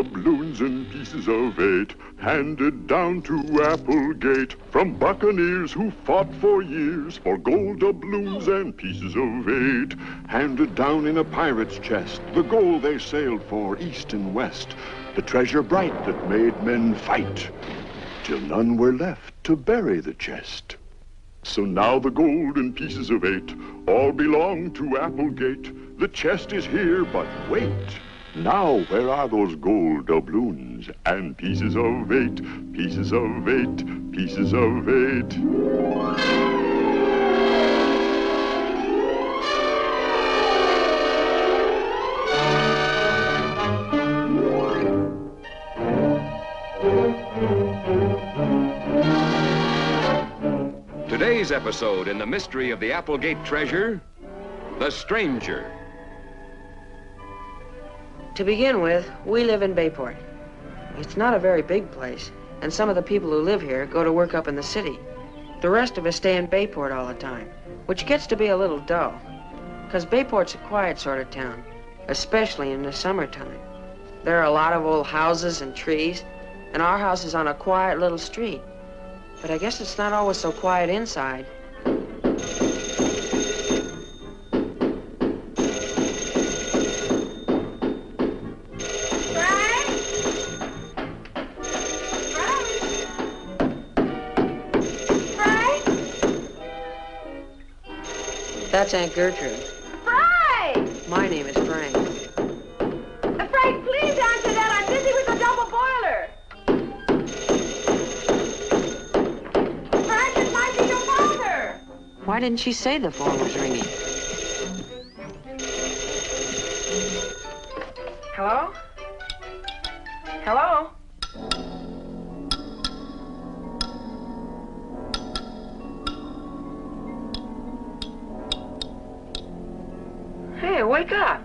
doubloons and pieces of 8, handed down to Applegate from buccaneers who fought for years for gold doubloons and pieces of 8. Handed down in a pirate's chest, the gold they sailed for east and west, the treasure bright that made men fight, till none were left to bury the chest. So now the gold and pieces of 8 all belong to Applegate. The chest is here, but wait. Now, where are those gold doubloons and pieces of 8, pieces of 8, pieces of 8? Today's episode in the mystery of the Applegate treasure, The Stranger. To begin with, we live in Bayport. It's not a very big place, and some of the people who live here go to work up in the city. The rest of us stay in Bayport all the time, which gets to be a little dull, because Bayport's a quiet sort of town, especially in the summertime. There are a lot of old houses and trees, and our house is on a quiet little street. But I guess it's not always so quiet inside. That's Aunt Gertrude. Frank! My name is Frank. Frank, please answer that. I'm busy with the double boiler. Frank, it might be your father. Why didn't she say the phone was ringing? Hello? Hello? Hey, wake up.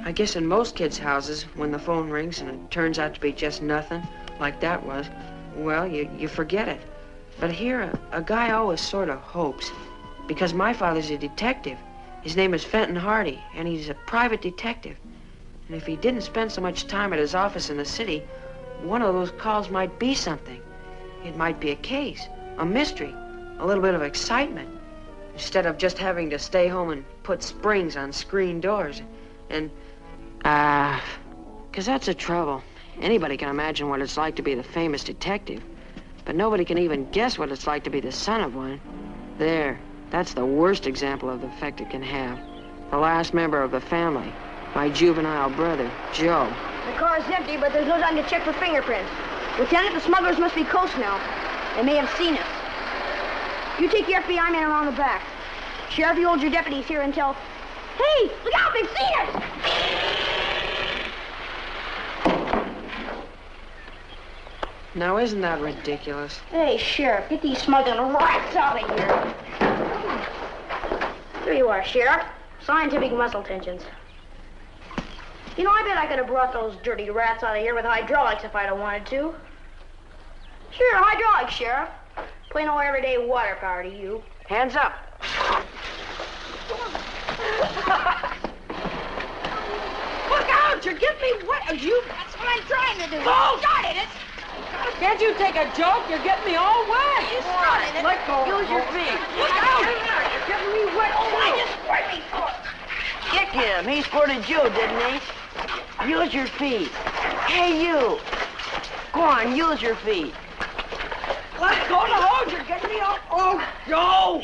I guess in most kids' houses, when the phone rings and it turns out to be just nothing, like that was, well, you forget it. But here, a guy always sort of hopes, because my father's a detective. His name is Fenton Hardy, and he's a private detective. And if he didn't spend so much time at his office in the city, one of those calls might be something. It might be a case, a mystery, a little bit of excitement, instead of just having to stay home and put springs on screen doors. And, 'cause that's the trouble. Anybody can imagine what it's like to be the famous detective, but nobody can even guess what it's like to be the son of one. There, that's the worst example of the effect it can have. The last member of the family, my juvenile brother, Joe. The car's empty, but there's no time to check for fingerprints. Lieutenant, the smugglers must be close now. They may have seen us. You take your FBI man around the back. Sheriff, you hold your deputies here until... Hey, look out, they've seen us! Now, isn't that ridiculous? Hey, Sheriff, get these smuggling rats out of here. There you are, Sheriff. Scientific muscle tensions. You know, I bet I could have brought those dirty rats out of here with hydraulics if I'd have wanted to. Sure, hydraulics, Sheriff. Plain old everyday water power to you. Hands up. Look out! You're getting me wet. That's what I'm trying to do. Oh, got it! Can't you take a joke? You're getting me all wet. You started it. Let go. Use your feet. Look out! You're getting me wet. Oh, I just squirt me foot. Kick him. He squirted you, didn't he? Use your feet. Hey, you. Go on, use your feet. Let go of the hose. You're getting me all... Oh, Joe!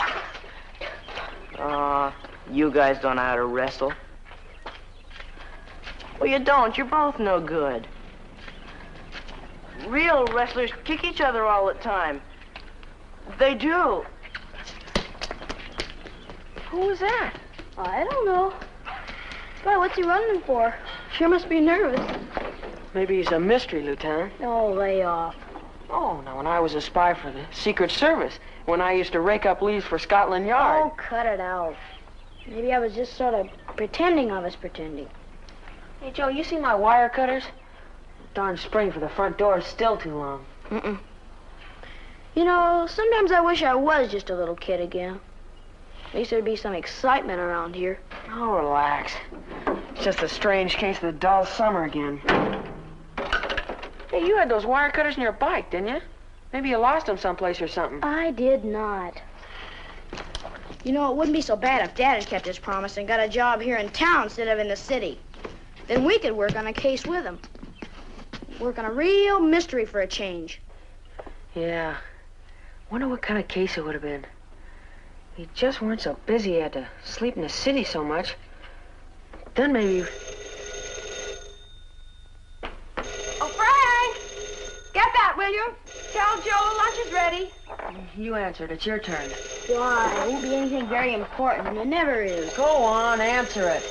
You guys don't know how to wrestle. Well, you don't. You're both no good. Real wrestlers kick each other all the time. They do. Who was that? I don't know. Why, what's he running for? Sure must be nervous. Maybe he's a mystery, Lieutenant. Oh, lay off. Oh, now, when I was a spy for the Secret Service, when I used to rake up leaves for Scotland Yard. Oh, cut it out. Maybe I was just sort of pretending I was pretending. Hey, Joe, you see my wire cutters? Darn spring for the front door is still too long. You know, sometimes I wish I was just a little kid again. least there'd be some excitement around here. Oh, relax. It's just a strange case of the dull summer again. Hey, you had those wire cutters in your bike, didn't you? Maybe you lost them someplace or something. I did not. You know, it wouldn't be so bad if Dad had kept his promise and got a job here in town instead of in the city. Then we could work on a case with him. Work on a real mystery for a change. Yeah. Wonder what kind of case it would have been. He just weren't so busy he had to sleep in the city so much. Then maybe... Oh, Frank! Get that, will you? Tell Joe lunch is ready. You answered. It's your turn. Why? It won't be anything very important. It never is. Go on, answer it.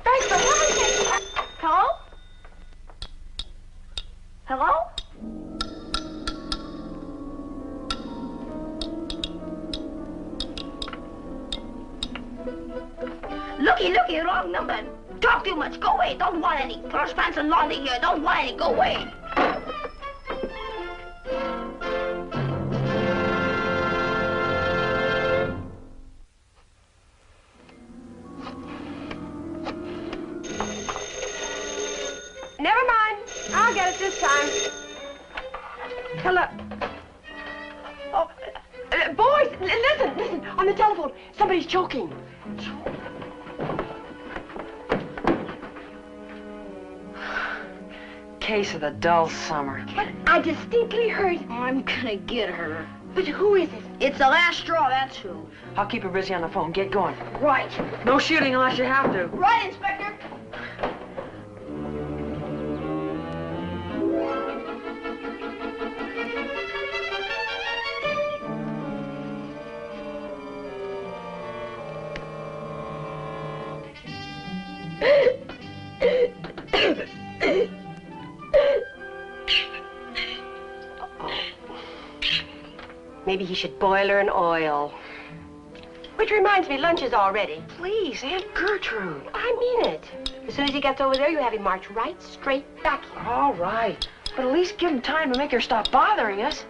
Thanks for having. Hello? Hello? Looky, wrong number. Talk too much. Go away. Don't want any. First pants and laundry here. Don't want any. Go away. Never mind. I'll get it this time. Hello. Oh, boys, listen. On the telephone, somebody's choking. Case of the dull summer. But I distinctly heard. I'm gonna get her. But who is it? It's the last straw, that's who. I'll keep her busy on the phone. Get going. Right. No shooting unless you have to. Right, Inspector. Maybe he should boil her in oil. Which reminds me, lunch is all ready. Please, Aunt Gertrude. I mean it. As soon as he gets over there, you have him march right straight back here. All right. But at least give him time to make her stop bothering us.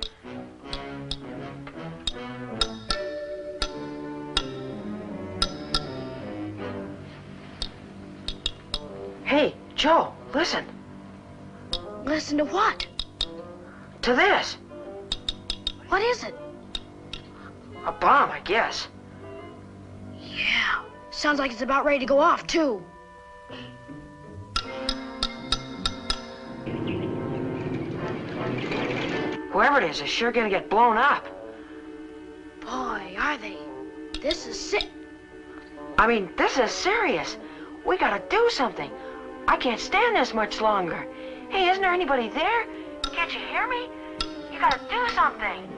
Hey, Joe, listen. Listen to what? To this. What is it? A bomb, I guess. Yeah. Sounds like it's about ready to go off, too. Whoever it is sure gonna get blown up. Boy, are they. This is sick. I mean, this is serious. We gotta do something. I can't stand this much longer. Hey, isn't there anybody there? Can't you hear me? You gotta do something.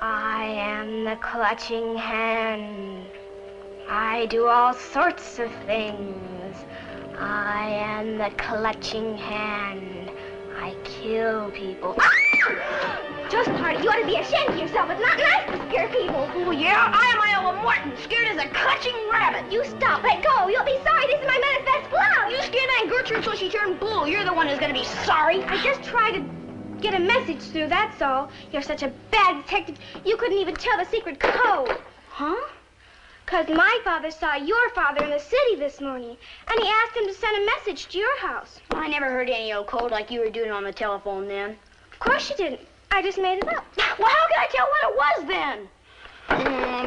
I am the clutching hand. I do all sorts of things. I am the clutching hand. I kill people. Just Party, you ought to be ashamed of yourself. It's not nice to scare people. Oh, yeah? I am Iowa Morton, scared as a clutching rabbit. You stop. Let go. You'll be sorry. This is my manifest blouse. You scared Aunt Gertrude so she turned blue. You're the one who's gonna be sorry. I just tried to get a message through, that's all. You're such a bad detective, you couldn't even tell the secret code. Huh? 'Cause my father saw your father in the city this morning, and he asked him to send a message to your house. I never heard any old code like you were doing on the telephone then. Of course you didn't. I just made it up. Well, how can I tell what it was then?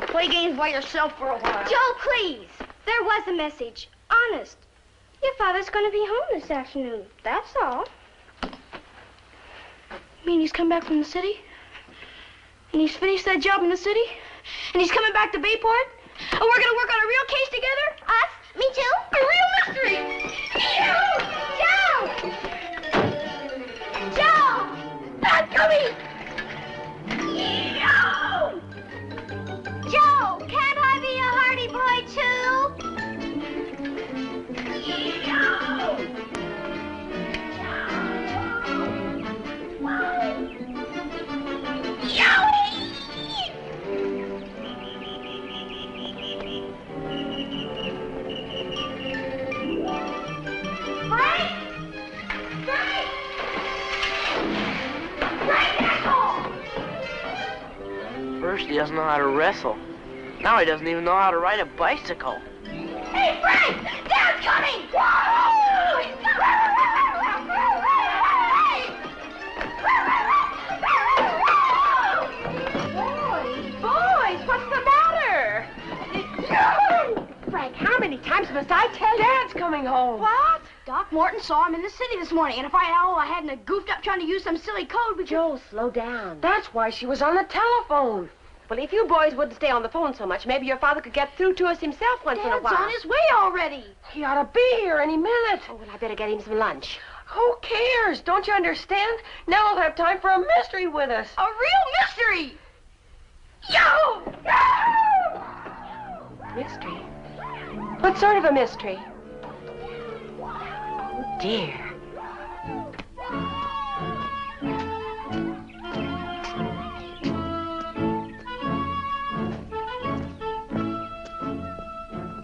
Play games by yourself for a while. Joe, please. There was a message. Honest. Your father's going to be home this afternoon. That's all. You mean he's come back from the city? And he's finished that job in the city? And he's coming back to Bayport? And we're gonna work on a real case together? Us? Me too? A real mystery! Joe! Joe! Not coming! Joe! Joe, can't I be a hardy boy too? First, he doesn't know how to wrestle. Now he doesn't even know how to ride a bicycle. Hey, Frank! Dad's coming! Boys, what's the matter? Frank, how many times must I tell you? Dad's coming home. What? Doc Morton saw him in the city this morning, and if I hadn't goofed up trying to use some silly code, we Joe, slow down. That's why she was on the telephone. Well, if you boys wouldn't stay on the phone so much, maybe your father could get through to us himself once in a Dad's while. on his way already. He ought to be here any minute. Oh, well, I better get him some lunch. Who cares? Don't you understand? Now we'll have time for a mystery with us. A real mystery. Yo! Mystery? What sort of a mystery? Oh, dear.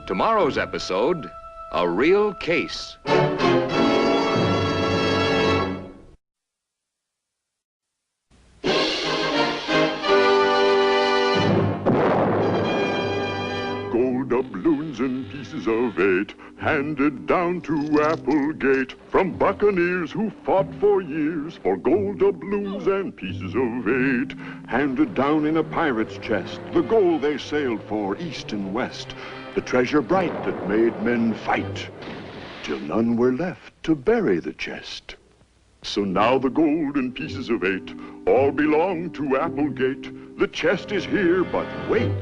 Tomorrow's episode, A Real Case. Gold doubloons and pieces of 8 handed down to Applegate from buccaneers who fought for years for gold doubloons and pieces of 8 handed down in a pirate's chest, the gold they sailed for east and west, the treasure bright that made men fight till none were left to bury the chest. So now the gold and pieces of 8 all belong to Applegate. The chest is here, but wait.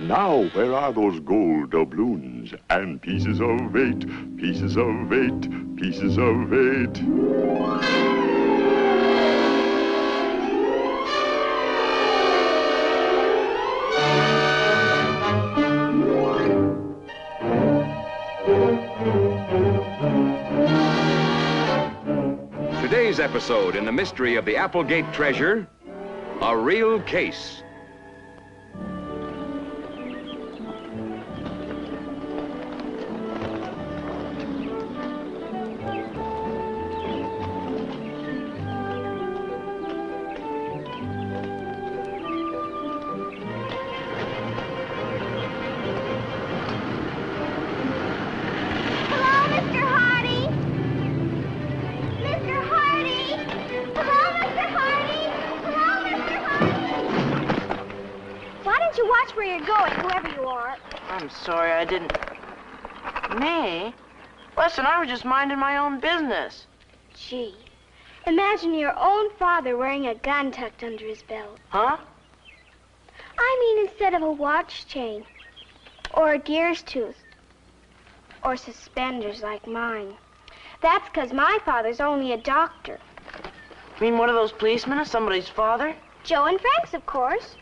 Now, where are those gold doubloons and pieces of 8, pieces of 8, pieces of 8? Today's episode in the mystery of the Applegate treasure, A Real Case. Watch where you're going, whoever you are. I'm sorry I didn't... Me? Listen, I was just minding my own business. Gee, imagine your own father wearing a gun tucked under his belt. Huh? I mean, instead of a watch chain, or a deer's tooth, or suspenders like mine. That's 'cause my father's only a doctor. You mean one of those policemen is somebody's father? Joe and Frank's, of course.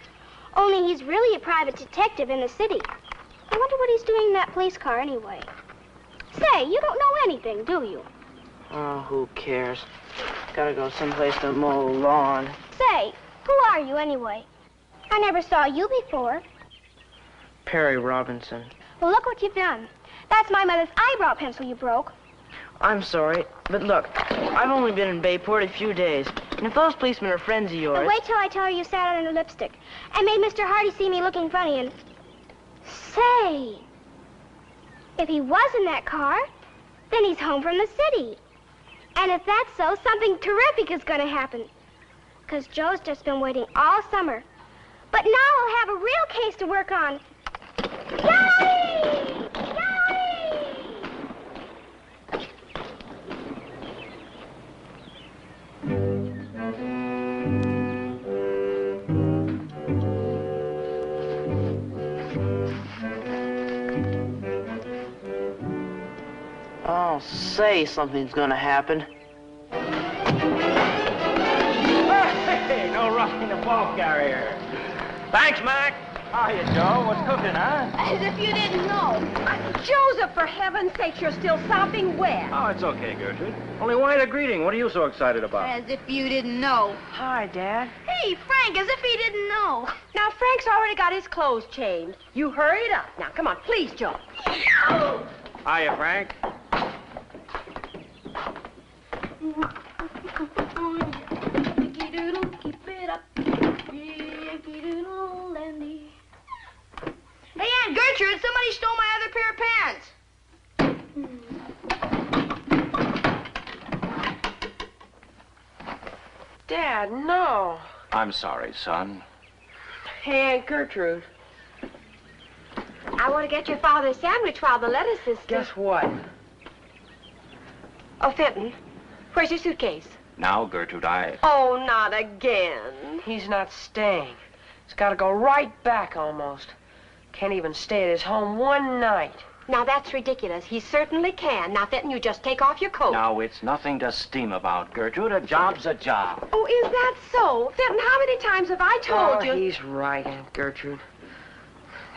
Only he's really a private detective in the city. I wonder what he's doing in that police car anyway. Say, you don't know anything, do you? Oh, who cares? Gotta go someplace to mow the lawn. Say, who are you anyway? I never saw you before. Perry Robinson. Well, look what you've done. That's my mother's eyebrow pencil you broke. I'm sorry, but look, I've only been in Bayport a few days. And if those policemen are friends of yours... But wait till I tell her you sat on her lipstick and made Mr. Hardy see me looking funny and... Say, if he was in that car, then he's home from the city. And if that's so, something terrific is going to happen. 'Cause Joe's just been waiting all summer. But now I'll have a real case to work on. Yay! I'll say something's gonna happen. Hey, no rocking the ball carrier. Thanks, Mac. Hiya, Joe. What's cooking, huh? As if you didn't know. Joseph, for heaven's sake, you're still sopping wet. Oh, it's okay, Gertrude. Only why the greeting? What are you so excited about? As if you didn't know. Hi, Dad. Hey, Frank, as if he didn't know. Now, Frank's already got his clothes changed. You hurry it up. Now, come on, please, Joe. Hiya, Frank. Keep it up. Yankee Doodle Dad, no. I'm sorry, son. Hey, Aunt Gertrude. I want to get your father a sandwich while the lettuce is still... Guess what? Oh, Fenton, where's your suitcase? Now, Gertrude, Oh, not again. He's not staying. He's got to go right back almost. Can't even stay at his home one night. Now, that's ridiculous. He certainly can. Now, Fenton, you just take off your coat. Now, it's nothing to steam about, Gertrude. A job's a job. Oh, is that so? Fenton, how many times have I told you? He's right, Aunt Gertrude.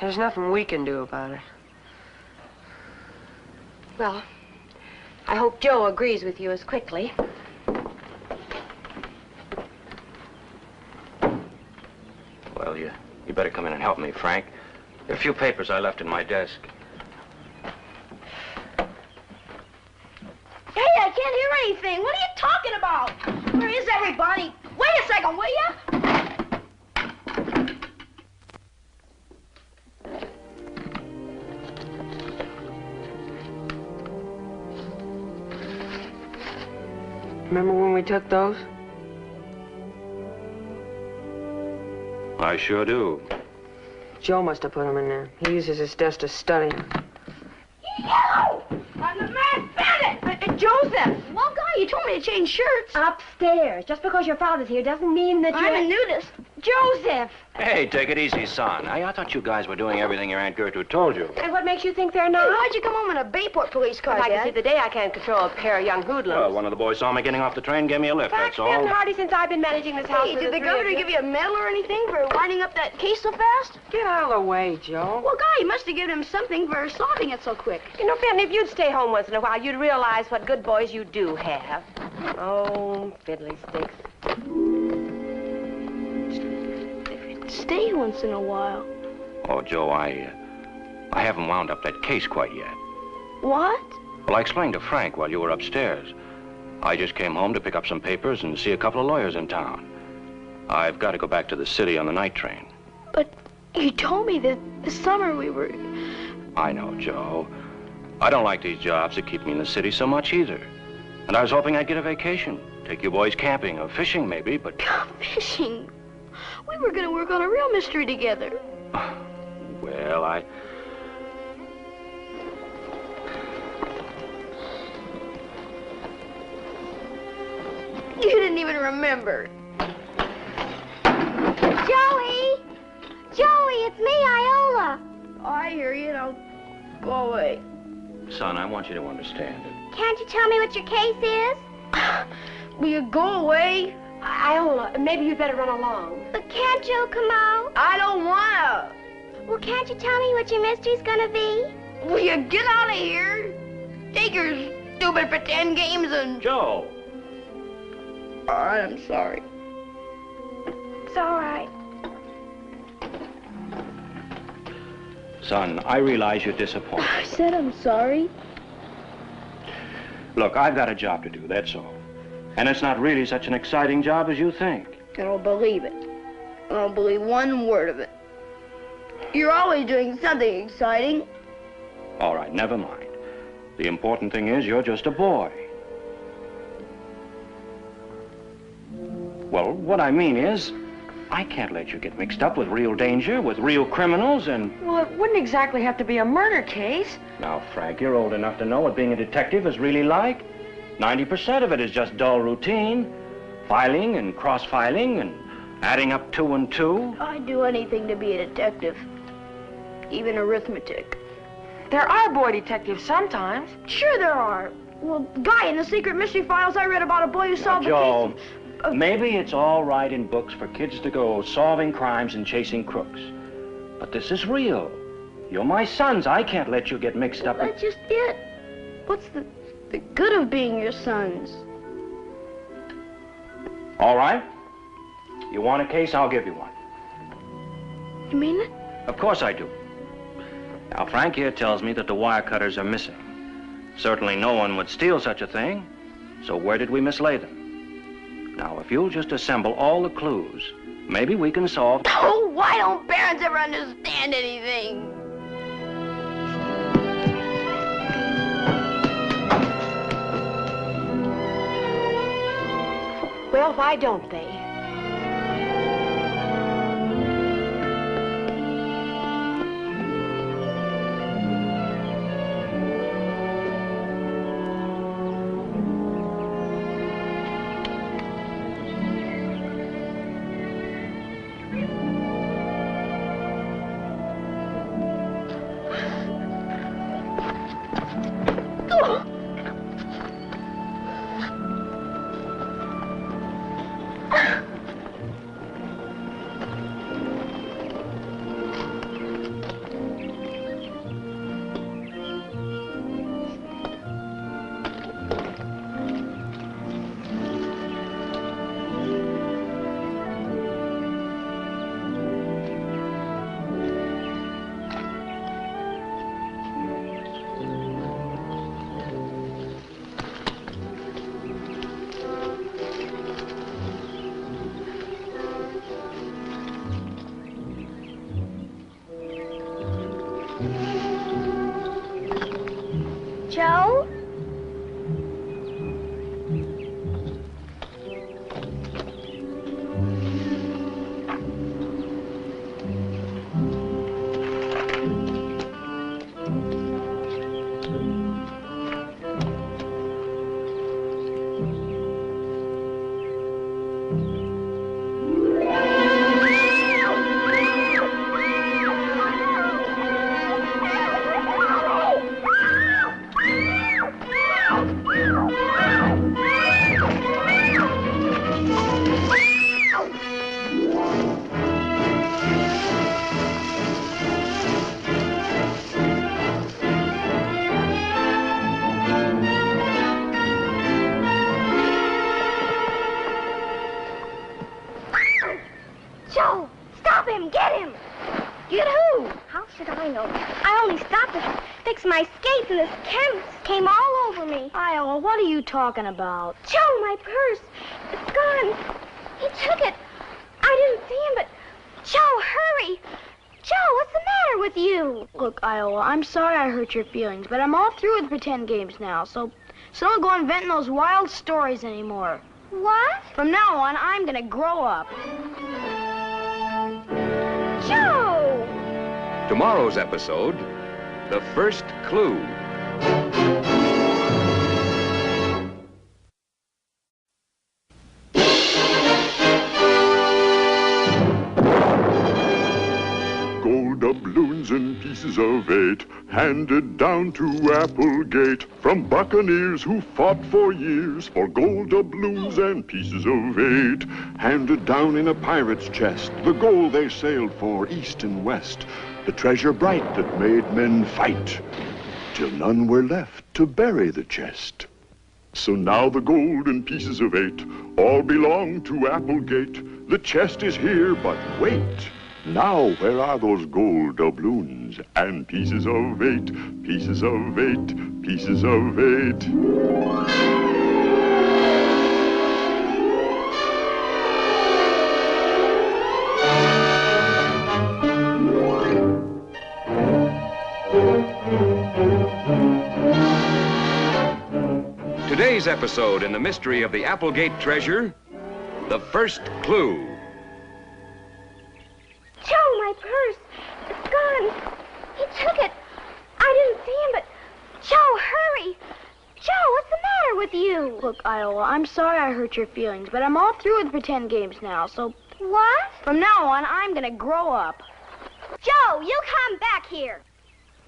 There's nothing we can do about it. Well, I hope Joe agrees with you as quickly. Well, you better come in and help me, Frank. There are a few papers I left in my desk. Hey, I can't hear anything. What are you talking about? Where is everybody? Wait a second, will you? Remember when we took those? I sure do. Joe must have put them in there. He uses his desk to study them. Yo! I'm the mad bandit! Joseph! Well, Guy, you told me to change shirts. Upstairs. Just because your father's here doesn't mean that you're... I'm a nudist. Joseph! Hey, take it easy, son. I thought you guys were doing everything your Aunt Gertrude told you. And what makes you think they're Hey, not? why'd you come home in a Bayport police car, If I Dad? can see the day I can't control a pair of young hoodlums. Well, one of the boys saw me getting off the train, gave me a lift, Fact, that's all. Fenton Hardy, since I've been managing this house Hey, for did the three of governor you- give you a medal or anything for winding up that case so fast? Get out of the way, Joe. Well, Guy, you must have given him something for solving it so quick. You know, Fenton, if you'd stay home once in a while, you'd realize what good boys you do have. Oh, fiddly sticks. Stay once in a while. Oh, Joe, I haven't wound up that case quite yet. What? Well, I explained to Frank while you were upstairs. I just came home to pick up some papers and see a couple of lawyers in town. I've got to go back to the city on the night train. But you told me that this summer we were... I know, Joe. I don't like these jobs that keep me in the city so much either. And I was hoping I'd get a vacation. Take you boys camping or fishing, maybe, but... Fishing? We were gonna work on a real mystery together. Well, You didn't even remember. Joey! Joey, it's me, Iola. I hear you. Now, go away. Son, I want you to understand it. Can't you tell me what your case is? Will you go away? Iola, maybe you'd better run along. But can't Joe come out? I don't wanna. Well, can't you tell me what your mystery's gonna be? Will you get out of here? Take your stupid pretend games and... Joe! All right, I'm sorry. It's all right. Son, I realize you're disappointed. I said I'm sorry. Look, I've got a job to do, that's all. And it's not really such an exciting job as you think. I don't believe it. I don't believe one word of it. You're always doing something exciting. All right, never mind. The important thing is you're just a boy. Well, what I mean is, I can't let you get mixed up with real danger, with real criminals, and... Well, it wouldn't exactly have to be a murder case. Now, Frank, you're old enough to know what being a detective is really like. 90% of it is just dull routine. Filing and cross-filing and adding up 2 and 2. I'd do anything to be a detective. Even arithmetic. There are boy detectives sometimes. Sure there are. Well, Guy, in the secret mystery files, I read about a boy who solved the Joe, case. maybe it's all right in books for kids to go solving crimes and chasing crooks. But this is real. You're my sons. I can't let you get mixed up in... That's just it. What's the good of being your sons? All right. You want a case, I'll give you one. You mean it? Of course I do. Now, Frank here tells me that the wire cutters are missing. Certainly no one would steal such a thing. So where did we mislay them? Now, if you'll just assemble all the clues, maybe we can solve... Oh, why don't parents ever understand anything? Well, why don't they? Joe? Joe, stop him! Get him! Get who? How should I know? I only stopped to fix my skates and this canvas came all over me. Iowa, what are you talking about? Joe, my purse. It's gone. He took it. I didn't see him, but... Joe, hurry! Joe, what's the matter with you? Look, Iowa, I'm sorry I hurt your feelings, but I'm all through with pretend games now, so don't go inventing those wild stories anymore. What? From now on, I'm gonna grow up. Joe! Tomorrow's episode, The First Clue. Gold doubloons and pieces of 8, handed down to Applegate from buccaneers who fought for years for gold doubloons and pieces of 8. Handed down in a pirate's chest, the gold they sailed for east and west, the treasure bright that made men fight, till none were left to bury the chest. So now the gold and pieces of 8 all belong to Applegate. The chest is here, but wait. Now, where are those gold doubloons and pieces of 8, pieces of 8, pieces of 8? Today's episode in the mystery of the Applegate treasure, The First Clue. Joe, my purse. It's gone. He took it. I didn't see him, but... Joe, hurry! Joe, what's the matter with you? Look, Iowa, I'm sorry I hurt your feelings, but I'm all through with pretend games now, so What? from now on, I'm gonna grow up. Joe, you come back here.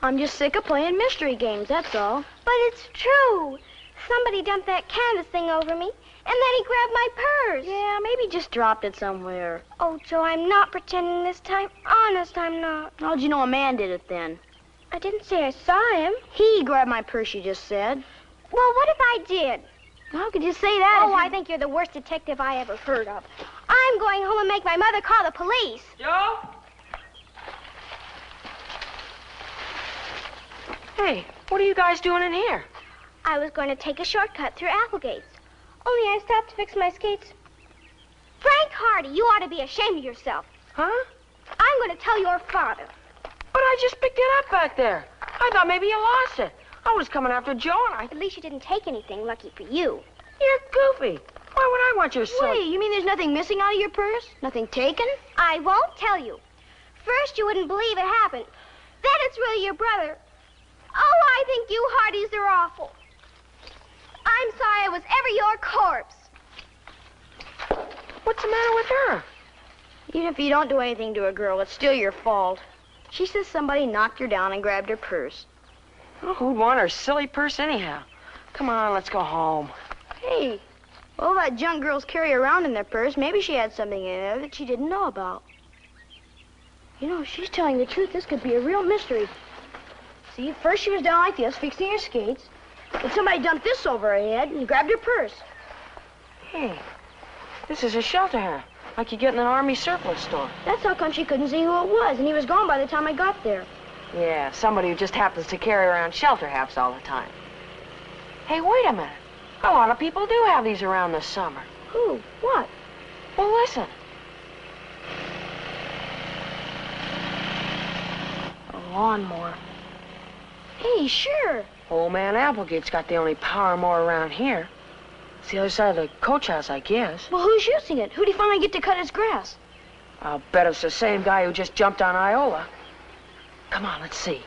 I'm just sick of playing mystery games, that's all. But it's true. Somebody dumped that canvas thing over me, and then he grabbed my purse. Yeah, maybe just dropped it somewhere. Oh, Joe, I'm not pretending this time. Honest, I'm not. How'd you know a man did it then? I didn't say I saw him. He grabbed my purse, you just said. Well, what if I did? How could you say that? Oh, I think you're the worst detective I ever heard of. I'm going home and make my mother call the police. Joe? Hey, what are you guys doing in here? I was going to take a shortcut through Applegate's. Only I stopped to fix my skates. Frank Hardy, you ought to be ashamed of yourself. Huh? I'm going to tell your father. But I just picked it up back there. I thought maybe you lost it. I was coming after Joe and At least you didn't take anything, lucky for you. You're goofy. Why would I want your son? Wait, you mean there's nothing missing out of your purse? Nothing taken? I won't tell you. First, you wouldn't believe it happened. Then it's really your brother. Oh, I think you Hardys are awful. I'm sorry I was ever your corpse. What's the matter with her? Even if you don't do anything to a girl, it's still your fault. She says somebody knocked her down and grabbed her purse. Oh, who'd want her silly purse anyhow? Come on, let's go home. Hey, all that junk girls carry around in their purse, maybe she had something in there that she didn't know about. You know, if she's telling the truth, this could be a real mystery. See, first she was down like this, fixing her skates. Then somebody dumped this over her head and grabbed her purse. Hey, this is a shelter hat, like you get in an army surplus store. That's how come she couldn't see who it was, and he was gone by the time I got there. Yeah, somebody who just happens to carry around shelter hats all the time. Hey, wait a minute. A lot of people do have these around this summer. Who? What? Well, listen. Oh, lawnmower. Hey, sure. Old man Applegate's got the only power mower around here. It's the other side of the coach house, I guess. Well, who's using it? Who'd he finally get to cut his grass? I'll bet it's the same guy who just jumped on Iola. Come on, let's see.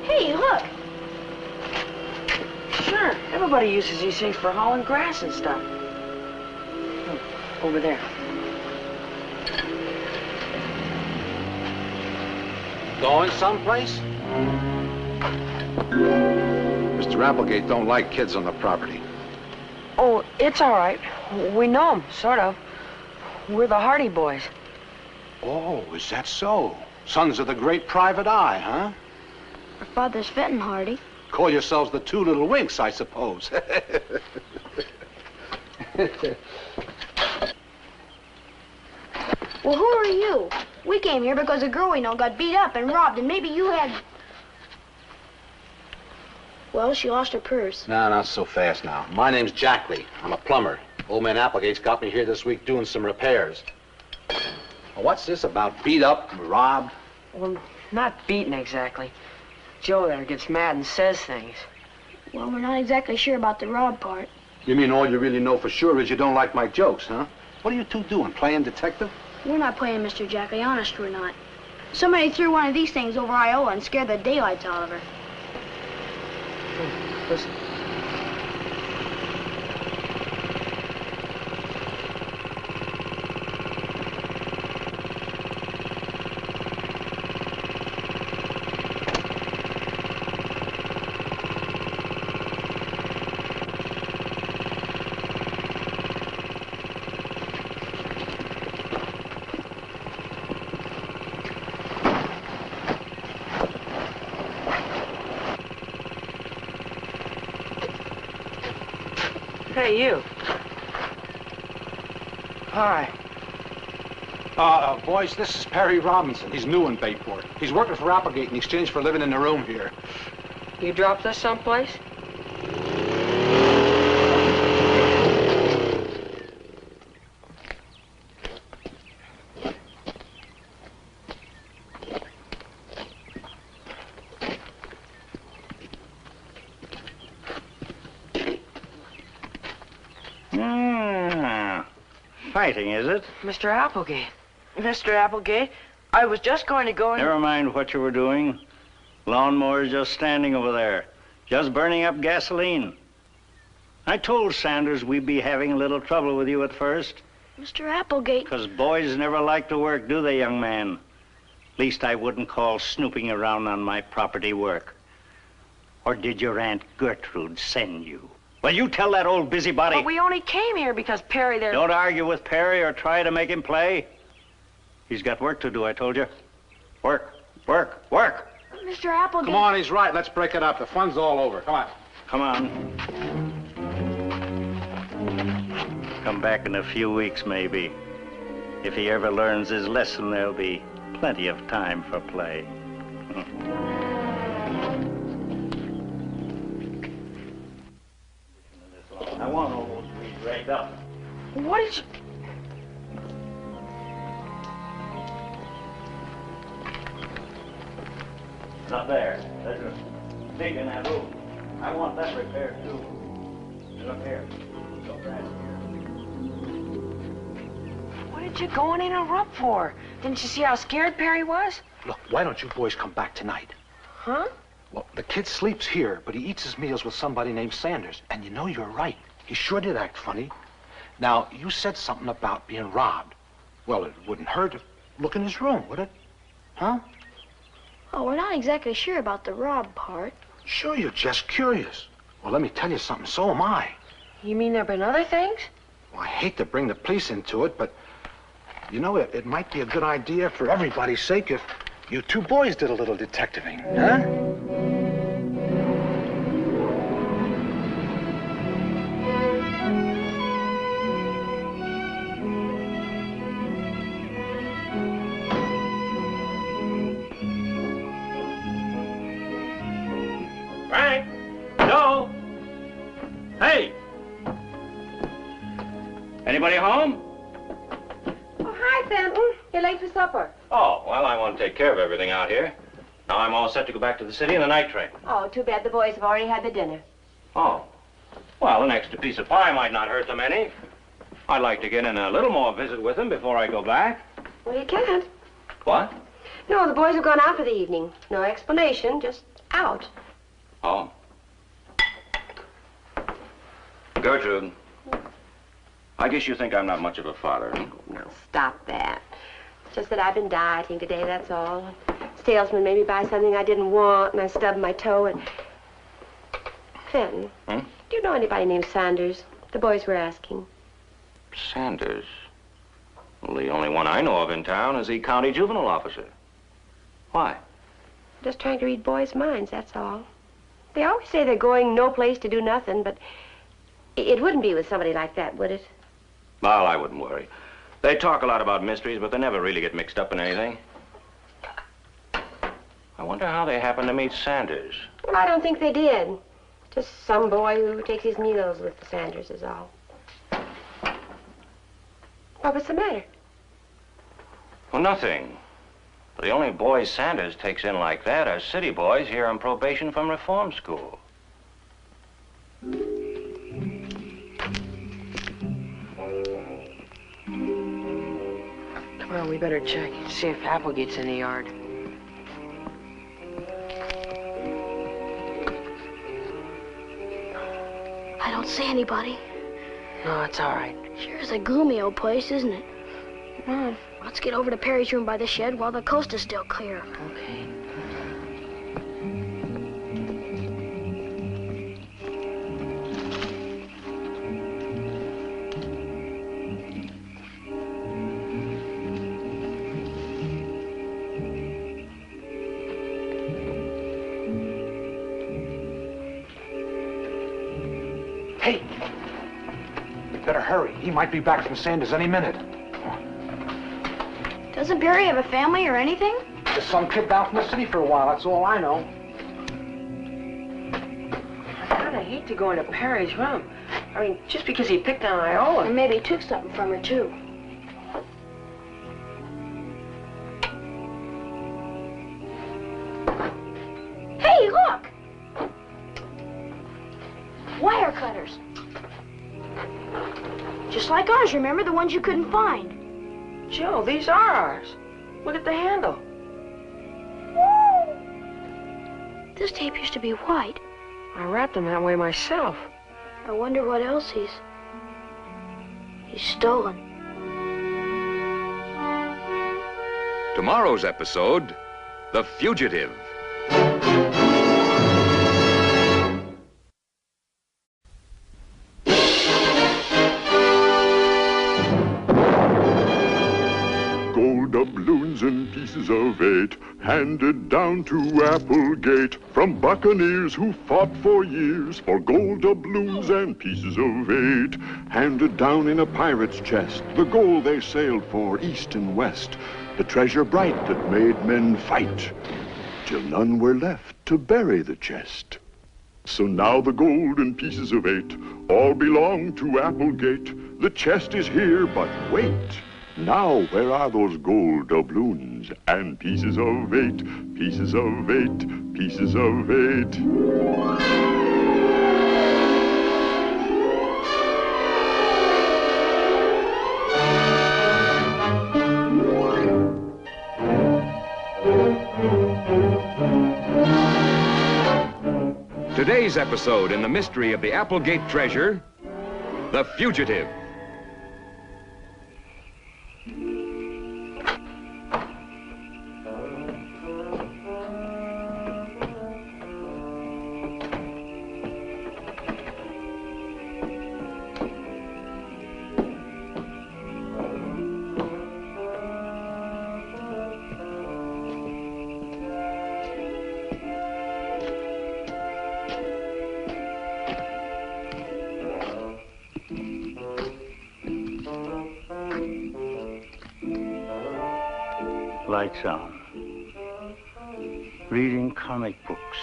Hey, look. Sure, everybody uses these things for hauling grass and stuff. Look, over there. Going someplace? Mr. Applegate don't like kids on the property. Oh, it's all right. We know them, sort of. We're the Hardy boys. Oh, is that so? Sons of the great Private Eye, huh? Our father's Fenton Hardy. Call yourselves the Two Little Winks, I suppose. Well, who are you? We came here because a girl we know got beat up and robbed, and maybe you had... Well, she lost her purse. No, not so fast now. My name's Jackley. I'm a plumber. Old man Applegate's got me here this week doing some repairs. Well, what's this about beat up and robbed? Well, not beaten exactly. Joe there gets mad and says things. Well, we're not exactly sure about the rob part. You mean all you really know for sure is you don't like my jokes, huh? What are you two doing, playing detective? We're not playing Mr. Jackley, honest we're not. Somebody threw one of these things over Iola and scared the daylights out of her. Listen. Hey, you. Hi. Boys, this is Perry Robinson. He's new in Bayport. He's working for Applegate in exchange for living in the room here. You dropped us someplace? Fighting, is it? Mr. Applegate. Mr. Applegate, I was just going to go and... Never mind what you were doing. Lawnmower's just standing over there, just burning up gasoline. I told Sanders we'd be having a little trouble with you at first. Mr. Applegate... Because boys never like to work, do they, young man? Least I wouldn't call snooping around on my property work. Or did your Aunt Gertrude send you? Well, you tell that old busybody. But we only came here because Perry there... Don't argue with Perry or try to make him play. He's got work to do, I told you. Work, work, work. Mr. Applegate... Come on, he's right. Let's break it up. The fun's all over. Come on. Come on. Come back in a few weeks, maybe. If he ever learns his lesson, there'll be plenty of time for play. I want all those weeds raked up. What did you... Not there. There's a dig in that room. I want that repaired, too. Look here. Look right here. What did you go in a rub for? Didn't you see how scared Perry was? Look, why don't you boys come back tonight? Huh? Well, the kid sleeps here, but he eats his meals with somebody named Sanders. And you know you're right. He sure did act funny. Now, you said something about being robbed. Well, it wouldn't hurt to look in his room, would it? Huh? Oh, we're not exactly sure about the rob part. Sure, you're just curious. Well, let me tell you something, so am I. You mean there've been other things? Well, I hate to bring the police into it, but, you know, it might be a good idea for everybody's sake if you two boys did a little detectiving, huh? Frank! Joe! Hey! Anybody home? Oh, hi, Fenton. You're late for supper. Oh, well, I want to take care of everything out here. Now I'm all set to go back to the city in the night train. Oh, too bad the boys have already had their dinner. Oh. Well, an extra piece of pie might not hurt them any. I'd like to get in a little more visit with them before I go back. Well, you can't. What? No, the boys have gone out for the evening. No explanation, just out. Oh. Gertrude, I guess you think I'm not much of a father. Huh? Now, stop that. It's just that I've been dieting today, that's all. Salesman made me buy something I didn't want, and I stubbed my toe, and... Fenton, do you know anybody named Sanders? The boys were asking. Sanders? Well, the only one I know of in town is the county juvenile officer. Why? Just trying to read boys' minds, that's all. They always say they're going no place to do nothing, but it wouldn't be with somebody like that, would it? Well, I wouldn't worry. They talk a lot about mysteries, but they never really get mixed up in anything. I wonder how they happened to meet Sanders. Well, I don't think they did. Just some boy who takes his meals with the Sanders is all. What's the matter? Well, nothing. The only boys Sanders takes in like that are city boys here on probation from reform school. Well, we better check, see if Applegate's in the yard. I don't see anybody. No, it's all right. Sure is a gloomy old place, isn't it? Well, let's get over to Perry's room by the shed while the coast is still clear. okay. Hey! We better hurry. He might be back from Sanders any minute. Doesn't Perry have a family or anything? There's some kid down from the city for a while, that's all I know. I kind of hate to go into Perry's room. I mean, just because he picked on Iola. Or maybe he took something from her, too. Hey, look! Wire cutters. Just like ours, remember? The ones you couldn't find. Joe, these are ours. Look at the handle. This tape used to be white. I wrapped them that way myself. I wonder what else he's stolen. Tomorrow's episode, The Fugitive. Gold doubloons and pieces of 8 handed down to Applegate from buccaneers who fought for years for gold doubloons and pieces of 8 handed down in a pirate's chest, the gold they sailed for east and west, the treasure bright that made men fight till none were left to bury the chest. So now the gold and pieces of 8 all belong to Applegate. The chest is here, but wait. Now, where are those gold doubloons and pieces of 8, pieces of 8, pieces of 8? Today's episode in the mystery of the Applegate treasure, The Fugitive. Lights on. Reading comic books.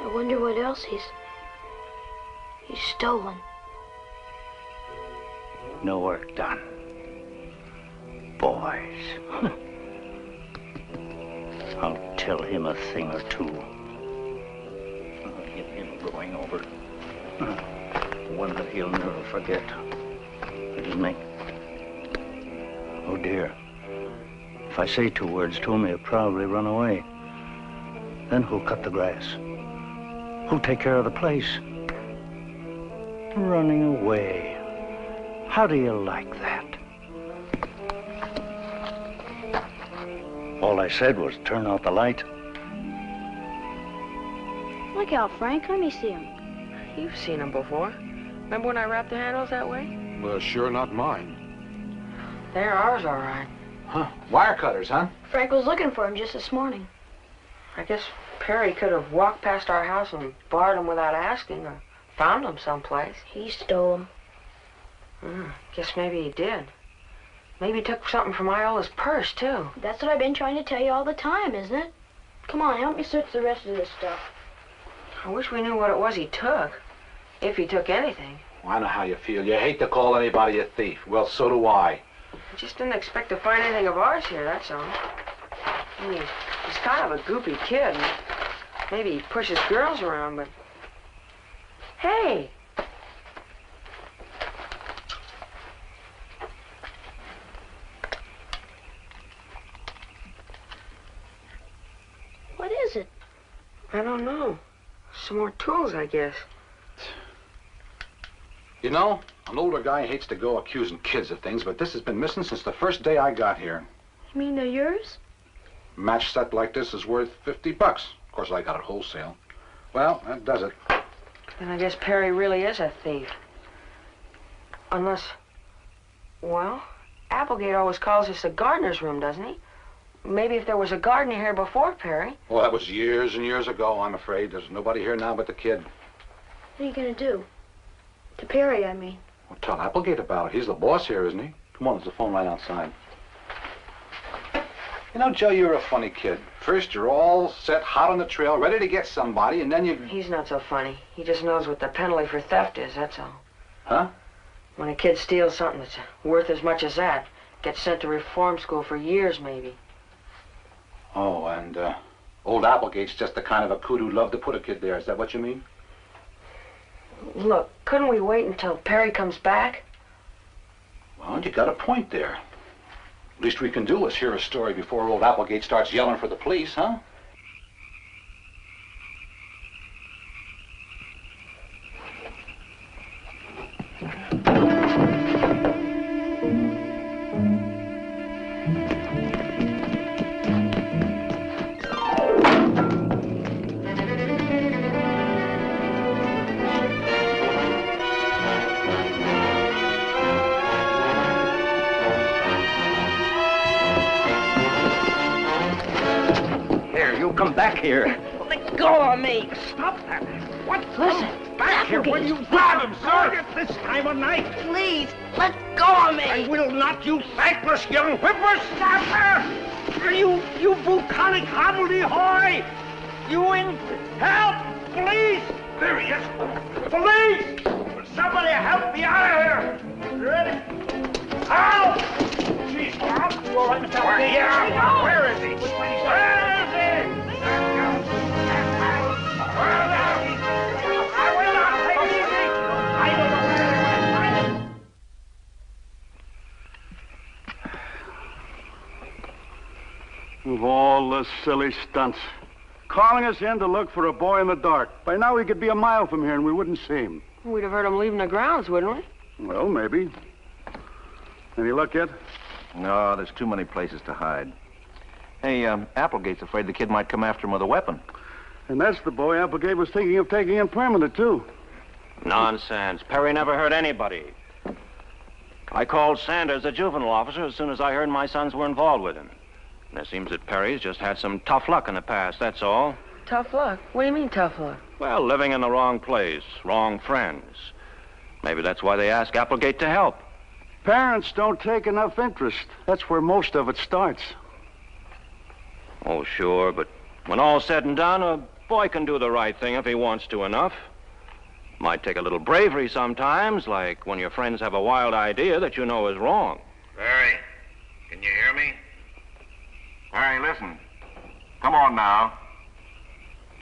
I wonder what else he's stolen. No work done. Boys. I'll tell him a thing or two. I'll get him going over. One that he'll never forget. It'll make... Oh, dear. If I say 2 words to him, he'll probably run away. Then who'll cut the grass? Who'll take care of the place? Running away. How do you like that? All I said was turn out the light. Look out, Frank. Let me see him. You've seen him before. Remember when I wrapped the handles that way? Well, sure not mine. They're ours, all right. Huh? Wire cutters, huh? Frank was looking for him just this morning. I guess Perry could have walked past our house and borrowed them without asking, or found them someplace. He stole them. Guess maybe he did. Maybe he took something from Iola's purse, too. That's what I've been trying to tell you all the time, isn't it? Come on, help me search the rest of this stuff. I wish we knew what it was he took. If he took anything. Well, I know how you feel. You hate to call anybody a thief. Well, so do I. I just didn't expect to find anything of ours here, that's all. I mean, he's kind of a goopy kid. And maybe he pushes girls around, but... Hey! What is it? I don't know. Some more tools, I guess. You know, an older guy hates to go accusing kids of things, but this has been missing since the first day I got here. You mean they're yours? A match set like this is worth $50. Of course, I got it wholesale. Well, that does it. Then I guess Perry really is a thief. Unless... Well, Applegate always calls this the gardener's room, doesn't he? Maybe if there was a gardener here before Perry. Well, that was years and years ago, I'm afraid. There's nobody here now but the kid. What are you gonna do? To Perry, I mean. Well, tell Applegate about it. He's the boss here, isn't he? Come on, there's a phone right outside. You know, Joe, you're a funny kid. First, you're all set, hot on the trail, ready to get somebody, and then you... He's not so funny. He just knows what the penalty for theft is, that's all. Huh? When a kid steals something that's worth as much as that, gets sent to reform school for years, maybe. Oh, and old Applegate's just the kind of a coot who'd love to put a kid there. Is that what you mean? Look, couldn't we wait until Perry comes back? Well, you got a point there. Least we can do is hear a story before old Applegate starts yelling for the police, huh? Come back here. Let go of me. Stop that. What? Listen, Back here. When you grab him, sir. At this time of night. Please, let go of me. I will not, you thankless young whippersnapper. You bucolic hobbledehoy. You in... Help! Police! There he is. Police! Somebody help me out of here. Ready? Help! Jeez, Bob. You all right, Mr. Applegate? Yeah. Where is he? Where is he? Of all the silly stunts. Calling us in to look for a boy in the dark. By now he could be a mile from here and we wouldn't see him. We'd have heard him leaving the grounds, wouldn't we? Well, maybe. Any luck yet? No, there's too many places to hide. Hey, Applegate's afraid the kid might come after him with a weapon. And that's the boy Applegate was thinking of taking in permanent, too. Nonsense. Perry never hurt anybody. I called Sanders, the juvenile officer, as soon as I heard my sons were involved with him. And it seems that Perry's just had some tough luck in the past, that's all. Tough luck? What do you mean, tough luck? Well, living in the wrong place, wrong friends. Maybe that's why they ask Applegate to help. Parents don't take enough interest. That's where most of it starts. Oh, sure, but when all's said and done, a Boy can do the right thing if he wants to enough. Might take a little bravery sometimes, like when your friends have a wild idea that you know is wrong. Barry, can you hear me? Barry, listen. Come on now.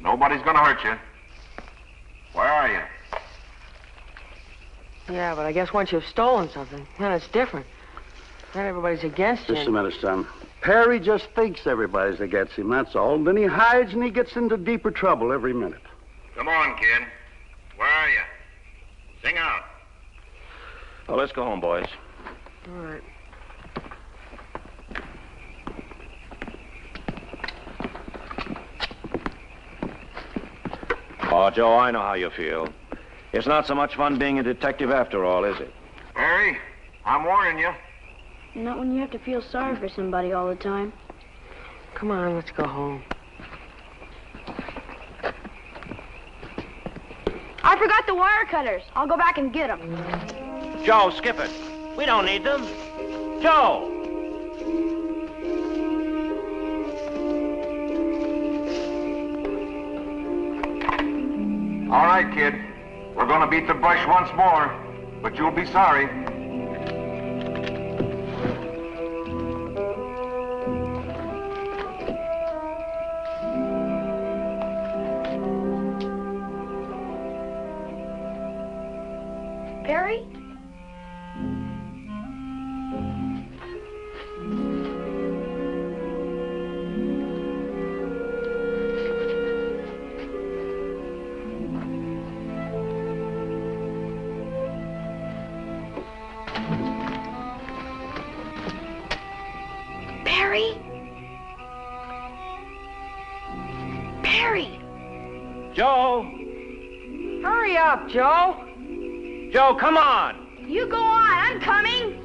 Nobody's gonna hurt you. Where are you? Yeah, but I guess once you've stolen something, then it's different. Then everybody's against you. Just a minute, son. Perry just thinks everybody's against him, that's all. Then he hides and he gets into deeper trouble every minute. Come on, kid. Where are you? Sing out. Oh, let's go home, boys. All right. Oh, Joe, I know how you feel. It's not so much fun being a detective after all, is it? Barry, I'm warning you. Not when you have to feel sorry for somebody all the time. Come on, let's go home. I forgot the wire cutters. I'll go back and get them. Joe, skip it. We don't need them. Joe! All right, kid. We're gonna beat the brush once more, but you'll be sorry. Perry? Perry? Perry! Joe! Hurry up, Joe! Joe, come on! You go on, I'm coming!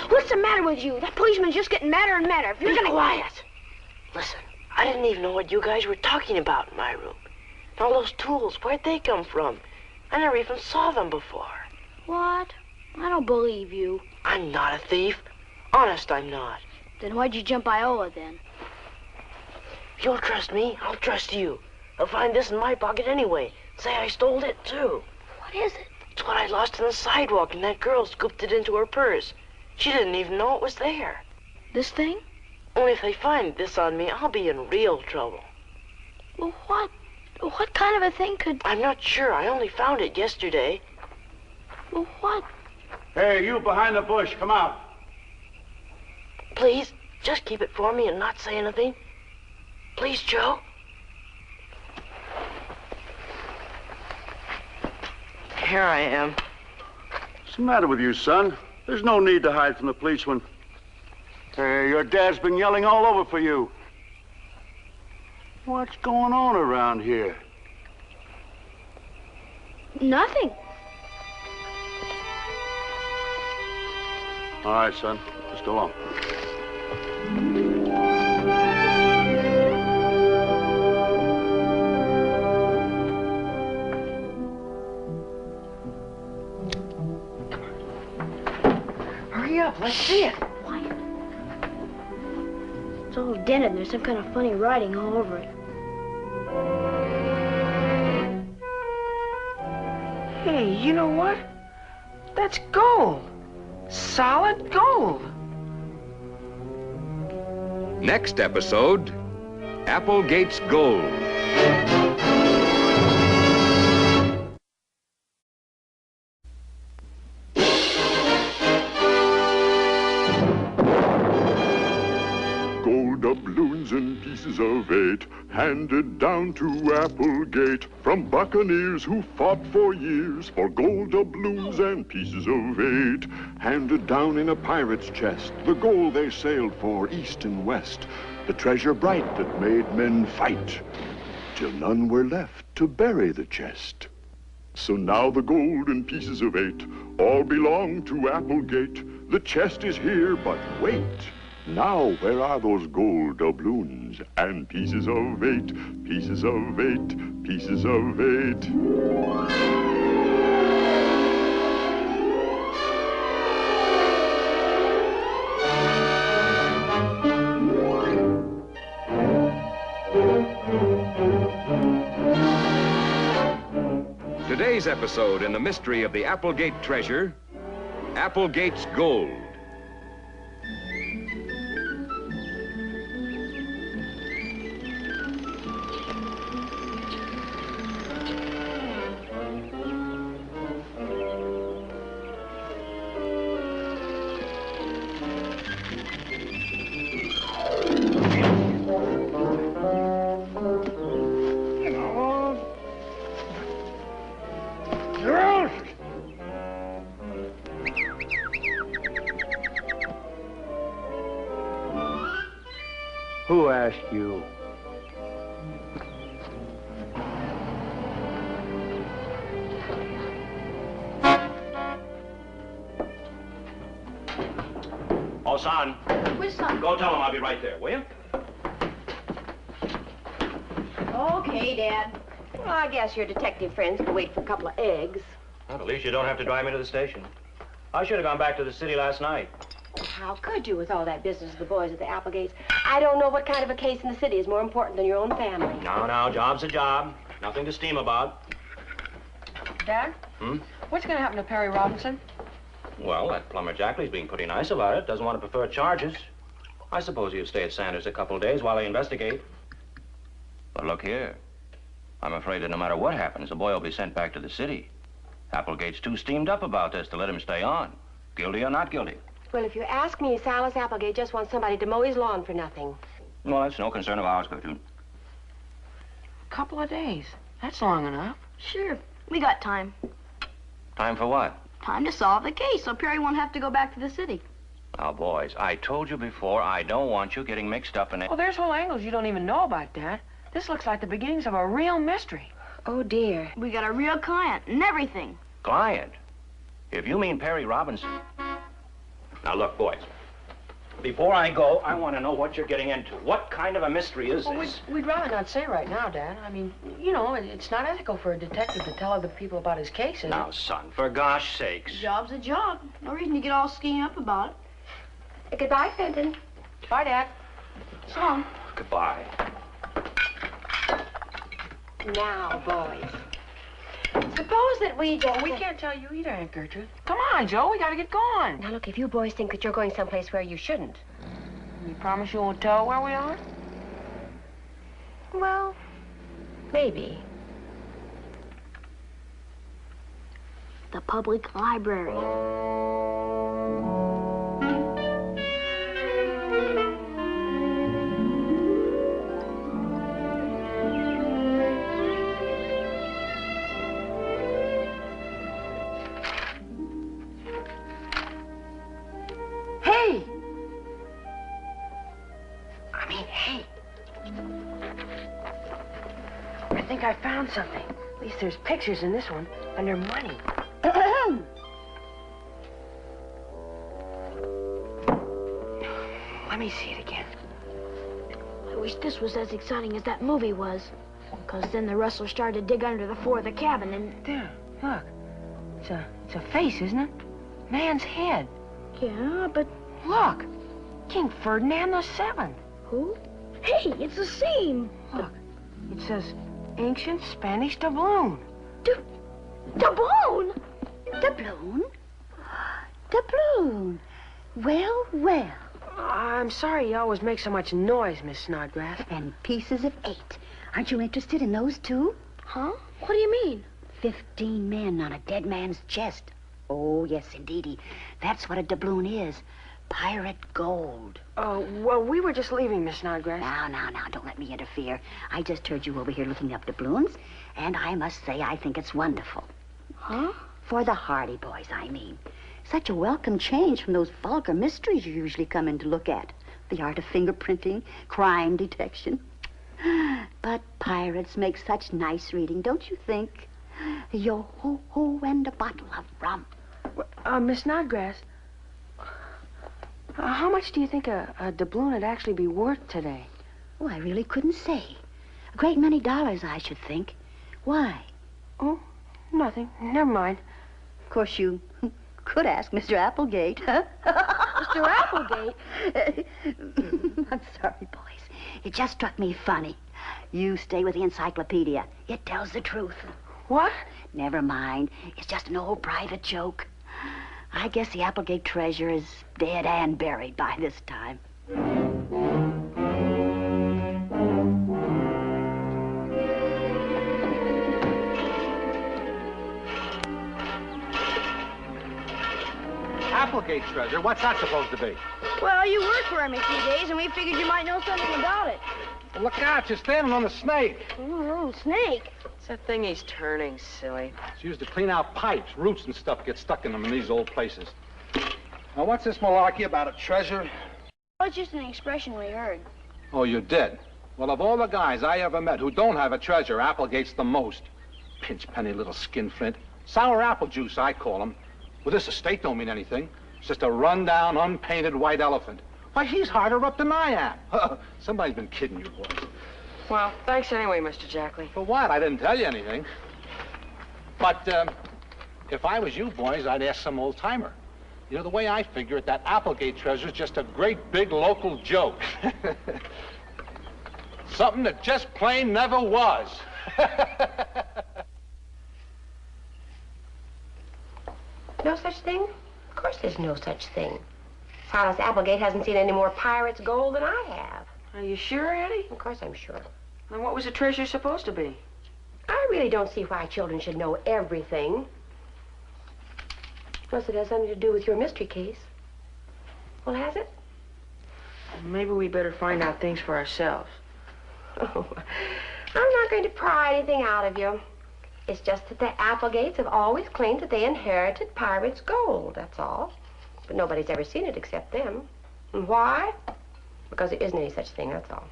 What's the matter with you? That policeman's just getting madder and madder. If you're Be gonna... quiet. Listen, I didn't even know what you guys were talking about in my room. And all those tools, where'd they come from? I never even saw them before. What? I don't believe you. I'm not a thief. Honest, I'm not. Then why'd you jump Iola then? If you don't trust me, I'll trust you. I'll find this in my pocket anyway. Say I stole it, too. What is it? It's what I lost on the sidewalk, and that girl scooped it into her purse. She didn't even know it was there. This thing? Only if they find this on me, I'll be in real trouble. Well, what? What kind of a thing could... I'm not sure. I only found it yesterday. Well, what? Hey, you behind the bush, come out. Please, just keep it for me and not say anything. Please, Joe. Here I am. What's the matter with you, son? There's no need to hide from the policeman. Hey, your dad's been yelling all over for you. What's going on around here? Nothing. All right, son. Let's go on. Hurry up, let's see it. Quiet. It's all dented and there's some kind of funny writing all over it. Hey, you know what? That's gold. Solid gold. Next episode, Applegate's Gold. eight, handed down to Applegate from buccaneers who fought for years for gold doubloons and pieces of eight. Handed down in a pirate's chest, the gold they sailed for east and west, the treasure bright that made men fight, till none were left to bury the chest. So now the gold and pieces of eight all belong to Applegate. The chest is here, but wait. Now, where are those gold doubloons and pieces of eight, pieces of eight, pieces of eight? Today's episode in the mystery of the Applegate treasure, Applegate's gold. Who asked you? Oh, son. Which son? Go tell him I'll be right there, will you? Okay, Dad. Well, I guess your detective friends can wait for a couple of eggs. Well, at least you don't have to drive me to the station. I should have gone back to the city last night. How could you with all that business of the boys at the Applegates? I don't know what kind of a case in the city is more important than your own family. No, job's a job. Nothing to steam about. Dad? What's going to happen to Perry Robinson? Well, that plumber Jackley's being pretty nice about it. Doesn't want to prefer charges. I suppose he'll stay at Sanders a couple of days while they investigate. But look here. I'm afraid that no matter what happens, the boy will be sent back to the city. Applegate's too steamed up about this to let him stay on. Guilty or not guilty. Well, if you ask me, Silas Applegate just wants somebody to mow his lawn for nothing. Well, that's no concern of ours, Gertrude. Couple of days. That's long enough. Sure. We got time. Time for what? Time to solve the case so Perry won't have to go back to the city. Now, boys, I told you before, I don't want you getting mixed up in it. Well, there's whole angles you don't even know about, Dad. This looks like the beginnings of a real mystery. Oh, dear. We got a real client and everything. Client? If you mean Perry Robinson. Now, look, boys. Before I go, I want to know what you're getting into. What kind of a mystery is this? We'd rather not say right now, Dad. I mean, you know, it's not ethical for a detective to tell other people about his case, is Now, it? son, for gosh sakes. Job's a job. No reason to get all schemed up about it. Goodbye, Fenton. Bye, Dad. So long. Goodbye. Now, boys. Suppose that we just... Well, we can't tell you either, Aunt Gertrude. Come on, Joe, we gotta get going. Now, look, if you boys think that you're going someplace where you shouldn't... You promise you won't tell where we are? Well, maybe. The public library. Hey! I mean, hey. I think I found something. At least there's pictures in this one, and they're money. Let me see it again. I wish this was as exciting as that movie was. Because then the rustler started to dig under the floor of the cabin and... There, look. It's a face, isn't it? Man's head. Yeah, but... Look. King Ferdinand VII. Who? Hey, it's the same. Look. It says, ancient Spanish doubloon. Doubloon? Doubloon? Doubloon. Well, well. I'm sorry you always make so much noise, Miss Snodgrass. And pieces of 8. Aren't you interested in those, too? Huh? What do you mean? 15 men on a dead man's chest. Oh, yes, indeedy. That's what a doubloon is. pirate gold. Oh, well, we were just leaving, Miss Snodgrass. Now, don't let me interfere. I just heard you over here looking up doubloons, and I must say I think it's wonderful. Huh? For the Hardy boys, I mean. Such a welcome change from those vulgar mysteries you usually come in to look at. The art of fingerprinting, crime detection. But pirates make such nice reading, don't you think? Yo-ho-ho and a bottle of rum. Miss Snodgrass, how much do you think a doubloon would actually be worth today? Oh, I really couldn't say. A great many dollars, I should think. Why? Oh, nothing. Never mind. Of course, you could ask Mr. Applegate. Mr. Applegate? I'm sorry, boys. It just struck me funny. You stay with the encyclopedia. It tells the truth. What? Never mind. It's just an old private joke. I guess the Applegate treasure is dead and buried by this time. Applegate treasure? What's that supposed to be? Well, you worked for him a few days, and we figured you might know something about it. Well, look out, you're standing on a snake. Oh, snake. It's that thing he's turning, silly. It's used to clean out pipes. Roots and stuff get stuck in them in these old places. Now, what's this malarkey about a treasure? Well, it's just an expression we heard. Oh, you did? Well, of all the guys I ever met who don't have a treasure, Applegate's the most. Pinch-penny little skinflint. Sour apple juice, I call him. Well, this estate don't mean anything. It's just a run-down, unpainted white elephant. Why, he's harder up than I am. Somebody's been kidding you, boys. Well, thanks anyway, Mr. Jackley. For what? I didn't tell you anything. But if I was you boys, I'd ask some old-timer. You know, the way I figure it, that Applegate treasure's just a great big local joke. Something that just plain never was. No such thing? Of course there's no such thing. Silas Applegate hasn't seen any more pirates' gold than I have. Are you sure, Eddie? Of course I'm sure. Then what was the treasure supposed to be? I really don't see why children should know everything. Unless it has something to do with your mystery case. Well, has it? Maybe we better find out things for ourselves. Oh, I'm not going to pry anything out of you. It's just that the Applegates have always claimed that they inherited pirates' gold, that's all. But nobody's ever seen it except them. And why? Because there isn't any such thing, that's all.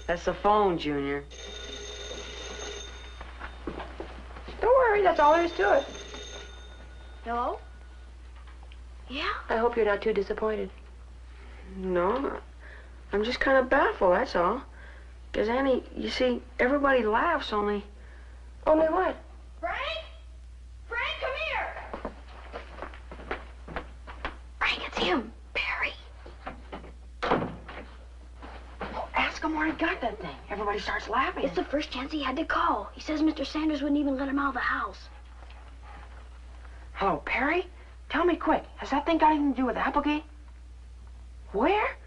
That's the phone, Junior. Don't worry, that's all there is to it. Hello? Yeah? I hope you're not too disappointed. No, I'm just kind of baffled, that's all. Because, Annie, you see, everybody laughs, only... Only what? Frank? Frank, come here! Frank, it's him. Perry. Well, ask him where he got that thing. Everybody starts laughing. It's the first chance he had to call. He says Mr. Sanders wouldn't even let him out of the house. Hello, Perry? Tell me quick, has that thing got anything to do with Applegate? Where?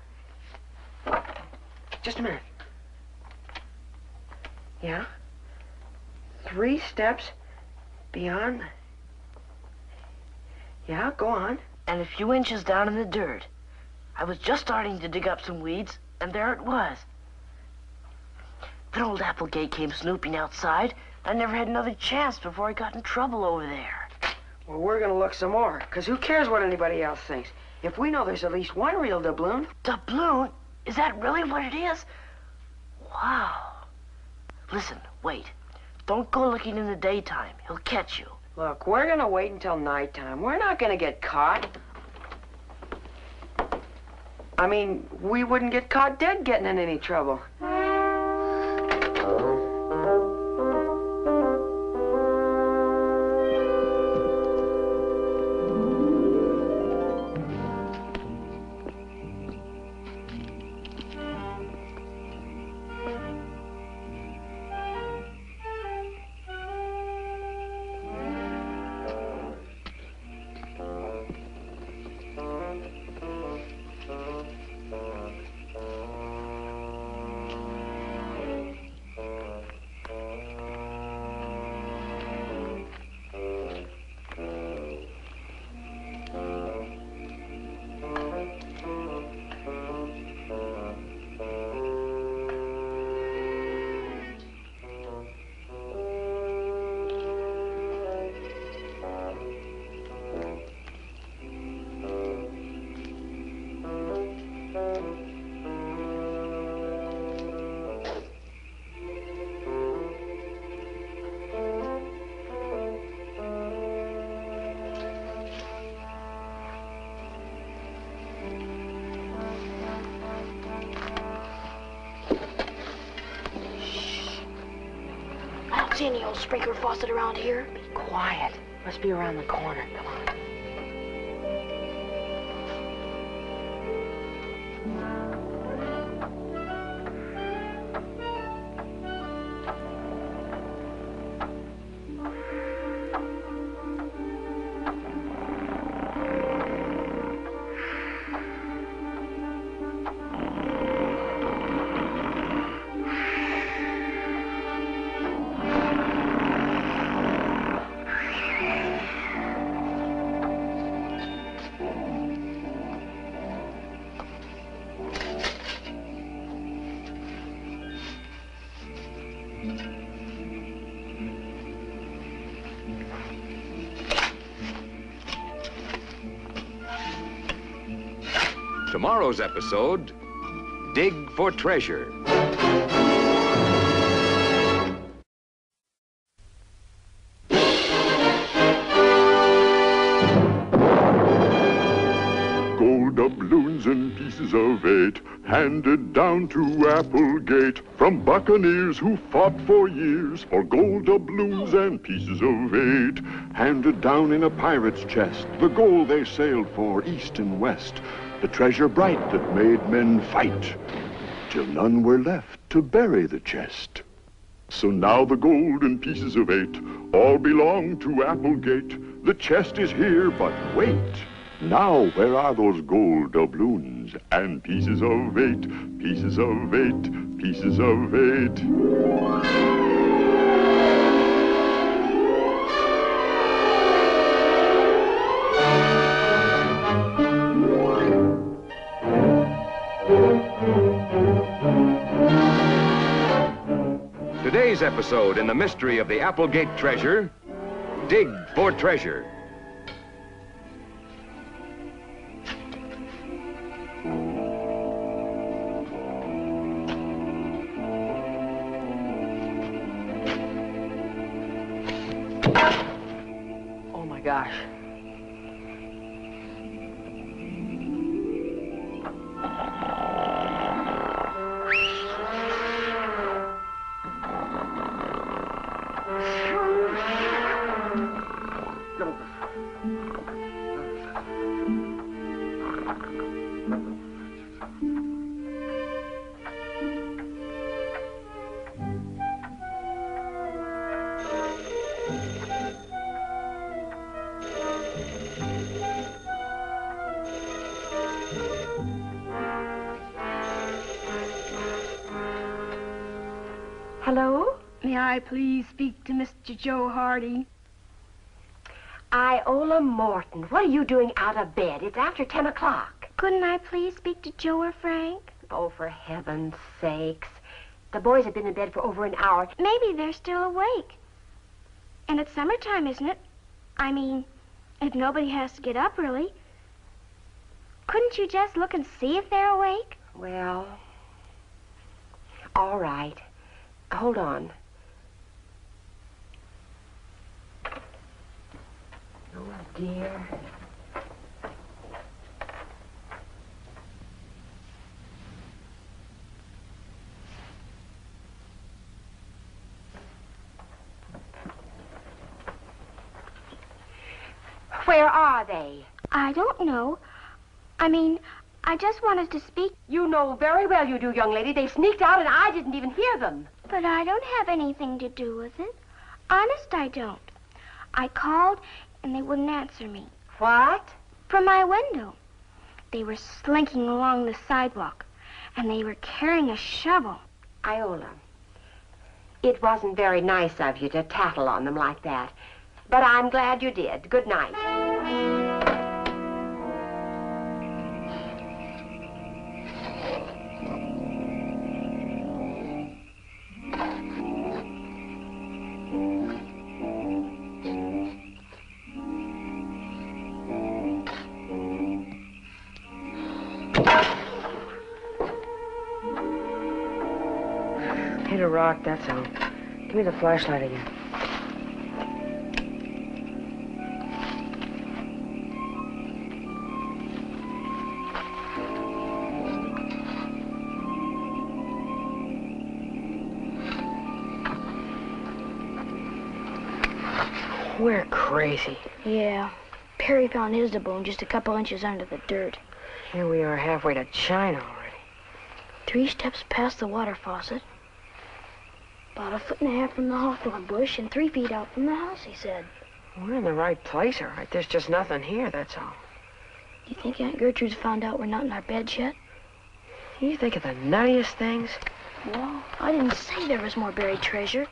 Just a minute. Yeah? 3 steps beyond... Yeah, go on. And a few inches down in the dirt, I was just starting to dig up some weeds, and there it was. Then old Applegate came snooping outside. I never had another chance before I got in trouble over there. Well, we're gonna look some more, because who cares what anybody else thinks? If we know there's at least one real doubloon... Doubloon? Is that really what it is? Wow. Listen, wait. Don't go looking in the daytime. He'll catch you. Look, we're gonna wait until nighttime. We're not gonna get caught. I mean, we wouldn't get caught dead getting in any trouble. see any old sprinkler faucet around here. Be quiet. Must be around the corner. Come on. Tomorrow's episode, Dig for Treasure. Gold doubloons and pieces of 8 handed down to Applegate from buccaneers who fought for years for gold doubloons and pieces of 8 handed down in a pirate's chest, the gold they sailed for east and west, the treasure bright that made men fight till none were left to bury the chest. So now the gold and pieces of 8 all belong to Applegate. The chest is here, but wait. Now, where are those gold doubloons and pieces of 8, pieces of 8, pieces of 8? Today's episode in the mystery of the Applegate treasure, Dig for Treasure. Oh my gosh. Hello? May I please speak to Mr. Joe Hardy? Iola Morton, what are you doing out of bed? It's after 10 o'clock. Couldn't I please speak to Joe or Frank? Oh, for heaven's sakes. The boys have been in bed for over an hour. Maybe they're still awake. And it's summertime, isn't it? I mean, if nobody has to get up early. Couldn't you just look and see if they're awake? Well, all right. Hold on. Oh, dear. Where are they? I don't know. I mean, I just wanted to speak. You know very well you do, young lady. They sneaked out and I didn't even hear them. But I don't have anything to do with it. Honest, I don't. I called and they wouldn't answer me. What? From my window. They were slinking along the sidewalk and they were carrying a shovel. Iola, it wasn't very nice of you to tattle on them like that. But I'm glad you did. Good night. Hit a rock, that's all. Give me the flashlight again. We're crazy. Yeah. Perry found his doubloon just a couple inches under the dirt. Here we are halfway to China already. 3 steps past the water faucet. About 1.5 feet from the hawthorn bush and 3 feet out from the house, he said. We're in the right place, all right. There's just nothing here, that's all. Do you think Aunt Gertrude's found out we're not in our beds yet? You think of the nuttiest things? Well, I didn't say there was more buried treasure.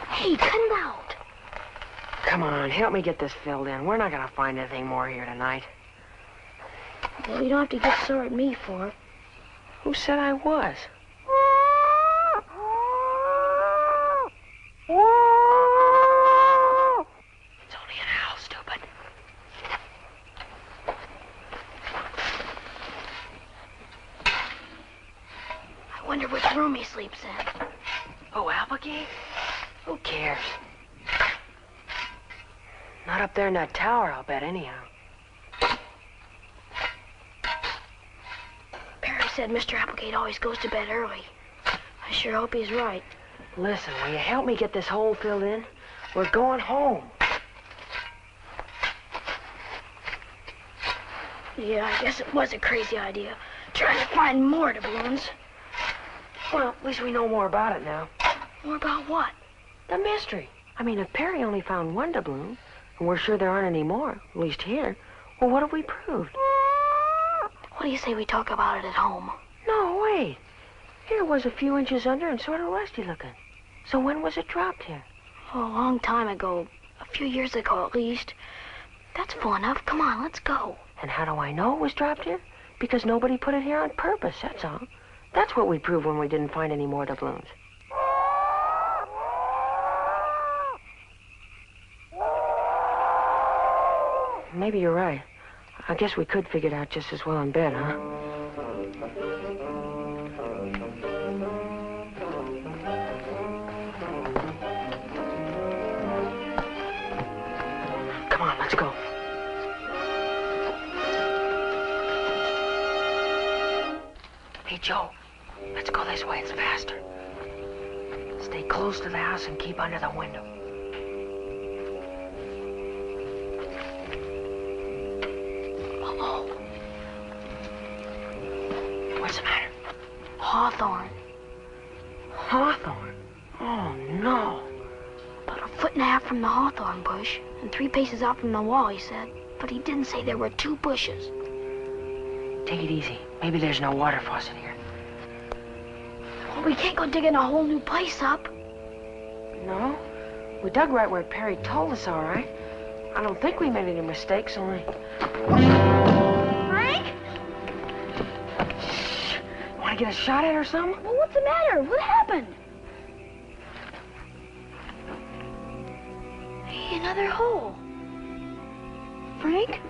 Hey, cut it out. Come on, help me get this filled in. We're not gonna find anything more here tonight. Well, you don't have to get sore at me for it. Who said I was? It's only an owl, stupid. I wonder which room he sleeps in. Oh, Applegate? Who cares? Not up there in that tower, I'll bet, anyhow. Perry said Mr. Applegate always goes to bed early. I sure hope he's right. Listen, will you help me get this hole filled in? We're going home. Yeah, I guess it was a crazy idea. Trying to find more doubloons. Well, at least we know more about it now. More about what? The mystery. I mean, if Perry only found 1 doubloon, and we're sure there aren't any more, at least here, well, what have we proved? What do you say we talk about it at home? No, wait. Here it was a few inches under and sort of rusty looking. So when was it dropped here? Oh, a long time ago. A few years ago, at least. That's full enough. Come on, let's go. And how do I know it was dropped here? Because nobody put it here on purpose, that's all. That's what we proved when we didn't find any more doubloons. Maybe you're right. I guess we could figure it out just as well in bed, huh? Come on, let's go. Hey, Joe, let's go this way. It's faster. Stay close to the house and keep under the window. What's the matter? Hawthorn. Hawthorn? Oh, no. About 1.5 feet from the hawthorn bush and 3 paces out from the wall, he said. But he didn't say there were 2 bushes. Take it easy. Maybe there's no water faucet here. Well, we can't go digging a whole new place up. No? We dug right where Perry told us, all right. I don't think we made any mistakes, only... Frank? Want to get a shot at her or something? Well, what's the matter? What happened? Hey, another hole. Frank?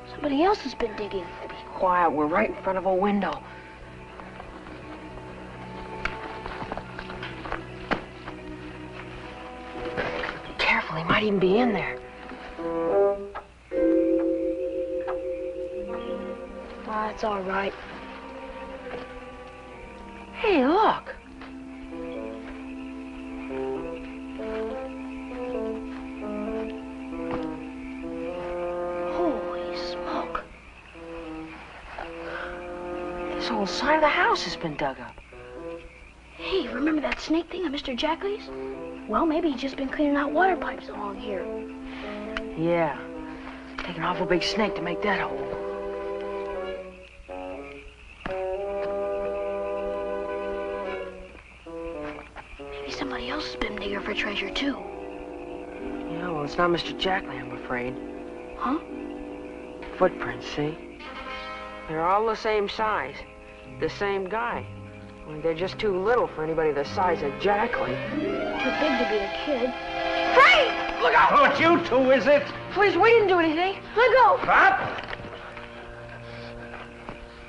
Somebody else has been digging. Be quiet. We're right in front of a window. Careful, he might even be in there. Ah, it's all right. Hey, look. Holy smoke. This whole side of the house has been dug up. Hey, remember that snake thing at Mr. Jackley's? Well, maybe he's just been cleaning out water pipes along here. Yeah. Take an awful big snake to make that hole. Maybe somebody else has been digging for treasure, too. Yeah, well, it's not Mr. Jackley, I'm afraid. Huh? Footprints, see? They're all the same size. The same guy. Only they're just too little for anybody the size of Jackley. Too big to be a kid. Frank! Look out! Oh, it's you two, is it? Please, we didn't do anything. Let go! Stop!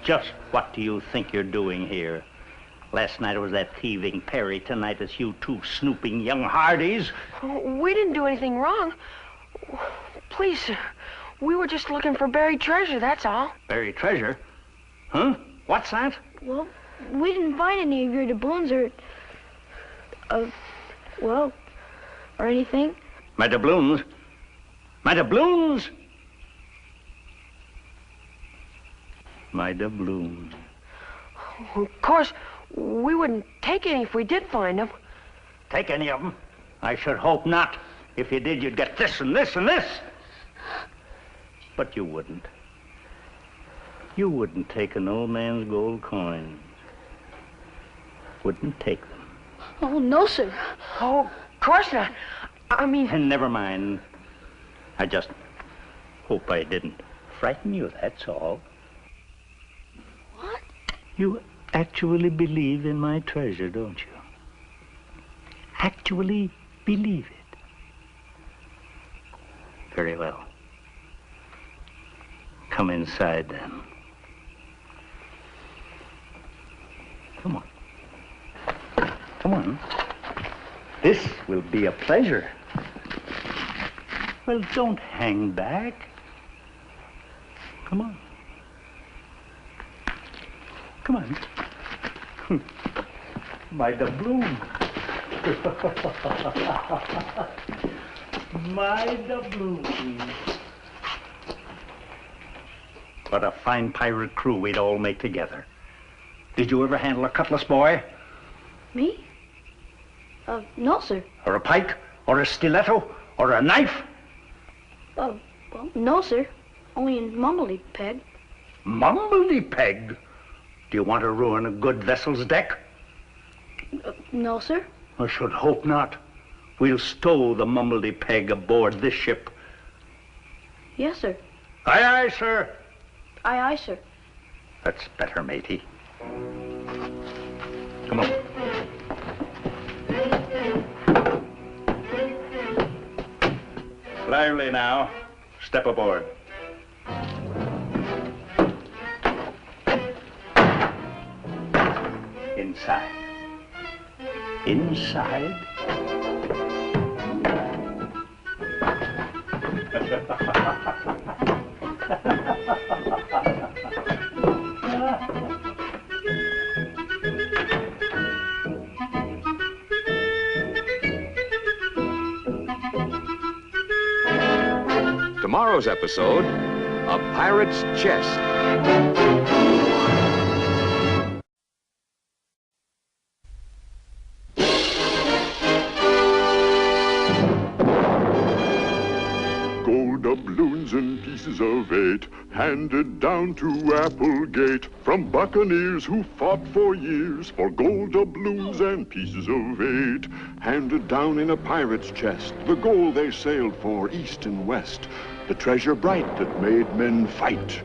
Just what do you think you're doing here? Last night it was that thieving Perry. Tonight it's you two snooping young Hardys. We didn't do anything wrong. Please, sir. We were just looking for buried treasure, that's all. Buried treasure? Huh? What's that? Well, we didn't find any of your doubloons or... well... or anything? My doubloons? My doubloons? My doubloons. Of course, we wouldn't take any if we did find them. Take any of them? I should hope not. If you did, you'd get this and this and this. But you wouldn't. You wouldn't take an old man's gold coins. Wouldn't take them. Oh, no, sir. Oh, of course not. I mean... And never mind. I just hope I didn't frighten you, that's all. What? You actually believe in my treasure, don't you? Actually believe it. Very well. Come inside, then. Come on. Come on. This will be a pleasure. Well, don't hang back. Come on. Come on. My doubloon. My doubloon. What a fine pirate crew we'd all make together. Did you ever handle a cutlass, boy? Me? No, sir. Or a pike? Or a stiletto? Or a knife? Well, no, sir. Only in Mumbledy-Peg. Mumbledy-Peg? Do you want to ruin a good vessel's deck? No, sir. I should hope not. We'll stow the Mumbledy-Peg aboard this ship. Yes, sir. Aye, aye, sir. Aye, aye, sir. That's better, matey. Come on. Lively now. Step aboard. Inside. Inside. Tomorrow's episode, A Pirate's Chest. Gold doubloons and pieces of 8 handed down to Applegate from buccaneers who fought for years for gold doubloons and pieces of 8 handed down in a pirate's chest, the gold they sailed for east and west, the treasure bright that made men fight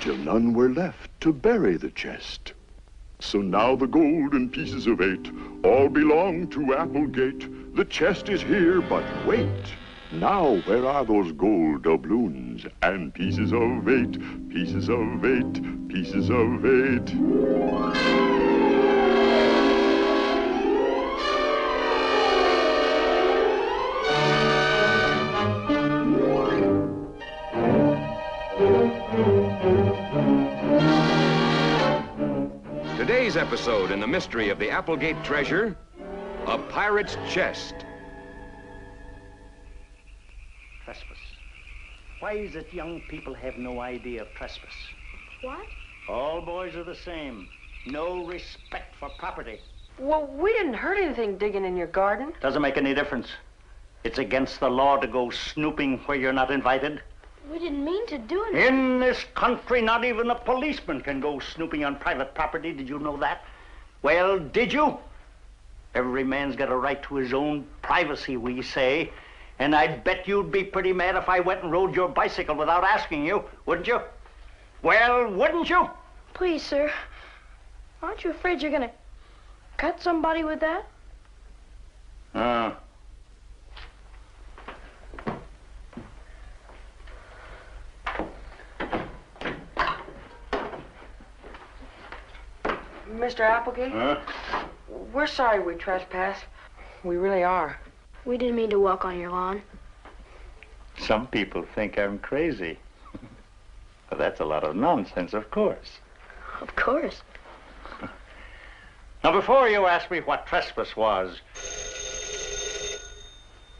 till none were left to bury the chest. So now the gold and pieces of 8 all belong to Applegate. The chest is here, but wait. Now, where are those gold doubloons and pieces of 8, pieces of 8, pieces of 8? Today's episode in the mystery of the Applegate treasure, A Pirate's Chest. Trespass. Why is it young people have no idea of trespass? What? All boys are the same. No respect for property. Well, we didn't hurt anything digging in your garden. Doesn't make any difference. It's against the law to go snooping where you're not invited. We didn't mean to do anything. In this country, not even a policeman can go snooping on private property. Did you know that? Well, did you? Every man's got a right to his own privacy, we say. And I'd bet you'd be pretty mad if I went and rode your bicycle without asking you, wouldn't you? Well, wouldn't you? Please, sir. Aren't you afraid you're gonna cut somebody with that? Mr. Applegate? Huh? We're sorry we trespassed. We really are. We didn't mean to walk on your lawn. Some people think I'm crazy. Well, that's a lot of nonsense, of course. Of course. Now, before you ask me what trespass was,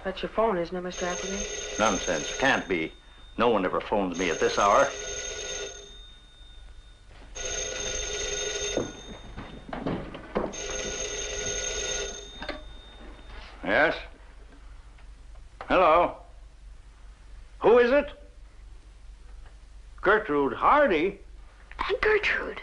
That's your phone, isn't it, Mr. Applegate? Nonsense. Can't be. No one ever phones me at this hour. Yes? Hello? Who is it? Gertrude Hardy? Aunt Gertrude.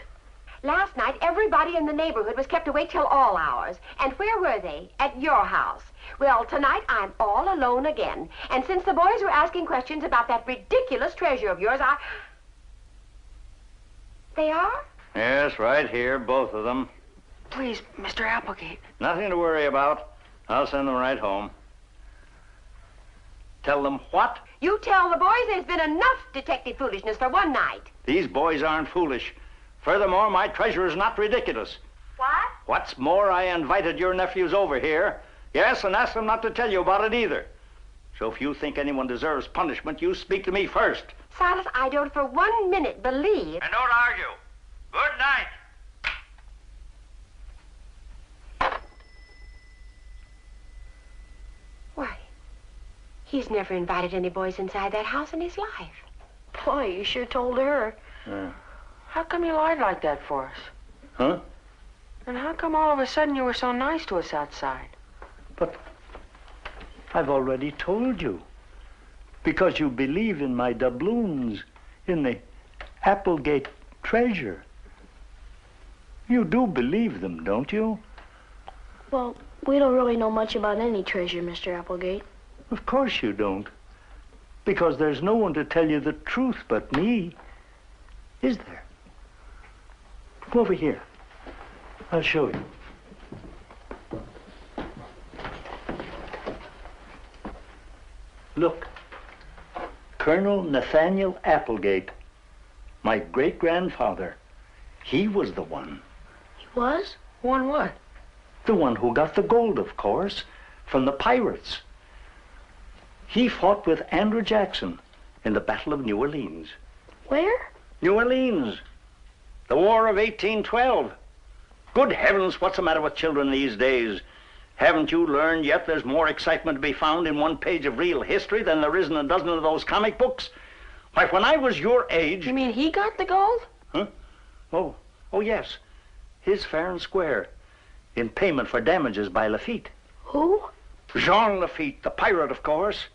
Last night, everybody in the neighborhood was kept awake till all hours. And where were they? At your house. Well, tonight I'm all alone again. And since the boys were asking questions about that ridiculous treasure of yours, They are? Yes, right here, both of them. Please, Mr. Applegate. Nothing to worry about. I'll send them right home. Tell them what? You tell the boys there's been enough detective foolishness for one night. These boys aren't foolish. Furthermore, my treasure is not ridiculous. What? What's more, I invited your nephews over here. Yes, and asked them not to tell you about it either. So if you think anyone deserves punishment, you speak to me first. Silas, I don't for 1 minute believe... And don't argue. Good night. Why, he's never invited any boys inside that house in his life. Boy, you sure told her. How come you lied like that for us? Huh? And how come all of a sudden you were so nice to us outside? But I've already told you. Because you believe in my doubloons, in the Applegate treasure. You do believe them, don't you? Well, we don't really know much about any treasure, Mr. Applegate. Of course you don't. Because there's no one to tell you the truth but me. Is there? Come over here. I'll show you. Look. Colonel Nathaniel Applegate, my great-grandfather. He was the one. He was? One what? The one who got the gold, of course, from the pirates. He fought with Andrew Jackson in the Battle of New Orleans. Where? New Orleans. The War of 1812. Good heavens, what's the matter with children these days? Haven't you learned yet there's more excitement to be found in one page of real history than there is in a dozen of those comic books? Why, when I was your age... You mean he got the gold? Huh? Oh, yes. His fair and square. In payment for damages by Lafitte. Who? Jean Lafitte, the pirate, of course.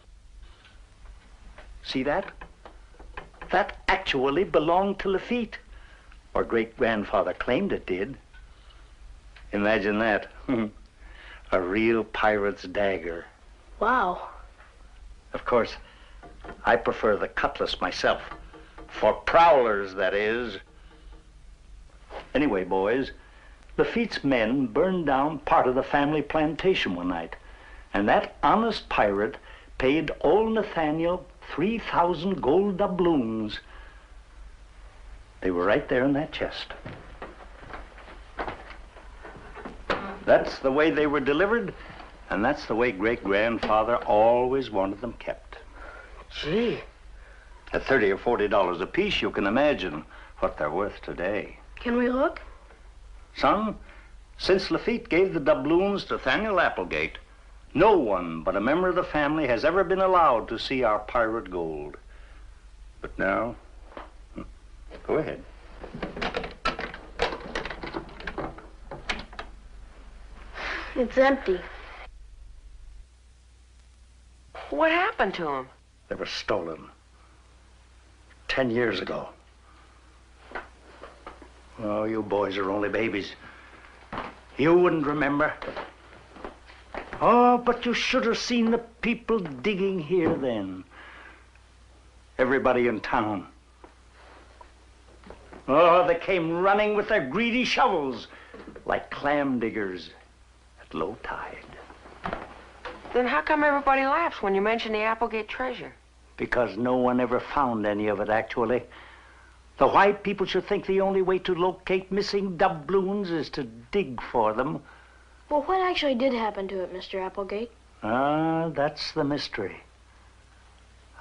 See that? That actually belonged to Lafitte. Or great-grandfather claimed it did. Imagine that. A real pirate's dagger. Wow. Of course, I prefer the cutlass myself. For prowlers, that is. Anyway, boys, Lafitte's men burned down part of the family plantation one night. And that honest pirate paid old Nathaniel 3,000 gold doubloons. They were right there in that chest. That's the way they were delivered, and that's the way great-grandfather always wanted them kept. Gee. At $30 or $40 apiece, you can imagine what they're worth today. Can we look? Son, since Lafitte gave the doubloons to Nathaniel Applegate, no one but a member of the family has ever been allowed to see our pirate gold. But now, go ahead. It's empty. What happened to him? They were stolen 10 years ago. Oh, you boys are only babies. You wouldn't remember. Oh, but you should have seen the people digging here then. Everybody in town. Oh, they came running with their greedy shovels like clam diggers at low tide. Then how come everybody laughs when you mention the Applegate treasure? Because no one ever found any of it, actually. The white people should think the only way to locate missing doubloons is to dig for them. Well, what actually did happen to it, Mr. Applegate? That's the mystery.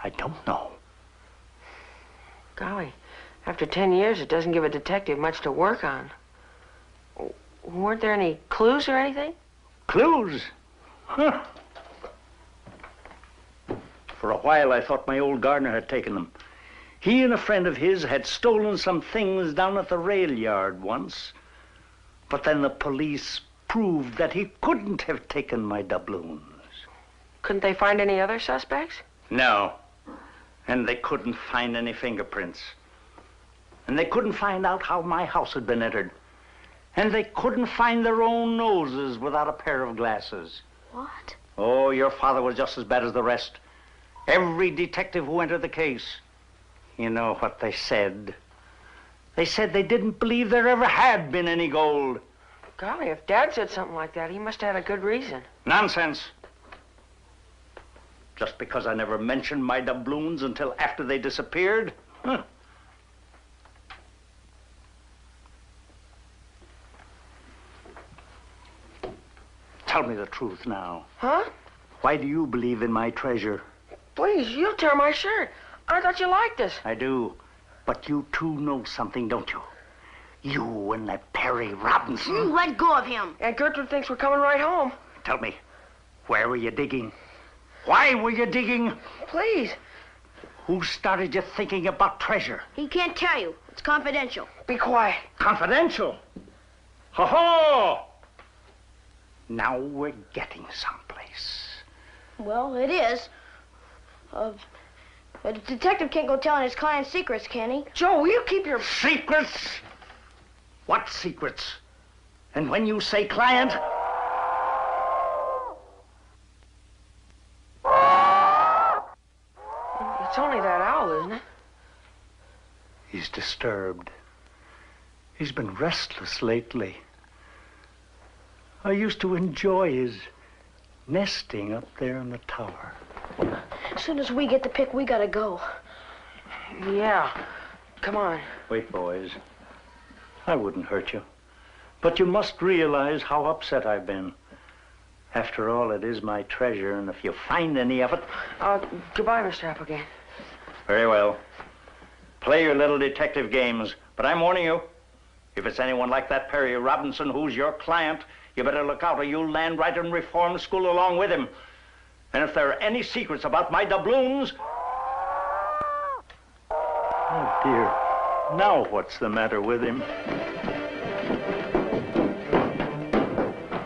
I don't know. Golly, after 10 years, it doesn't give a detective much to work on. Weren't there any clues or anything? Clues? Huh. For a while, I thought my old gardener had taken them. He and a friend of his had stolen some things down at the rail yard once. But then the police proved that he couldn't have taken my doubloons. Couldn't they find any other suspects? No. And they couldn't find any fingerprints. And they couldn't find out how my house had been entered. And they couldn't find their own noses without a pair of glasses. What? Oh, your father was just as bad as the rest. Every detective who entered the case. You know what they said? They said they didn't believe there ever had been any gold. Golly, if Dad said something like that, he must have had a good reason. Nonsense. Just because I never mentioned my doubloons until after they disappeared? Huh. Tell me the truth now. Huh? Why do you believe in my treasure? Please, you'll tear my shirt. I thought you liked this. I do. But you too know something, don't you? You and that Perry Robinson. Let go of him. Aunt Gertrude thinks we're coming right home. Tell me, where were you digging? Why were you digging? Please. Who started you thinking about treasure? He can't tell you. It's confidential. Be quiet. Confidential? Ho-ho! Now we're getting someplace. Well, it is. A detective can't go telling his client's secrets, can he? Joe, will you keep your... Secrets? What secrets? And when you say client... It's only that owl, isn't it? He's disturbed. He's been restless lately. I used to enjoy his nesting up there in the tower. As soon as we get the pick, we gotta go. Yeah. Come on. Wait, boys. I wouldn't hurt you. But you must realize how upset I've been. After all, it is my treasure, and if you find any of it... Goodbye, Mr. Applegate. Very well. Play your little detective games, but I'm warning you. If it's anyone like that Perry Robinson who's your client, you better look out or you'll land right in reform school along with him. And if there are any secrets about my doubloons... Oh, dear. Now what's the matter with him?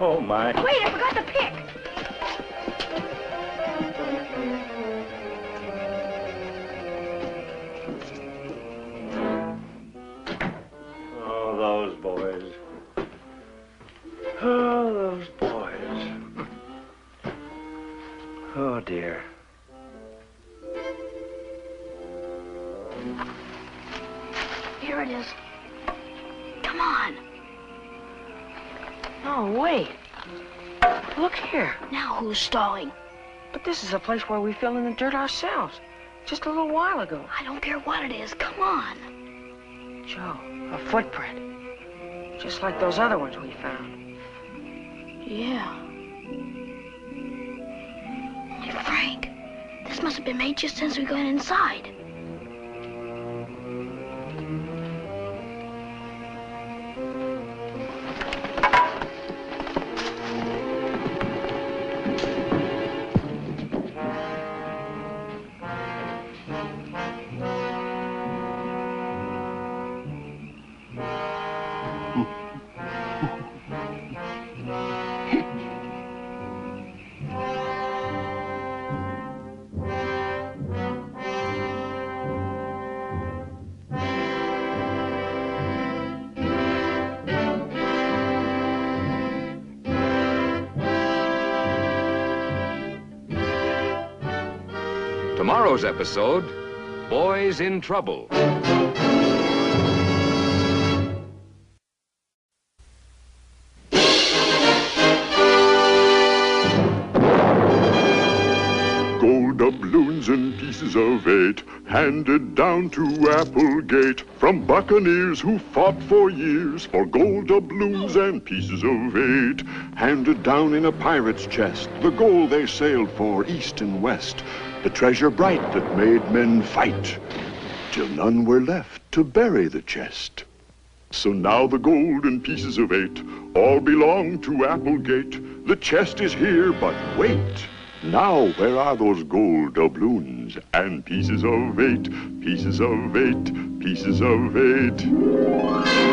Oh, my. Wait, I forgot the pick. Oh, those boys. Oh, those boys. Oh, dear. Here it is. Come on. No, wait. Look here. Now who's stalling? But this is a place where we fell in the dirt ourselves. Just a little while ago. I don't care what it is. Come on. Joe, a footprint. Just like those other ones we found. Yeah. Hey, Frank, this must have been made just since we got inside. Tomorrow's episode, Boys in Trouble. Gold doubloons and pieces of 8, handed down to Applegate from buccaneers who fought for years for gold doubloons and pieces of 8. Handed down in a pirate's chest, the gold they sailed for east and west, the treasure bright that made men fight, till none were left to bury the chest. So now the gold and pieces of 8 all belong to Applegate. The chest is here, but wait. Now, where are those gold doubloons and pieces of 8, pieces of 8, pieces of 8?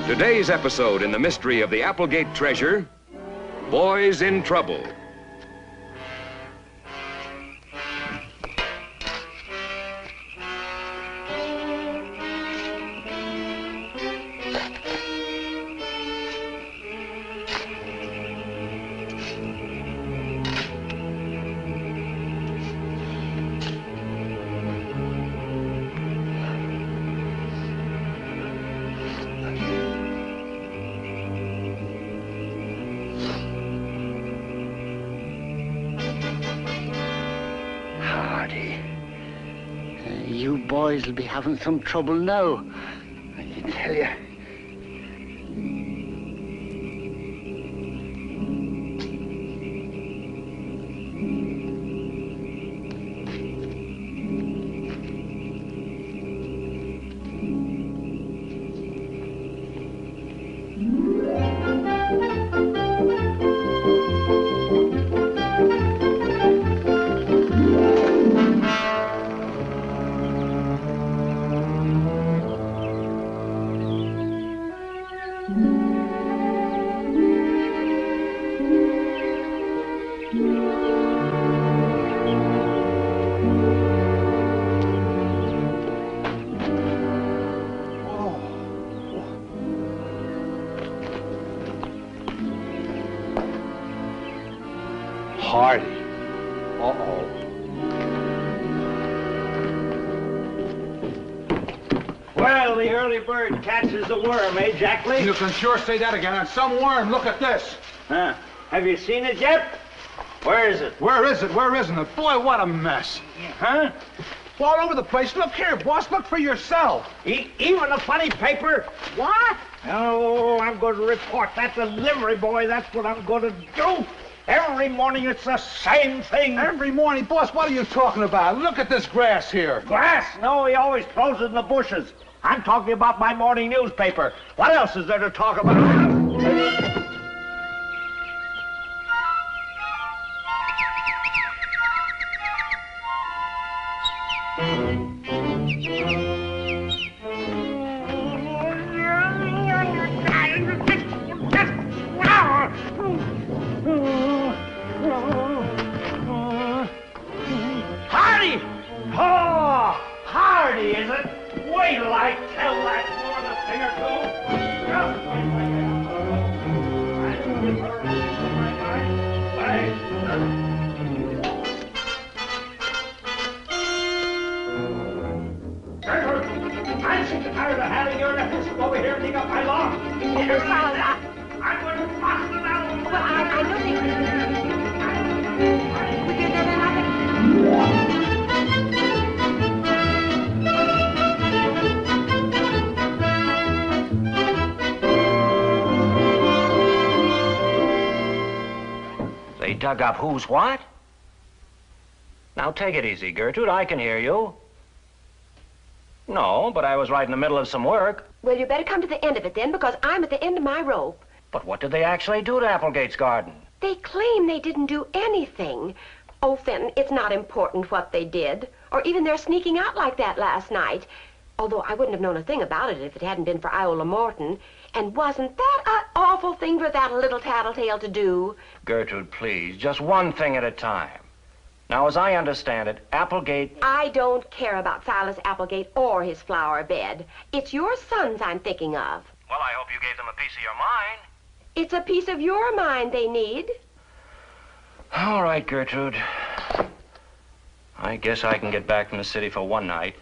Today's episode in the mystery of the Applegate treasure, Boys in Trouble. You boys will be having some trouble now, I can tell you. Hardy. Uh-oh. Well, the early bird catches the worm, eh, Jackley? You can sure say that again. And some worm. Look at this. Huh. Have you seen it yet? Where is it? Where is it? Where isn't it? Boy, what a mess. Huh? All over the place. Look here, boss. Look for yourself. Even a funny paper? What? Oh, I'm going to report that delivery boy. That's what I'm going to do. Every morning it's the same thing. Every morning? Boss, what are you talking about? Look at this grass here. Grass? No, he always throws it in the bushes. I'm talking about my morning newspaper. What else is there to talk about? Hardy! Oh, Hardy, is it? Wait till I tell that woman a thing or two. Just wait till I get I'm sick and tired of having your nephews come over here and dig up my lawn. Here like that. I'm going to toss them out. Well, I know they... We did that and nothing. They dug up who's what? Now take it easy, Gertrude. I can hear you. No, but I was right in the middle of some work. Well, you better come to the end of it then, because I'm at the end of my rope. But what did they actually do to Applegate's garden? They claim they didn't do anything. Oh, Fenton, it's not important what they did, or even their sneaking out like that last night. Although I wouldn't have known a thing about it if it hadn't been for Iola Morton. And wasn't that an awful thing for that little tattletale to do? Gertrude, please, just one thing at a time. Now, as I understand it, Applegate... I don't care about Silas Applegate or his flower bed. It's your sons I'm thinking of. Well, I hope you gave them a piece of your mind. It's a piece of your mind they need. All right, Gertrude. I guess I can get back from the city for one night.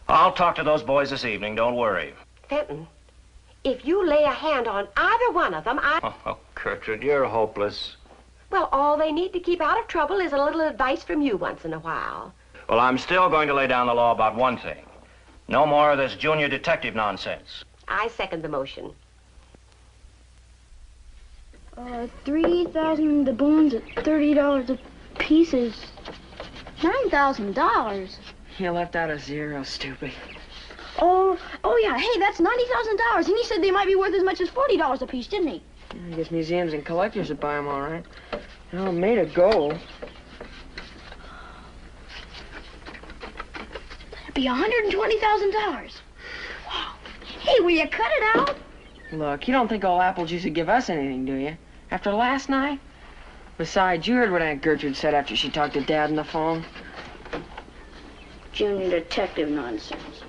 I'll talk to those boys this evening, don't worry. Fenton, if you lay a hand on either one of them, Oh, Gertrude, you're hopeless. Well, all they need to keep out of trouble is a little advice from you once in a while. Well, I'm still going to lay down the law about one thing. No more of this junior detective nonsense. I second the motion. 3,000 doubloons at $30 a piece is $9,000? You left out a zero, stupid. Oh, yeah. Hey, that's $90,000. And he said they might be worth as much as $40 apiece, didn't he? I guess museums and collectors would buy them all right. Well, made of gold. That'd be $120,000. Wow. Hey, will you cut it out? Look, you don't think old Applejuice would give us anything, do you? After last night? Besides, you heard what Aunt Gertrude said after she talked to Dad on the phone. Junior detective nonsense.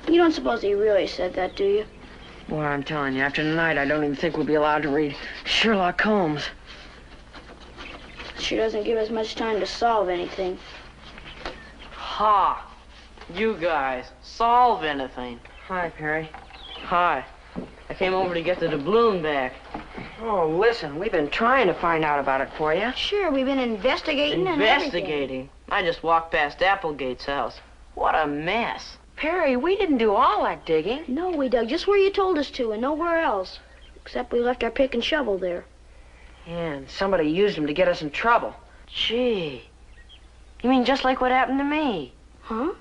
You don't suppose he really said that, do you? Boy, I'm telling you, after tonight, I don't even think we'll be allowed to read Sherlock Holmes. Sure doesn't give us much time to solve anything. Ha! You guys, solve anything. Hi, Perry. Hi. I came over to get the doubloon back. Oh, listen, we've been trying to find out about it for you. Sure, we've been investigating and everything. Investigating? I just walked past Applegate's house. What a mess. Perry, we didn't do all that digging. No, we dug just where you told us to and nowhere else. Except we left our pick and shovel there. Yeah, and somebody used them to get us in trouble. Gee. You mean just like what happened to me? Huh?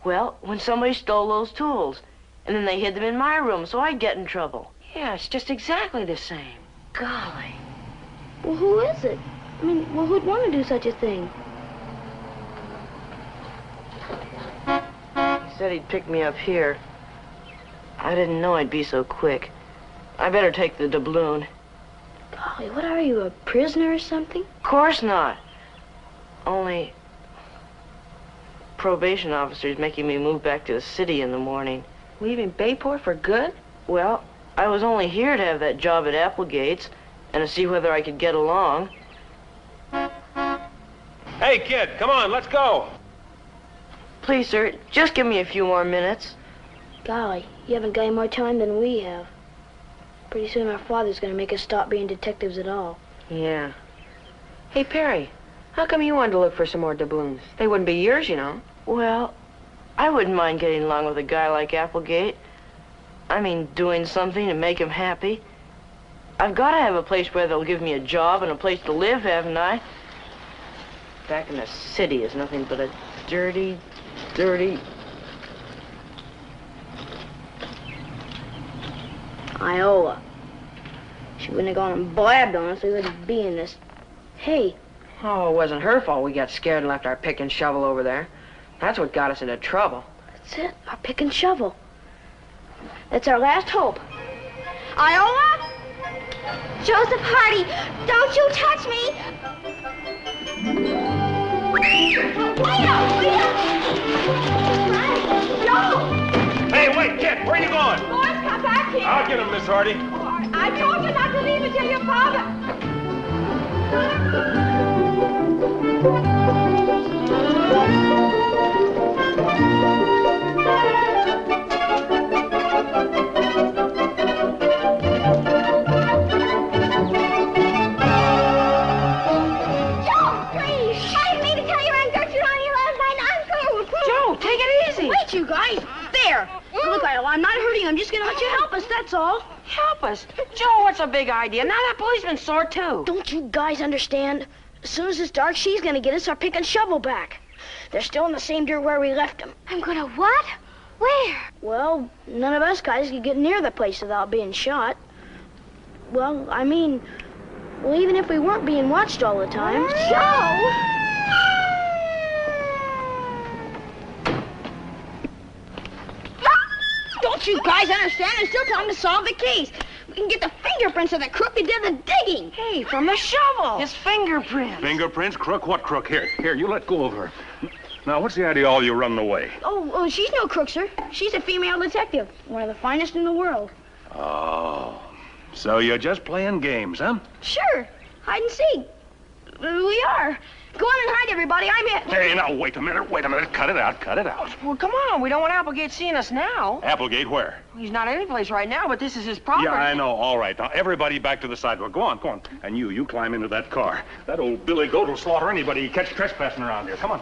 Well, when somebody stole those tools, and then they hid them in my room so I'd get in trouble. Yeah, it's just exactly the same. Golly. Well, who is it? I mean, well, who'd want to do such a thing? He said he'd pick me up here. I didn't know I'd be so quick. I better take the doubloon. Golly, what are you, a prisoner or something? Of course not. Only probation officer's making me move back to the city in the morning. Leaving Bayport for good? Well, I was only here to have that job at Applegate's and to see whether I could get along. Hey, kid, come on, let's go. Please, sir, just give me a few more minutes. Golly, you haven't got any more time than we have. Pretty soon our father's gonna make us stop being detectives at all. Yeah. Hey, Perry, how come you wanted to look for some more doubloons? They wouldn't be yours, you know. Well, I wouldn't mind getting along with a guy like Applegate. I mean, doing something to make him happy. I've got to have a place where they'll give me a job and a place to live, haven't I? Back in the city is nothing but a dirty, dirty... Iola. She wouldn't have gone and blabbed on us, we wouldn't be in this. Hey. Oh, it wasn't her fault we got scared and left our pick and shovel over there. That's what got us into trouble. That's it, our pick and shovel. That's our last hope. Iola? Joseph Hardy, don't you touch me! Wait up! Joe! Hey, wait, kid, where are you going? Boys, come back here! I'll get him, Miss Hardy. I told you not to leave until your father... Wait, you guys! There! Look, Iola, I'm not hurting you. I'm just gonna let you help us, that's all. Help us? Joe, what's a big idea? Now that policeman's sore, too. Don't you guys understand? As soon as it's dark, she's gonna get us our pick and shovel back. They're still in the same dirt where we left them. I'm gonna what? Where? Well, none of us guys can get near the place without being shot. Well, I mean, well, even if we weren't being watched all the time. Joe! Don't you guys understand? There's still time to solve the case. We can get the fingerprints of the crook that did the digging. Hey, from the shovel. His fingerprints. Fingerprints? Crook? What crook? Here, you let go of her. Now, what's the idea all you running away? Oh, she's no crook, sir. She's a female detective. One of the finest in the world. Oh, so you're just playing games, huh? Sure. Hide and seek. We are. Go on and hide, everybody. I'm it. Hey, now, wait a minute. Cut it out. Well, come on. We don't want Applegate seeing us now. Applegate where? He's not any place right now, but this is his property. Yeah, I know. All right. Now, everybody back to the sidewalk. Go on. And you climb into that car. That old Billy Goat will slaughter anybody he catch trespassing around here. Come on.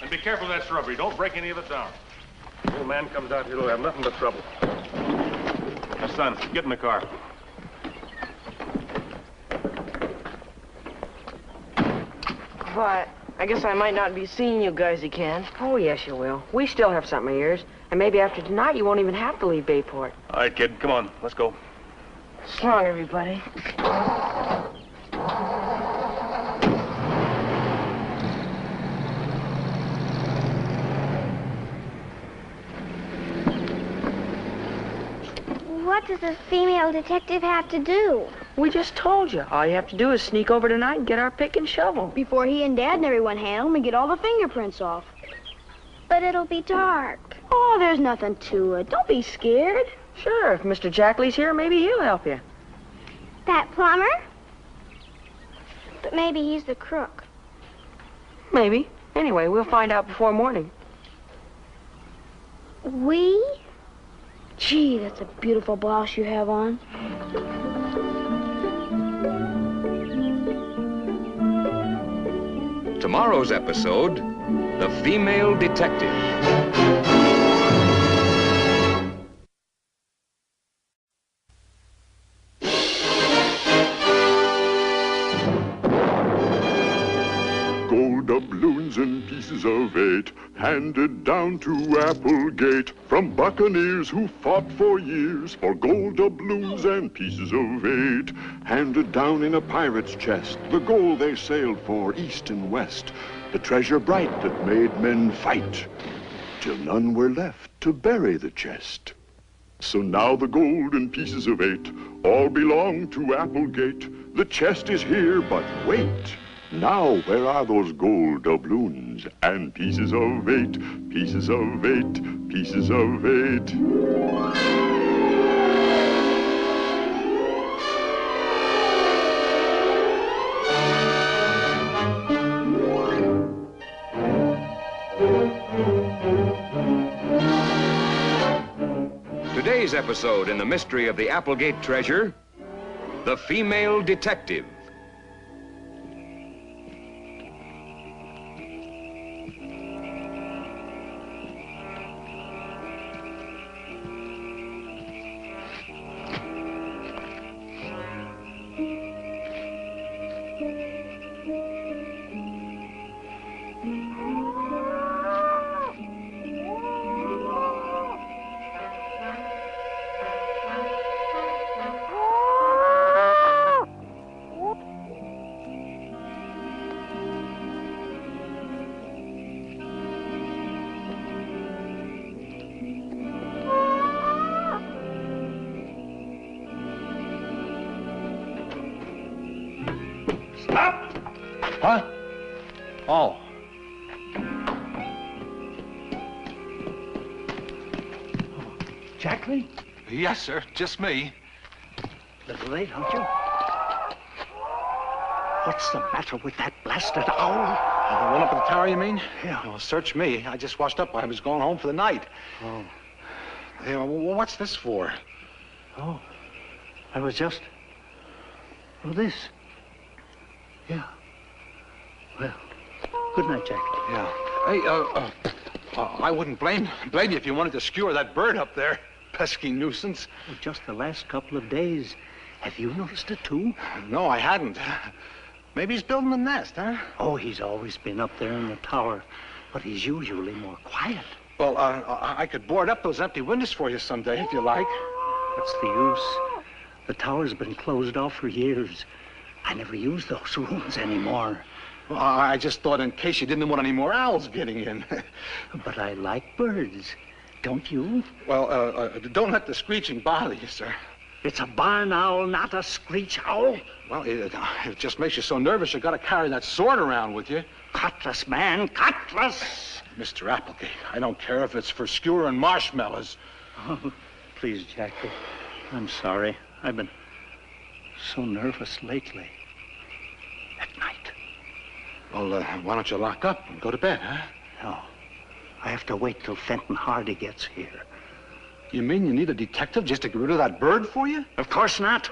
And be careful of that shrubbery. Don't break any of it down. The old man comes out here, he'll have nothing but trouble. Now, son, get in the car. I guess I might not be seeing you guys again. Oh, yes, you will. We still have something of yours. And maybe after tonight, you won't even have to leave Bayport. All right, kid, come on. Let's go. So long, everybody. What does a female detective have to do? We just told you. All you have to do is sneak over tonight and get our pick and shovel. Before he and Dad and everyone handle him and get all the fingerprints off. But it'll be dark. Oh, there's nothing to it. Don't be scared. Sure, if Mr. Jackley's here, maybe he'll help you. That plumber? But maybe he's the crook. Maybe. Anyway, we'll find out before morning. We? Gee, that's a beautiful blouse you have on. Tomorrow's episode, The Female Detective. Gold doubloons and pieces of 8 handed down to Applegate from buccaneers who fought for years for gold doubloons and pieces of 8 handed down in a pirate's chest the gold they sailed for east and west, the treasure bright that made men fight till none were left to bury the chest. So now the gold and pieces of 8 all belong to Applegate. The chest is here, but wait. Now, where are those gold doubloons and pieces of 8, pieces of 8, pieces of 8? Today's episode in the mystery of the Applegate treasure, The Female Detective. Huh? Oh. Jackley? Yes, sir. Just me. Little late, aren't you? What's the matter with that blasted owl? The one up at the tower, you mean? Yeah. Well, search me. I just washed up while I was going home for the night. Oh. Hey, well, what's this for? Oh. I was just... Oh, this. Yeah. Well, good night, Jackley. Yeah. Hey, I wouldn't blame you if you wanted to skewer that bird up there. Pesky nuisance. Well, just the last couple of days. Have you noticed it, too? No, I hadn't. Maybe he's building a nest, huh? Oh, he's always been up there in the tower, but he's usually more quiet. Well, I could board up those empty windows for you someday, if you like. What's the use? The tower's been closed off for years. I never use those rooms anymore. Well, I just thought in case you didn't want any more owls getting in. But I like birds. Don't you? Well, don't let the screeching bother you, sir. It's a barn owl, not a screech owl. Well, it just makes you so nervous you gotta carry that sword around with you. Cutlass, man, cutlass! Mr. Applegate, I don't care if it's for skewering marshmallows. Oh, please, Jackie. I'm sorry. I've been so nervous lately. At night. Well, why don't you lock up and go to bed, huh? No. I have to wait till Fenton Hardy gets here. You mean you need a detective just to get rid of that bird for you? Of course not.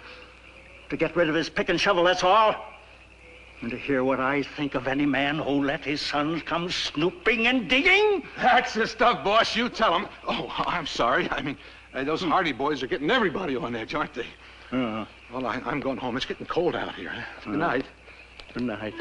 To get rid of his pick and shovel, that's all. And to hear what I think of any man who let his sons come snooping and digging? That's the stuff, boss. You tell him. Oh, I'm sorry. I mean, those Hardy boys are getting everybody on edge, aren't they? Well, I'm going home. It's getting cold out here. Good night. Good night.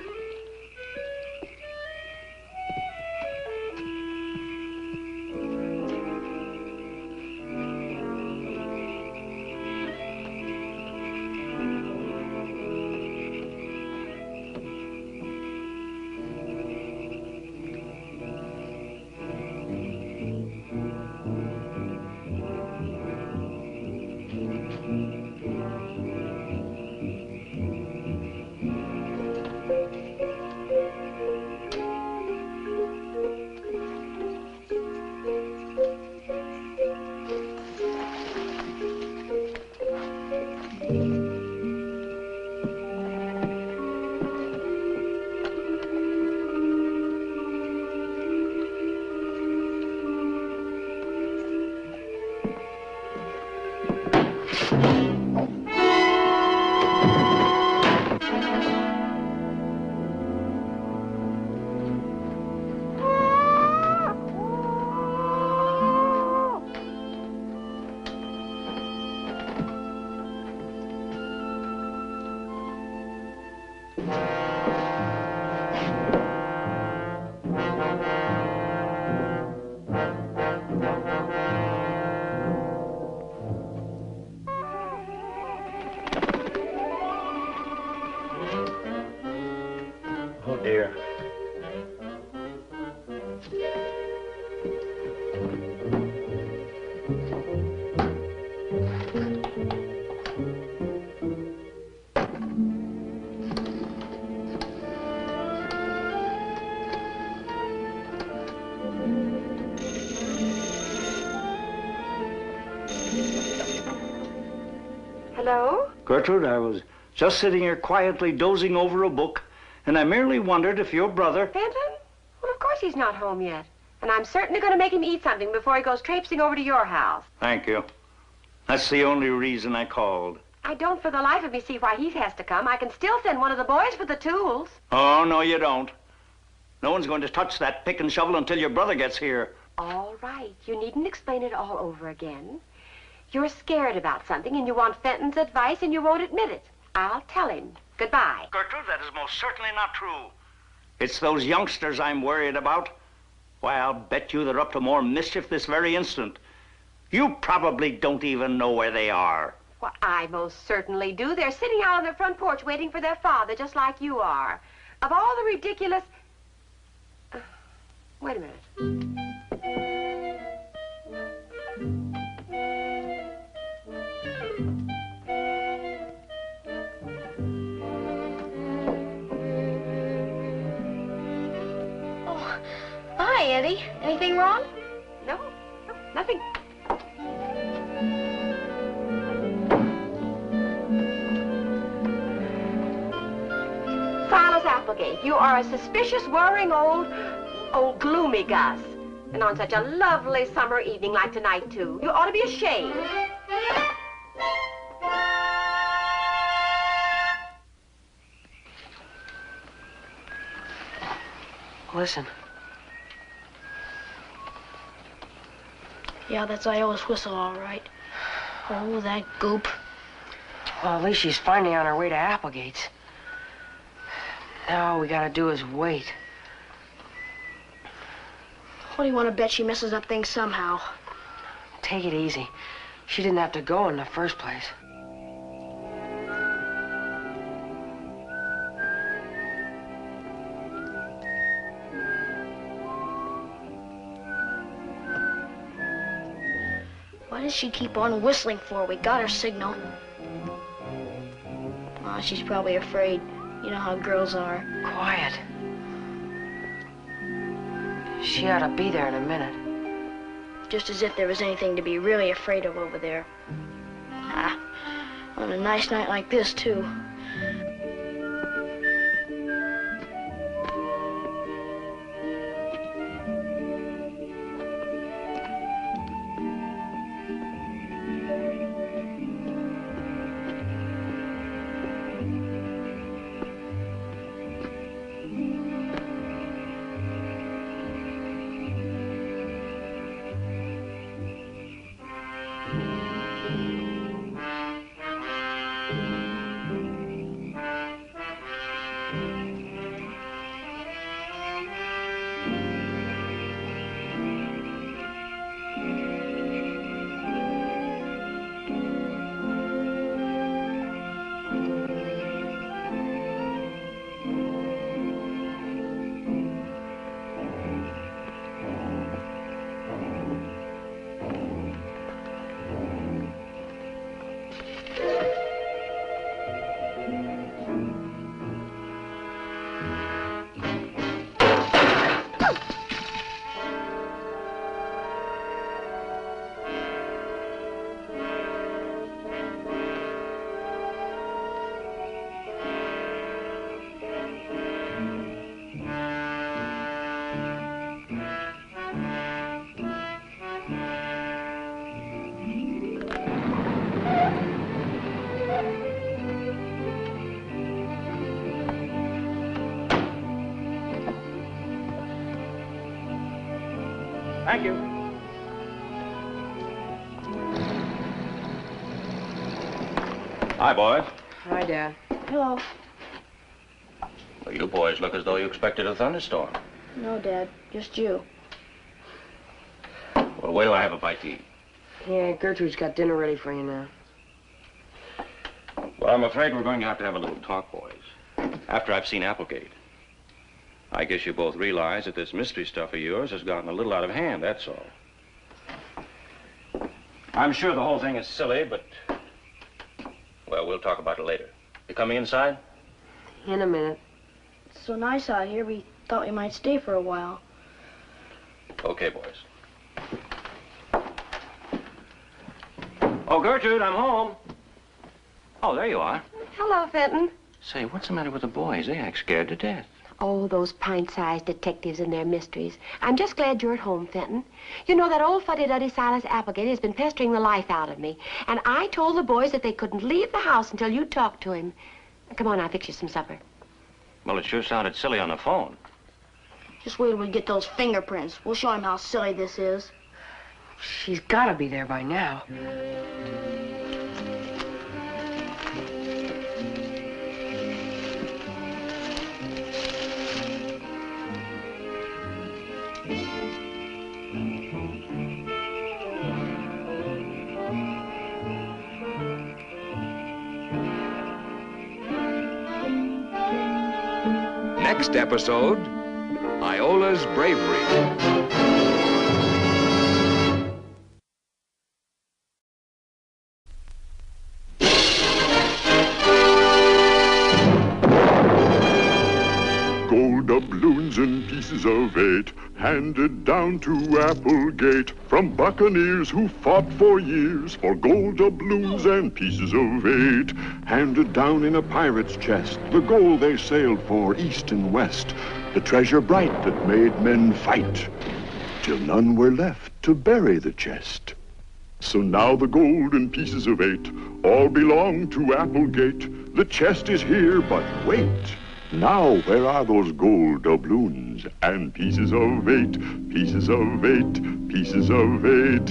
Oh, dear. Hello? Gertrude, I was just sitting here quietly dozing over a book, and I merely wondered if your brother... Fenton? Well, of course he's not home yet. And I'm certainly going to make him eat something before he goes traipsing over to your house. Thank you. That's the only reason I called. I don't for the life of me see why he has to come. I can still send one of the boys for the tools. Oh, no, you don't. No one's going to touch that pick and shovel until your brother gets here. All right. You needn't explain it all over again. You're scared about something and you want Fenton's advice and you won't admit it. I'll tell him. Goodbye. Gertrude, that is most certainly not true. It's those youngsters I'm worried about. Why, I'll bet you they're up to more mischief this very instant. You probably don't even know where they are. Well, I most certainly do. They're sitting out on their front porch waiting for their father, just like you are. Of all the ridiculous... wait a minute. Hi, Eddie. Anything wrong? No, nothing. Silas Applegate, you are a suspicious, worrying old gloomy Gus. And on such a lovely summer evening like tonight, too. You ought to be ashamed. Listen. Yeah, that's Iola's whistle, all right. Oh, that goop. Well, at least she's finally on her way to Applegate's. Now all we gotta do is wait. What do you want to bet she messes up things somehow? Take it easy. She didn't have to go in the first place. What does she keep on whistling for? We got her signal. Oh, she's probably afraid. You know how girls are. Quiet. She ought to be there in a minute. Just as if there was anything to be really afraid of over there. Ah, on a nice night like this, too. Thank you. Hi, boys. Hi, Dad. Hello. Well, you boys look as though you expected a thunderstorm. No, Dad, just you. Well, wait till I have a bite to eat. Yeah, Gertrude's got dinner ready for you now. Well, I'm afraid we're going to have a little talk, boys. After I've seen Applegate. I guess you both realize that this mystery stuff of yours has gotten a little out of hand, that's all. I'm sure the whole thing is silly, but... Well, we'll talk about it later. You coming inside? In a minute. It's so nice out here, we thought we might stay for a while. Okay, boys. Oh, Gertrude, I'm home. Oh, there you are. Hello, Fenton. Say, what's the matter with the boys? They act scared to death. Oh, those pint-sized detectives and their mysteries. I'm just glad you're at home, Fenton. You know, that old fuddy-duddy Silas Applegate has been pestering the life out of me. And I told the boys that they couldn't leave the house until you talked to him. Come on, I'll fix you some supper. Well, it sure sounded silly on the phone. Just wait till we get those fingerprints. We'll show him how silly this is. She's got to be there by now. Next episode, Iola's bravery. Gold doubloons and pieces of 8, handed down to Applegate from buccaneers who fought for years for gold doubloons and pieces of 8, handed down in a pirate's chest, the gold they sailed for east and west, the treasure bright that made men fight, till none were left to bury the chest. So now the gold and pieces of 8 all belong to Applegate. The chest is here, but wait. Now, where are those gold doubloons and pieces of 8, pieces of 8, pieces of 8?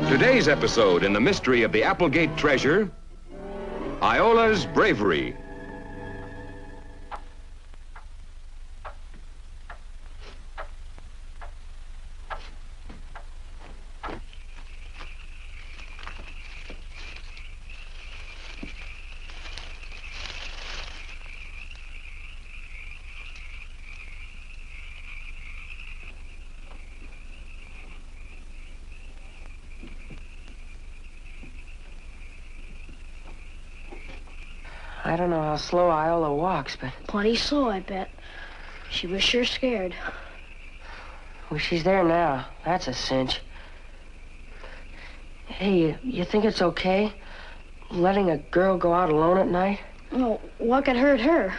Today's episode in the mystery of the Applegate treasure, Iola's bravery. I don't know how slow Iola walks, but... Plenty slow, I bet. She was sure scared. Well, she's there now. That's a cinch. Hey, you think it's okay? Letting a girl go out alone at night? Oh, what could hurt her?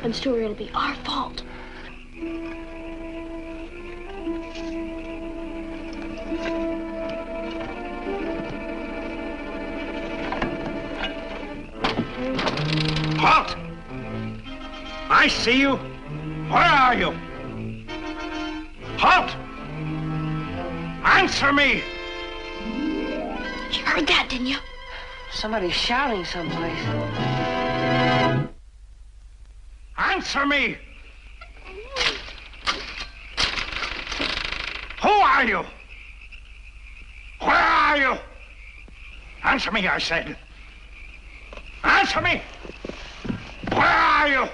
happens to her, it'll be our fault. Halt! I see you. Where are you? Halt! Answer me! You heard that, didn't you? Somebody's shouting someplace. Answer me! Who are you? Where are you? Answer me, I said. Answer me! Where are you?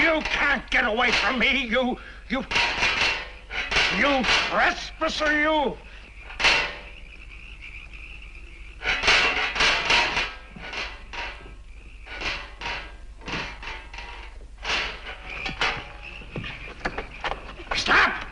You can't get away from me, you trespasser, you! Stop!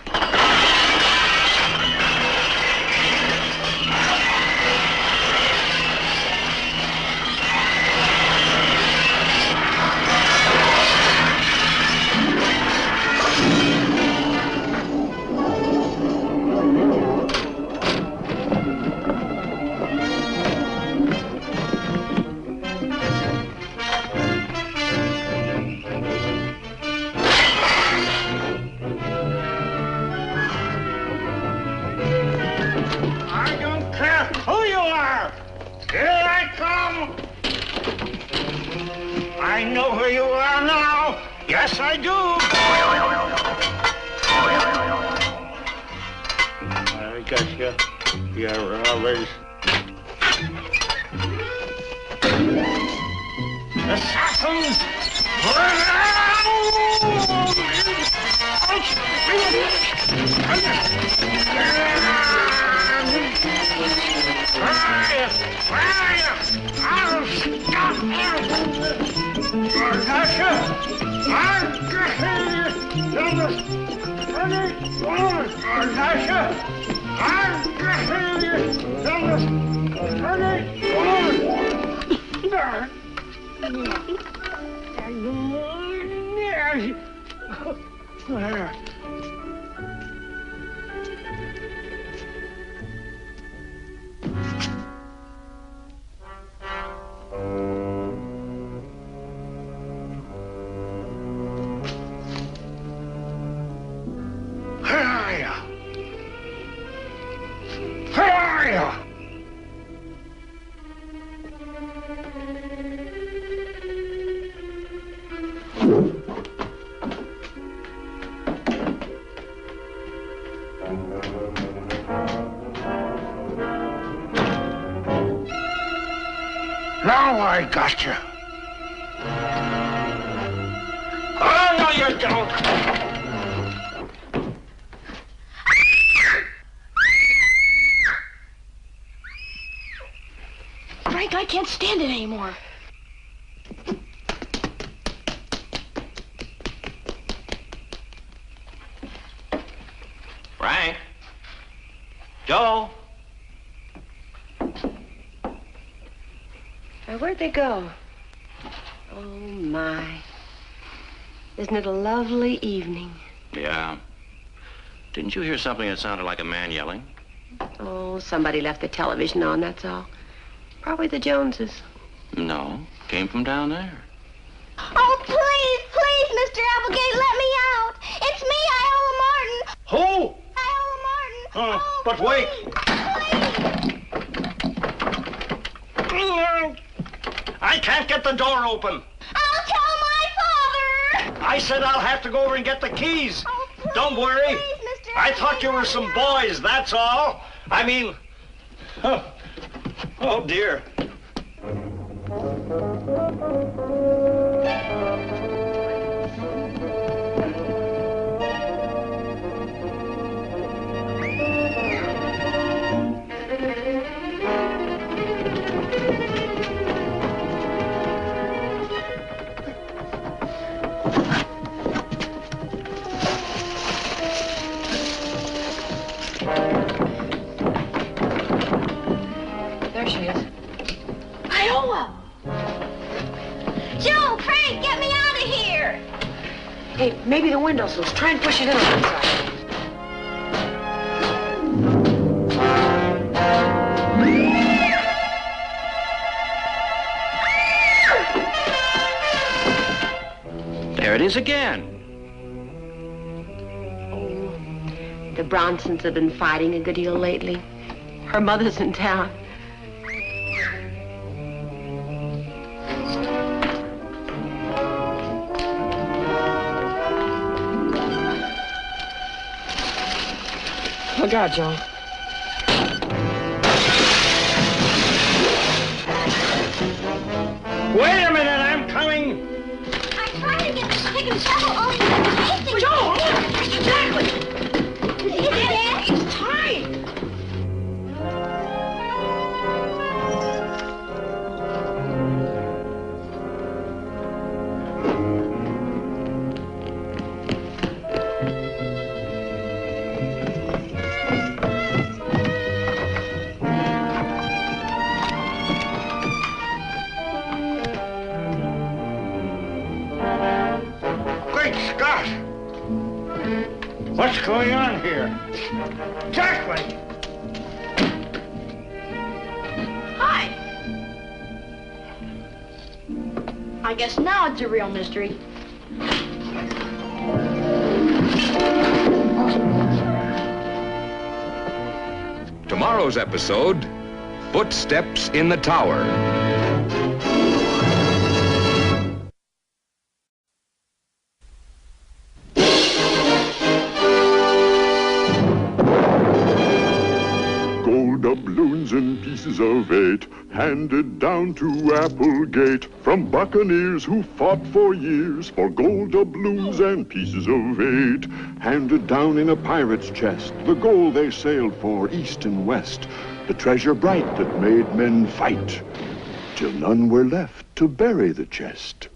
I don't care who you are! Here I come! I know who you are now! Yes, I do! I got you. You're robbers. Assassins! I'll stop Now I got you. Oh, no, you don't. Frank, I can't stand it anymore. Frank? Joe? Where'd they go? Oh, my. Isn't it a lovely evening? Yeah. Didn't you hear something that sounded like a man yelling? Oh, somebody left the television on, that's all. Probably the Joneses. No. Came from down there. Oh, please, please, Mr. Applegate, let me out. It's me, Iola Martin. Who? Iola Martin. Oh, but wait. I can't get the door open. I'll tell my father. I said I'll have to go over and get the keys. Oh, please, Don't worry. please, Mr. I thought you were some boys, that's all. I mean... Oh, dear. Hey, maybe the windowsills. Try and push it in on that side. There it is again. The Bronsons have been fighting a good deal lately. Her mother's in town. Look out, Joe. Wait a minute, I'm coming. I'm trying to get this pick and shovel over to the casing. Joe, look! Exactly! Is it dead? It's tight! Great Scott! What's going on here? Jacqueline! Hi. I guess now it's a real mystery. Tomorrow's episode, Footsteps in the Tower. Gold doubloons and pieces of 8 handed down to Applegate from buccaneers who fought for years for gold doubloons and pieces of 8 handed down in a pirate's chest, the gold they sailed for east and west, the treasure bright that made men fight till none were left to bury the chest.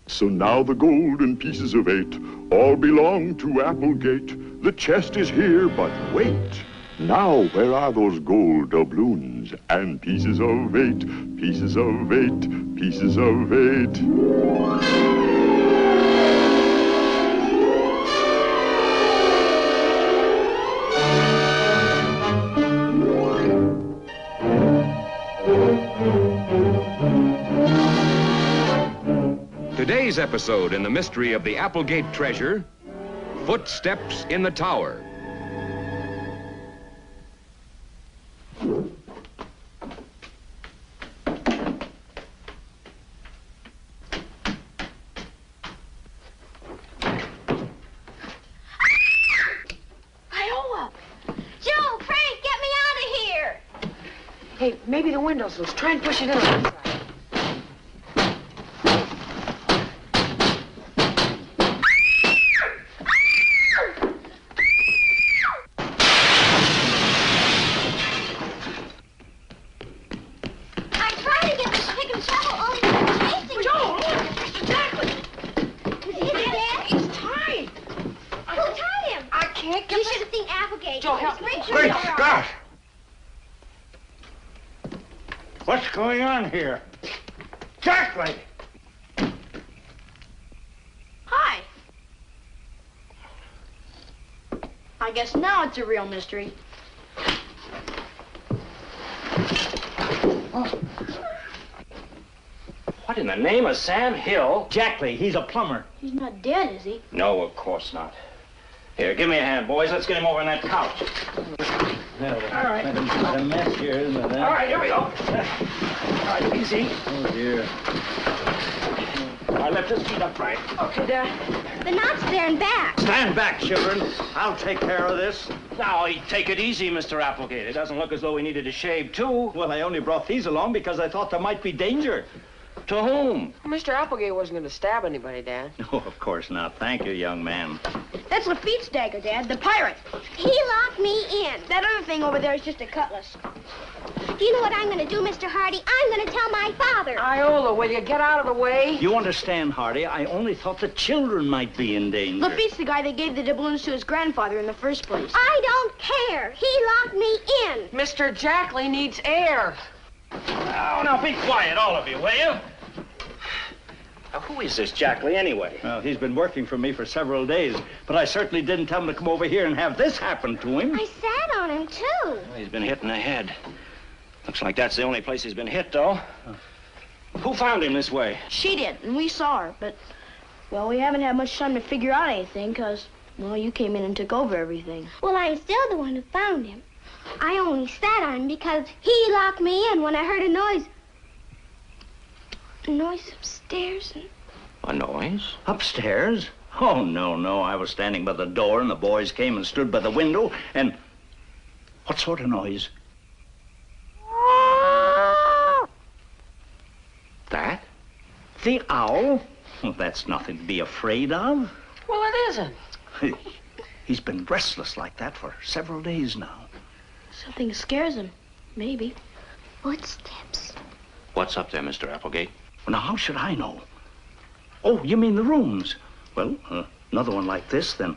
So now the gold and pieces of 8 all belong to Applegate. The chest is here, but wait. Now, where are those gold doubloons and pieces of 8, pieces of 8, pieces of 8? Today's episode in the mystery of the Applegate treasure, Footsteps in the Tower. Iowa! Joe, Frank, get me out of here! Hey, maybe the windowsills. Try and push it in on that side. I'm trying to get this pick and shovel over to the casing. Joe, look! Exactly! Is it dead? It's tight! Who tied him? I can't get You should have seen Applegate. Joe, help me. Make sure Great you're all right. Scott! What's going on here? Jacqueline! Hi. I guess now it's a real mystery. What in the name of Sam Hill? Jackley, he's a plumber. He's not dead, is he? No, of course not. Here, give me a hand, boys. Let's get him over on that couch. All right. It's a mess here, isn't it? All right, here we go. All right, easy. Oh, dear. I left his feet upright. Okay, Dad. The knot's there and back. Stand back, children. I'll take care of this. Now, take it easy, Mr. Applegate. It doesn't look as though we needed to shave, too. Well, I only brought these along because I thought there might be danger. To whom? Mr. Applegate wasn't going to stab anybody, Dad. Oh, of course not. Thank you, young man. That's Lafitte's dagger, Dad, the pirate. He locked me in. That other thing over there is just a cutlass. Do you know what I'm going to do, Mr. Hardy? I'm going to tell my father. Iola, will you get out of the way? You understand, Hardy, I only thought the children might be in danger. Lafitte's the guy that gave the doubloons to his grandfather in the first place. I don't care. He locked me in. Mr. Jackley needs air. Oh, now be quiet, all of you, will you? Now, who is this Jackley, anyway? Well, he's been working for me for several days, but I certainly didn't tell him to come over here and have this happen to him. I sat on him, too. Well, he's been hit in the head. Looks like that's the only place he's been hit, though. Who found him this way? She did, and we saw her, but, well, we haven't had much time to figure out anything, because, well, you came in and took over everything. Well, I'm still the one who found him. I only sat on him because he locked me in when I heard a noise upstairs. And... A noise? Upstairs? Oh, no. I was standing by the door, and the boys came and stood by the window, and... What sort of noise? That? The owl? Well, that's nothing to be afraid of. Well, it isn't. He's been restless like that for several days now. Something scares him, maybe. Footsteps. What's up there, Mr. Applegate? Well, now, how should I know? Oh, you mean the rooms? Well, another one like this, then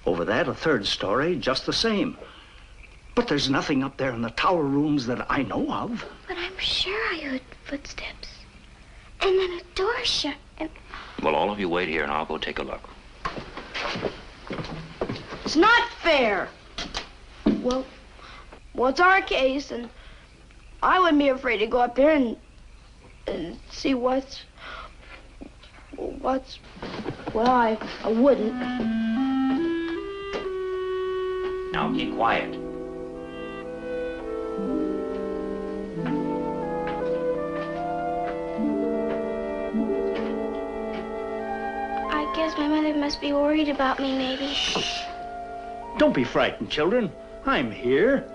over that, a third story, just the same. But there's nothing up there in the tower rooms that I know of. But I'm sure I heard footsteps. And then a door shut, and... Well, all of you wait here, and I'll go take a look. It's not fair. Well, it's our case, and I wouldn't be afraid to go up there and see what's... Well, I wouldn't. Now, keep quiet. I guess my mother must be worried about me, maybe. Shh. Don't be frightened, children. I'm here.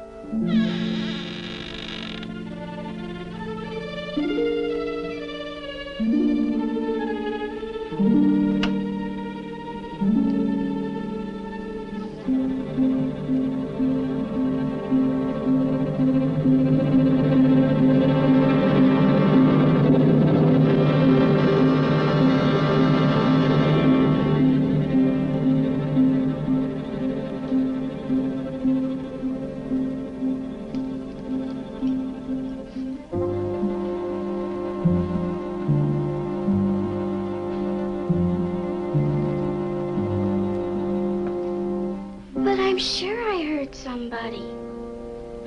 I'm sure I heard somebody.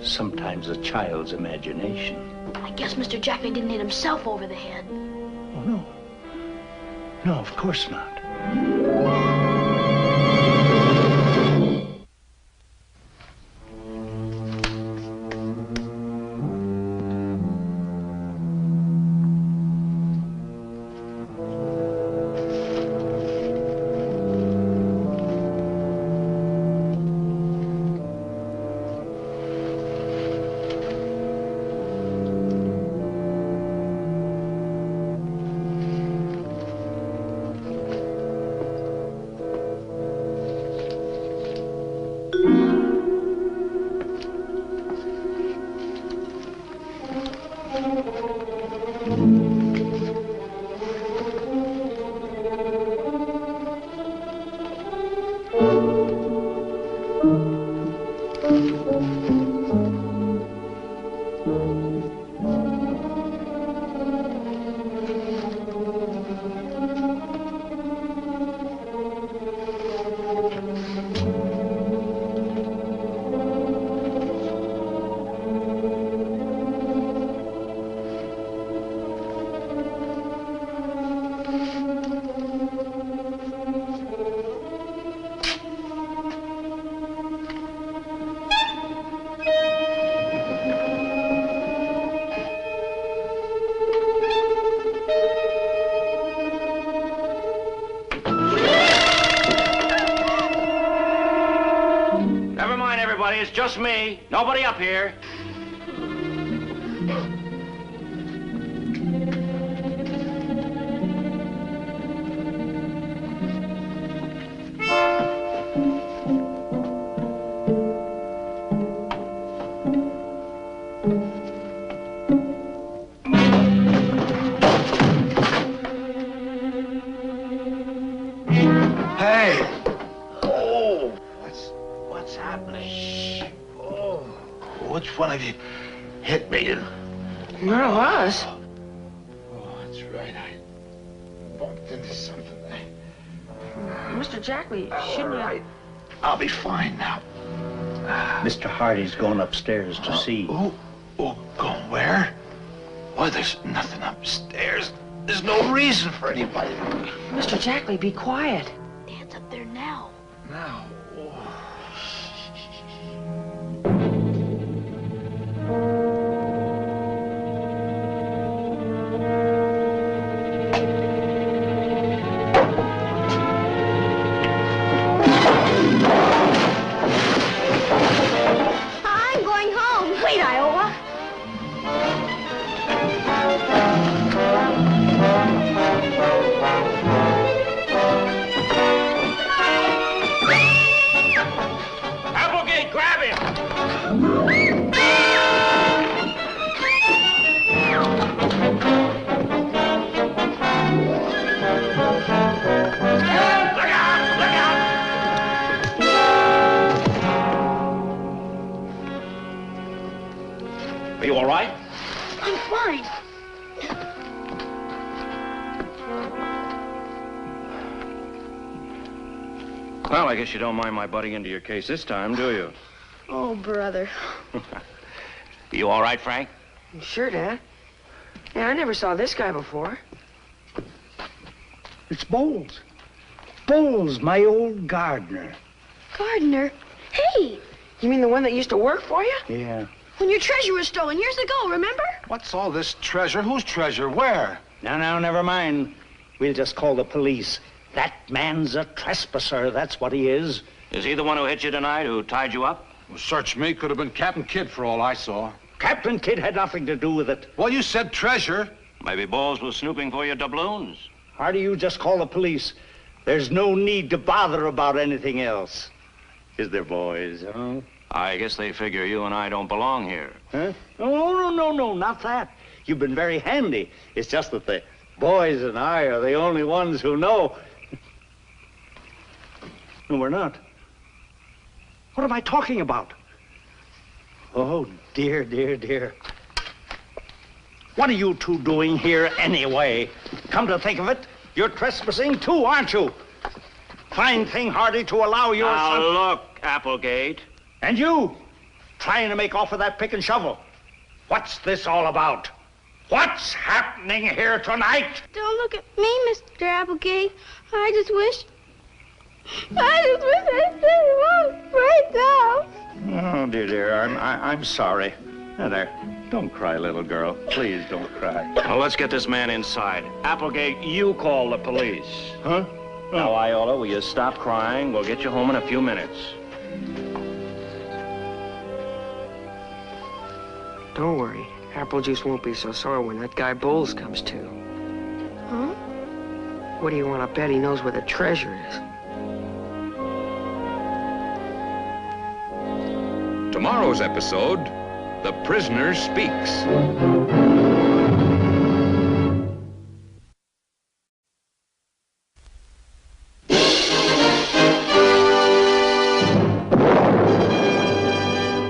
Sometimes a child's imagination. I guess Mr. Jackley didn't hit himself over the head. Oh, no. No, of course not. It's just me. Nobody up here. Hey! Oh, what's happening? Oh, which one of you hit me? None of us. Oh, that's right. I bumped into something. Mr. Jackley, shouldn't you... I'll be fine now. Mr. Hardy's going upstairs to see. Oh, going where? Why, there's nothing upstairs. There's no reason for anybody. Mr. Jackley, be quiet. Dad's up there now. Now? I'm going home. Wait, Iowa. Applegate, grab him! Are you all right? I'm fine. Well, I guess you don't mind my butting into your case this time, do you? Oh, brother. You all right, Frank? Sure, Dad. Yeah, I never saw this guy before. It's Bowles. Bowles, my old gardener. Gardner. Hey, You mean the one that used to work for you? Yeah. when your treasure was stolen years ago, remember? What's all this treasure? Whose treasure? Where? Now, never mind. We'll just call the police. That man's a trespasser, that's what he is. Is he the one who hit you tonight, who tied you up? Well, search me. Could have been Captain Kidd for all I saw. Captain Kidd had nothing to do with it. Well, you said treasure. Maybe Bowles was snooping for your doubloons. How do you just call the police? There's no need to bother about anything else. Is there, boys, huh? I guess they figure you and I don't belong here. Huh? Oh, no, not that. You've been very handy. It's just that the boys and I are the only ones who know. No, we're not. What am I talking about? Oh, dear. What are you two doing here anyway? Come to think of it, you're trespassing too, aren't you? Fine thing, Hardy, to allow your Now, son... look, Applegate. And you, trying to make off with that pick and shovel. What's this all about? What's happening here tonight? Don't look at me, Mr. Applegate. I just wish I didn't break down. Oh, dear, I'm sorry. There, don't cry, little girl. Please don't cry. Well, let's get this man inside. Applegate, you call the police. Huh? Now, Iola, will you stop crying? We'll get you home in a few minutes. Don't worry. Apple juice won't be so sore when that guy Bowles comes to. Huh? What do you want to bet he knows where the treasure is? Tomorrow's episode, The Prisoner Speaks.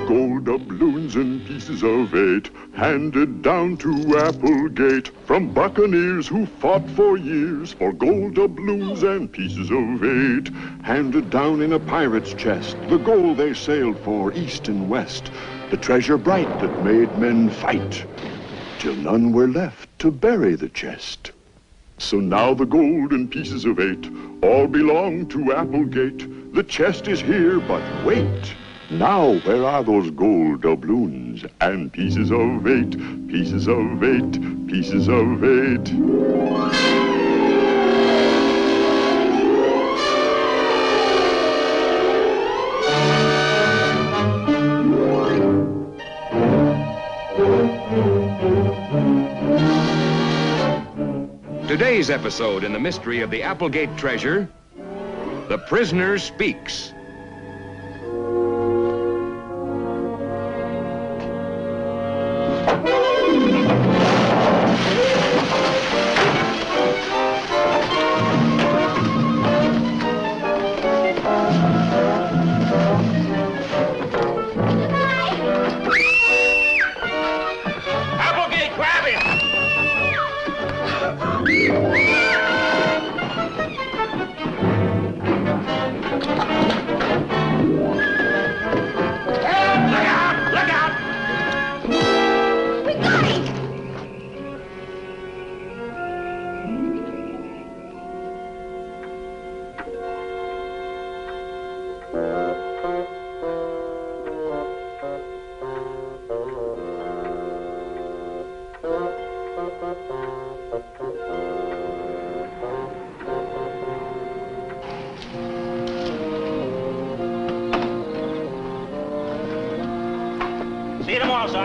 Gold doubloons and pieces of 8, handed down to Applegate from buccaneers who fought for years for gold doubloons and pieces of 8. Handed down in a pirate's chest, the gold they sailed for east and west, the treasure bright that made men fight, till none were left to bury the chest. So now the gold and pieces of 8 all belong to Applegate. The chest is here, but wait. Now, where are those gold doubloons and pieces of 8, pieces of 8, pieces of 8? Today's episode in the mystery of the Applegate treasure, The Prisoner Speaks. Applegate, grab him!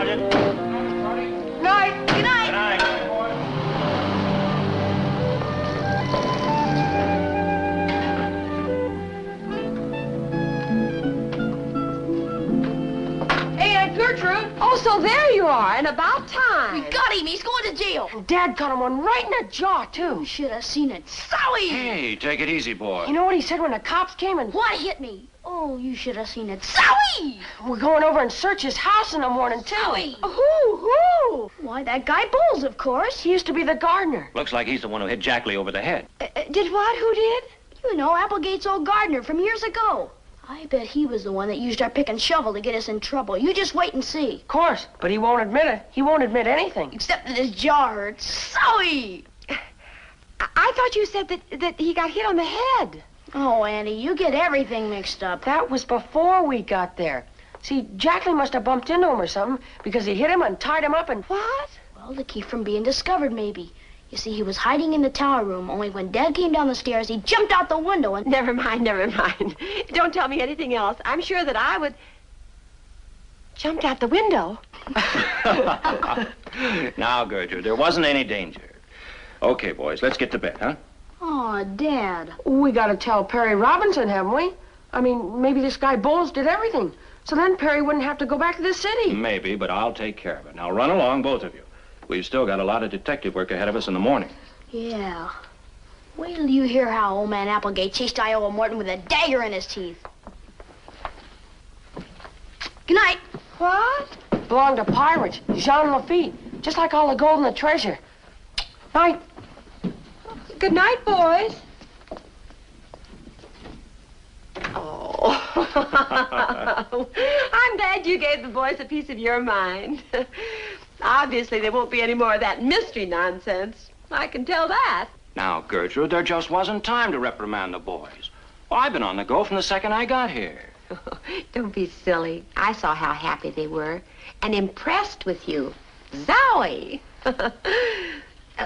Sergeant. Good night. Good night. Good night. Hey, Aunt Gertrude. Oh, so there you are, and about time. We got him. He's going to jail. Dad got him one right in the jaw, too. You should have seen it. Sowie! Hey, take it easy, boy. You know what he said when the cops came and... What hit me? Oh, you should have seen it. Sowie! We're going over and search his house in the morning, too. Sowie! Who? Why, that guy Bowles, of course. He used to be the gardener. Looks like he's the one who hit Jackley over the head. Did what? Who did? You know, Applegate's old gardener from years ago. I bet he was the one that used our pick and shovel to get us in trouble. You just wait and see. Of course, but he won't admit it. He won't admit anything. Except that his jaw hurts. Sowie! I thought you said that he got hit on the head. Oh, Annie, you get everything mixed up. That was before we got there. See, Jackley must have bumped into him or something because he hit him and tied him up and... What? Well, to keep from being discovered, maybe. You see, he was hiding in the tower room, only when Dad came down the stairs, he jumped out the window and... Never mind, never mind. Don't tell me anything else. I'm sure that I would... Jumped out the window. Now, Gertrude, there wasn't any danger. Okay, boys, let's get to bed, huh? Oh, Dad. We got to tell Perry Robinson, haven't we? I mean, maybe this guy Bowles did everything. So then Perry wouldn't have to go back to the city. Maybe, but I'll take care of it. Now, run along, both of you. We've still got a lot of detective work ahead of us in the morning. Yeah. Wait till you hear how old man Applegate chased Iowa Morton with a dagger in his teeth. Good night. What? Belonged to pirates. Jean Lafitte. Just like all the gold and the treasure. Night. Good night, boys. Oh. I'm glad you gave the boys a piece of your mind. Obviously, there won't be any more of that mystery nonsense. I can tell that. Now, Gertrude, there just wasn't time to reprimand the boys. Well, I've been on the go from the second I got here. Don't be silly. I saw how happy they were and impressed with you. Zowie!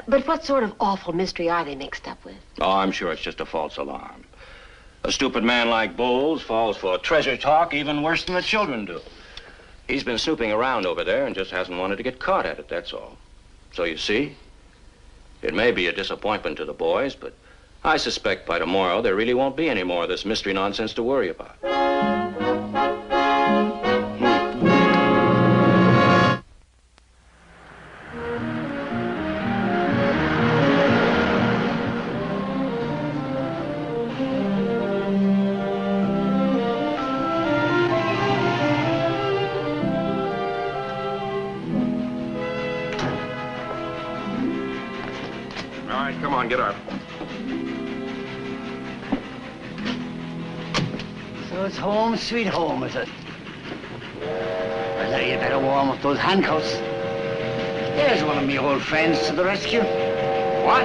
But what sort of awful mystery are they mixed up with? Oh, I'm sure it's just a false alarm. A stupid man like Bowles falls for treasure talk even worse than the children do. He's been snooping around over there and just hasn't wanted to get caught at it, that's all. So you see, it may be a disappointment to the boys, but I suspect by tomorrow there really won't be any more of this mystery nonsense to worry about. Come on, get up. So it's home, sweet home, is it? Well, now you better warm up those handcuffs. There's one of me old friends to the rescue. What?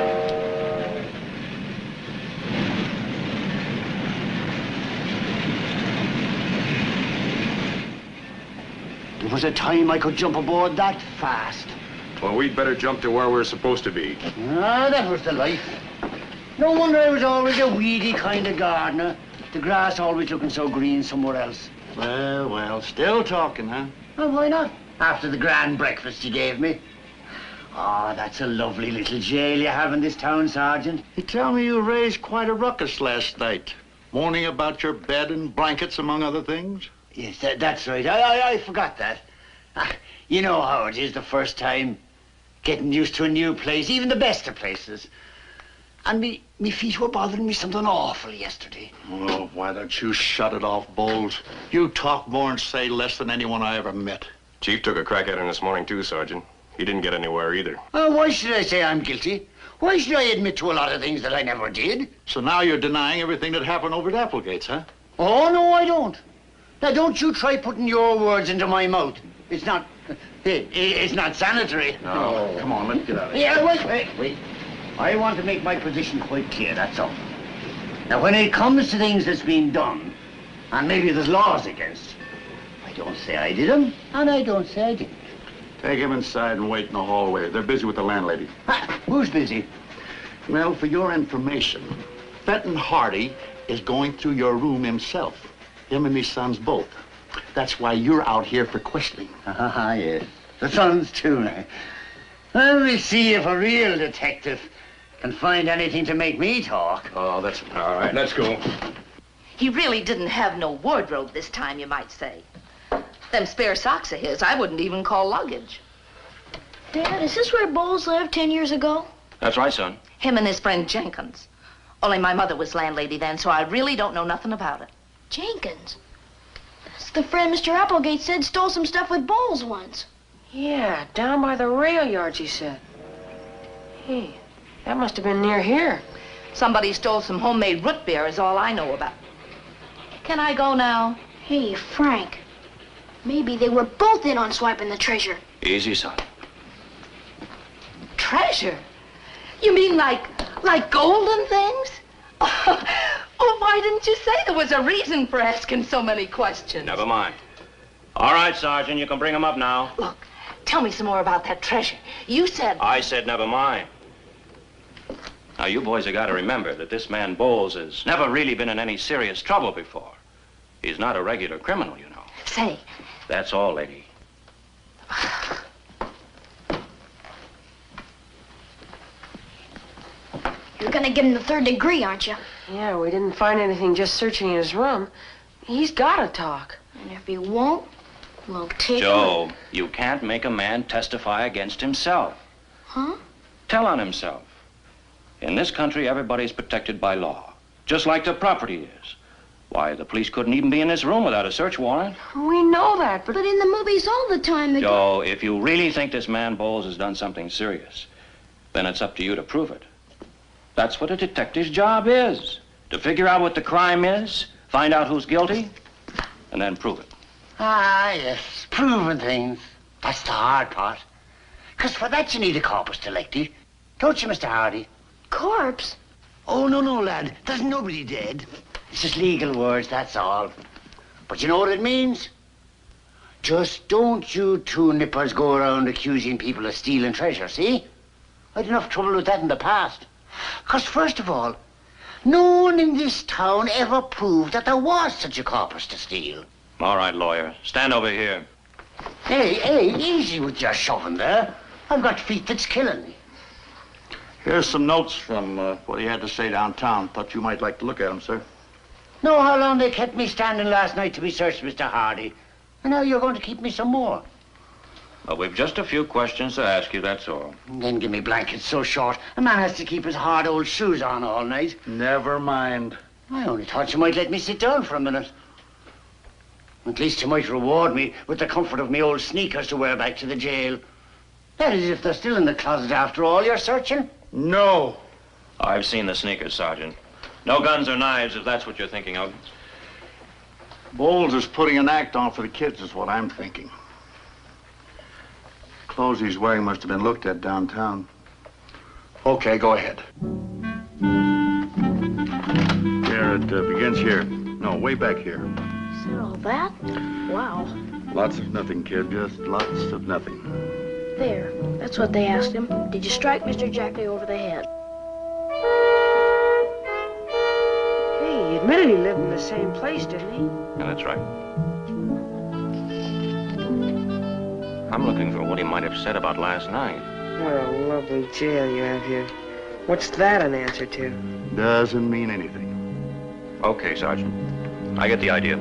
There was a time I could jump aboard that fast. Well, we'd better jump to where we're supposed to be. Ah, that was the life. No wonder I was always a weedy kind of gardener. The grass always looking so green somewhere else. Well, well, still talking, huh? Well, why not? After the grand breakfast you gave me. Oh, that's a lovely little jail you have in this town, Sergeant. You tell me you raised quite a ruckus last night. Mourning about your bed and blankets, among other things? Yes, that's right. I forgot that. You know how it is the first time. Getting used to a new place, even the best of places. And me feet were bothering me something awful yesterday. Oh, why don't you shut it off, Bowles? You talk more and say less than anyone I ever met. Chief took a crack at him this morning, too, Sergeant. He didn't get anywhere either. Why should I say I'm guilty? Why should I admit to a lot of things that I never did? So now you're denying everything that happened over at Applegate's, huh? Oh, no, I don't. Now, don't you try putting your words into my mouth. It's not sanitary. No, come on, let's get out of here. Yeah, wait. I want to make my position quite clear, that's all. Now, when it comes to things that's been done, and maybe there's laws against, I don't say I did them, and I don't say I didn't. Take him inside and wait in the hallway. They're busy with the landlady. Who's busy? Well, for your information, Fenton Hardy is going through your room himself. Him and his sons both. That's why you're out here for questioning. Yes. The sun's too now. Let me see if a real detective can find anything to make me talk. Oh, that's all right. Let's go. He really didn't have no wardrobe this time, you might say. Them spare socks of his, I wouldn't even call luggage. Dad, is this where Bowles lived 10 years ago? That's right, son. Him and his friend Jenkins. Only my mother was landlady then, so I really don't know nothing about it. Jenkins? That's the friend Mr. Applegate said stole some stuff with Bowles once. Yeah, down by the rail yards, he said. Hey, that must have been near here. Somebody stole some homemade root beer is all I know about. Can I go now? Hey, Frank. Maybe they were both in on swiping the treasure. Easy, son. Treasure? You mean like golden things? Oh, why didn't you say there was a reason for asking so many questions? Never mind. All right, Sergeant, you can bring him up now. Look, tell me some more about that treasure. You said... I said never mind. Now, you boys have got to remember that this man Bowles has never really been in any serious trouble before. He's not a regular criminal, you know. Say. That's all, lady. You're gonna give him the 3rd degree, aren't you? Yeah, we didn't find anything just searching his room. He's gotta talk. And if he won't, we'll take him. Joe, you can't make a man testify against himself. Huh? Tell on himself. In this country, everybody's protected by law, just like the property is. Why, the police couldn't even be in this room without a search warrant. We know that, But in the movies all the time, they Joe, if you really think this man Bowles has done something serious, then it's up to you to prove it. That's what a detective's job is, to figure out what the crime is, find out who's guilty, and then prove it. Ah, yes, proving things. That's the hard part. Because for that you need a corpus delicti. Don't you, Mr. Hardy? Corpse? Oh, no, lad. There's nobody dead. It's just legal words, that's all. But you know what it means? Just don't you two nippers go around accusing people of stealing treasure, see? I had enough trouble with that in the past. Because, first of all, no one in this town ever proved that there was such a corpus to steal. All right, lawyer. Stand over here. Hey, easy with your shoving there. I've got feet that's killing me. Here's some notes from what he had to say downtown. Thought you might like to look at them, sir. Know how long they kept me standing last night to be searched, Mr. Hardy. And now you're going to keep me some more. Well, we've just a few questions to ask you, that's all. Then give me blankets so short, a man has to keep his hard old shoes on all night. Never mind. I only thought you might let me sit down for a minute. At least you might reward me with the comfort of me old sneakers to wear back to the jail. That is, if they're still in the closet after all you're searching. No. I've seen the sneakers, Sergeant. No guns or knives, if that's what you're thinking of. Bowles is putting an act on for the kids, is what I'm thinking. Clothes he's wearing must have been looked at downtown. Okay, go ahead. Here, it begins here. No, way back here. Is that all that? Wow. Lots of nothing, kid. Just lots of nothing. There. That's what they asked him. Did you strike Mr. Jackley over the head? Hey, he admitted he lived in the same place, didn't he? Yeah, that's right. I'm looking for what he might have said about last night. What a lovely jail you have here. What's that an answer to? Doesn't mean anything. Okay, Sergeant. I get the idea.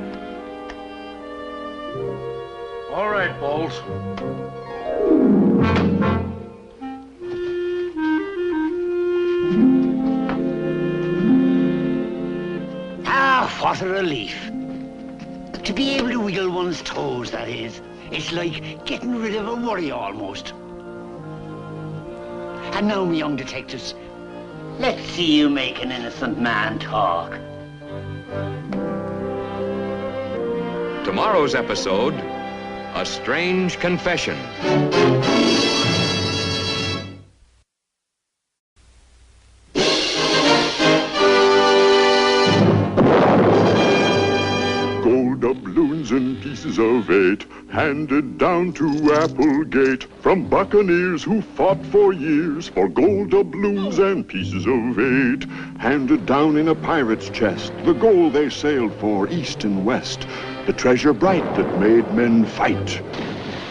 All right, Bowles. Ah, what a relief. To be able to wiggle one's toes, that is. It's like getting rid of a worry, almost. And now, my young detectives, let's see you make an innocent man talk. Tomorrow's episode, A Strange Confession. Gold doubloons and pieces of 8 handed down to Applegate from buccaneers who fought for years for gold doubloons and pieces of 8 handed down in a pirate's chest, the gold they sailed for east and west, the treasure bright that made men fight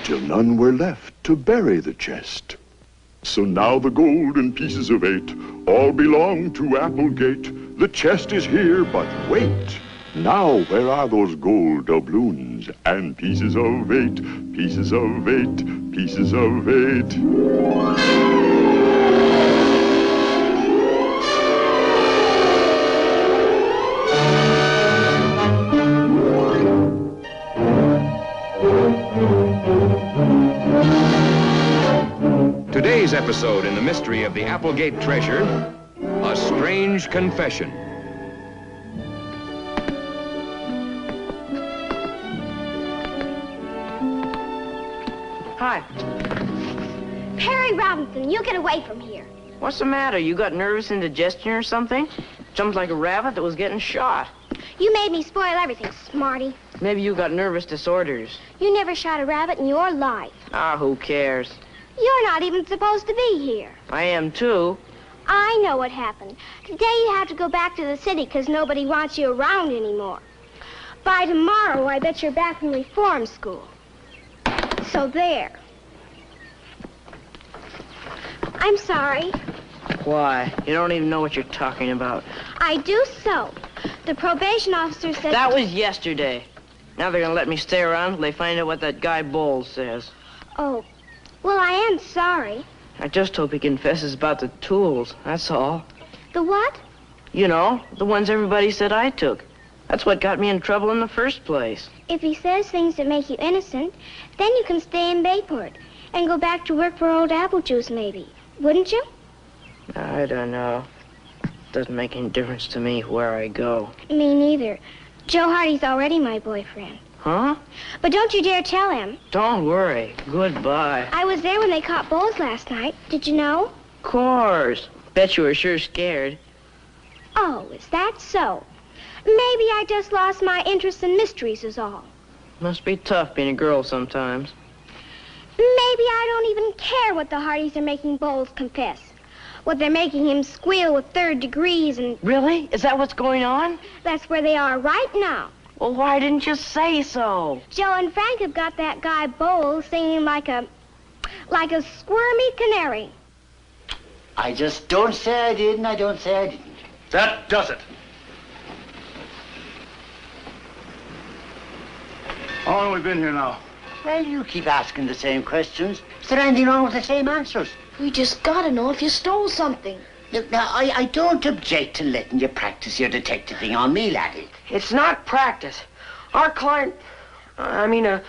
till none were left to bury the chest. So now the golden pieces of 8 all belong to Applegate. The chest is here, but wait. Now where are those gold doubloons and pieces of 8, pieces of 8, pieces of 8? Today's episode in the mystery of the Applegate treasure, a strange confession. Hi. Perry Robinson, you get away from here. What's the matter? You got nervous indigestion or something? Jumped like a rabbit that was getting shot. You made me spoil everything, smarty. Maybe you got nervous disorders. You never shot a rabbit in your life. Ah, who cares? You're not even supposed to be here. I am, too. I know what happened. Today you have to go back to the city because nobody wants you around anymore. By tomorrow, I bet you're back from reform school. So there. I'm sorry. Why? You don't even know what you're talking about. I do so. The probation officer said... That was yesterday. Now they're gonna let me stay around till they find out what that guy Bowles says. Oh, well, I am sorry. I just hope he confesses about the tools, that's all. The what? You know, the ones everybody said I took. That's what got me in trouble in the first place. If he says things that make you innocent, then you can stay in Bayport and go back to work for old Apple Juice, maybe. Wouldn't you? I don't know. Doesn't make any difference to me where I go. Me neither. Joe Hardy's already my boyfriend. Huh? But don't you dare tell him. Don't worry. Goodbye. I was there when they caught Bowles last night. Did you know? Of course. Bet you were sure scared. Oh, is that so? Maybe I just lost my interest in mysteries is all. Must be tough being a girl sometimes. Maybe I don't even care what the Hardys are making Bowles confess. What they're making him squeal with 3rd degrees and... Really? Is that what's going on? That's where they are right now. Well, why didn't you say so? Joe and Frank have got that guy Bowles singing like a squirmy canary. I just don't say I did, and I don't say I didn't. That does it. How long have we been here now? Well, you keep asking the same questions. Is there anything wrong with the same answers? We just gotta know if you stole something. Look, now, I don't object to letting you practice your detective thing on me, laddie. It's not practice. Our client, a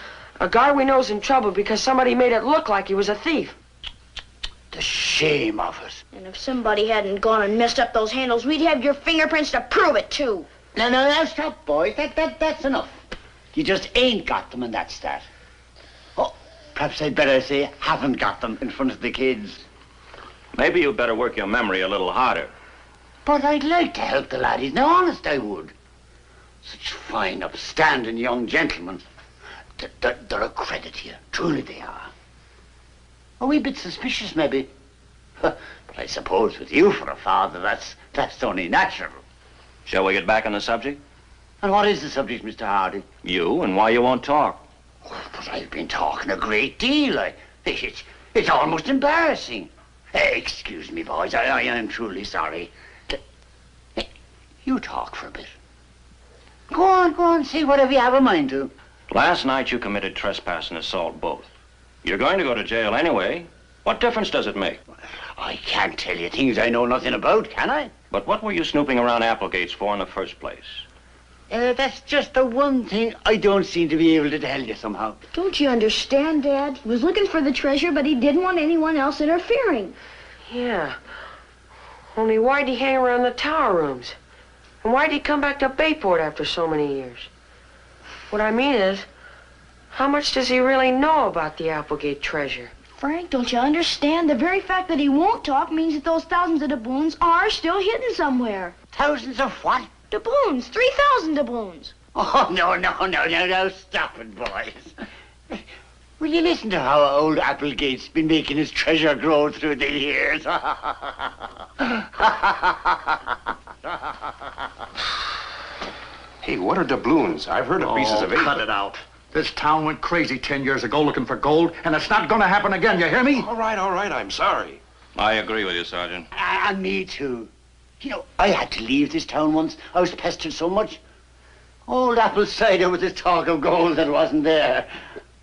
guy we know's in trouble because somebody made it look like he was a thief. The shame of it. And if somebody hadn't gone and messed up those handles, we'd have your fingerprints to prove it, too. Now, stop, boys. That's enough. You just ain't got them, and that's that. Oh, perhaps I'd better say haven't got them in front of the kids. Maybe you'd better work your memory a little harder. But I'd like to help the laddies. Now, honest, I would. Such fine, upstanding young gentlemen. They're a credit here. Truly they are. A wee bit suspicious, maybe. But I suppose with you for a father, that's only natural. Shall we get back on the subject? And what is the subject, Mr. Hardy? You and why you won't talk. Oh, but I've been talking a great deal. It's almost embarrassing. Excuse me, boys. I am truly sorry. You talk for a bit. Go on, say whatever you have a mind to. Last night you committed trespass and assault both. You're going to go to jail anyway. What difference does it make? I can't tell you things I know nothing about, can I? But what were you snooping around Applegate's for in the first place? That's just the one thing I don't seem to be able to tell you somehow. Don't you understand, Dad? He was looking for the treasure, but he didn't want anyone else interfering. Yeah. Only why'd he hang around the tower rooms? And why'd he come back to Bayport after so many years? What I mean is, how much does he really know about the Applegate treasure? Frank, don't you understand? The very fact that he won't talk means that those thousands of doubloons are still hidden somewhere. Thousands of what? Doubloons. 3,000 doubloons. Oh, no, stop it, boys. Will you listen to how old Applegate's been making his treasure grow through the years? Hey, what are doubloons? I've heard of pieces of 8. Cut it out. This town went crazy 10 years ago looking for gold, and it's not going to happen again, you hear me? All right, I'm sorry. I agree with you, Sergeant. And me too. You know, I had to leave this town once. I was pestered so much. Old apple cider with his talk of gold that wasn't there.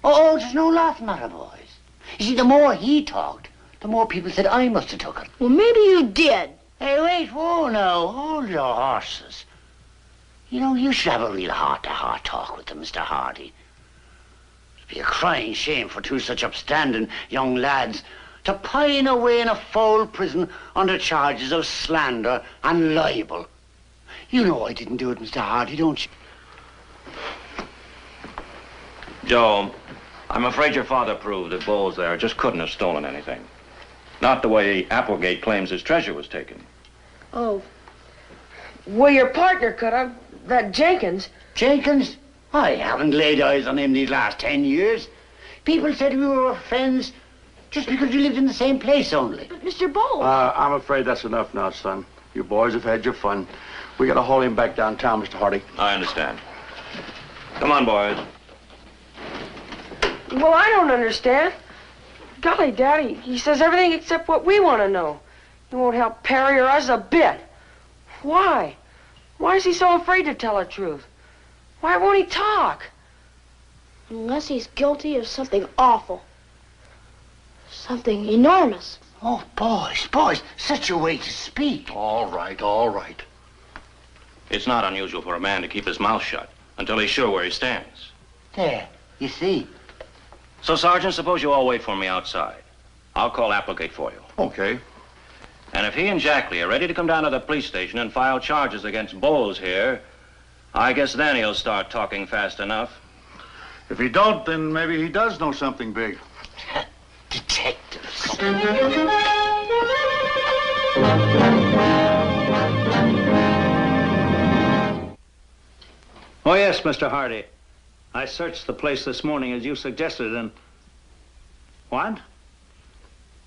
Oh, there's no laughing matter, boys. You see, the more he talked, the more people said I must have took it. Well, maybe you did. Hey, wait, whoa now. Hold your horses. You know, you should have a real heart-to-heart talk with them, Mr. Hardy. It'd be a crying shame for two such upstanding young lads to pine away in a foul prison under charges of slander and libel. You know I didn't do it, Mr. Hardy, don't you? Joe, I'm afraid your father proved that Bowles there just couldn't have stolen anything. Not the way Applegate claims his treasure was taken. Oh. Well, your partner could have. That Jenkins. Jenkins? I haven't laid eyes on him these last 10 years. People said we were friends just because we lived in the same place only. But Mr. Bowles. I'm afraid that's enough now, son. You boys have had your fun. We gotta haul him back downtown, Mr. Hardy. I understand. Come on, boys. Well, I don't understand. Golly, Daddy, he says everything except what we want to know. He won't help Perry or us a bit. Why? Why is he so afraid to tell the truth? Why won't he talk? Unless he's guilty of something awful. Something enormous. Oh, boys, such a way to speak. All right. It's not unusual for a man to keep his mouth shut until he's sure where he stands. There, you see. So, Sergeant, suppose you all wait for me outside. I'll call Applegate for you. Okay. And if he and Jackley are ready to come down to the police station and file charges against Bowles here, I guess then he'll start talking fast enough. If he don't, then maybe he does know something big. Detectives. Oh, yes, Mr. Hardy. I searched the place this morning as you suggested and... What?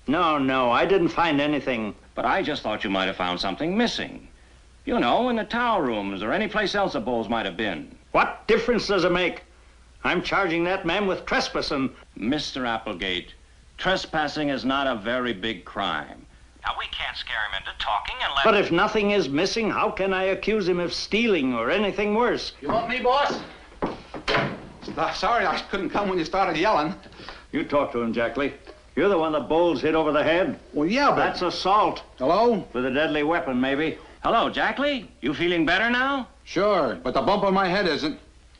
No, I didn't find anything. But I just thought you might have found something missing. You know, in the tower rooms or any place else that Bowles might have been. What difference does it make? I'm charging that man with trespassing. Mr. Applegate, trespassing is not a very big crime. Now, we can't scare him into talking and let... But if nothing is missing, how can I accuse him of stealing or anything worse? You want me, boss? Sorry, I couldn't come when you started yelling. You talk to him, Jackley. You're the one that Bowles hit over the head. Well, yeah, but... That's assault. Hello? With a deadly weapon, maybe. Hello, Jackley. You feeling better now? Sure, but the bump on my head isn't.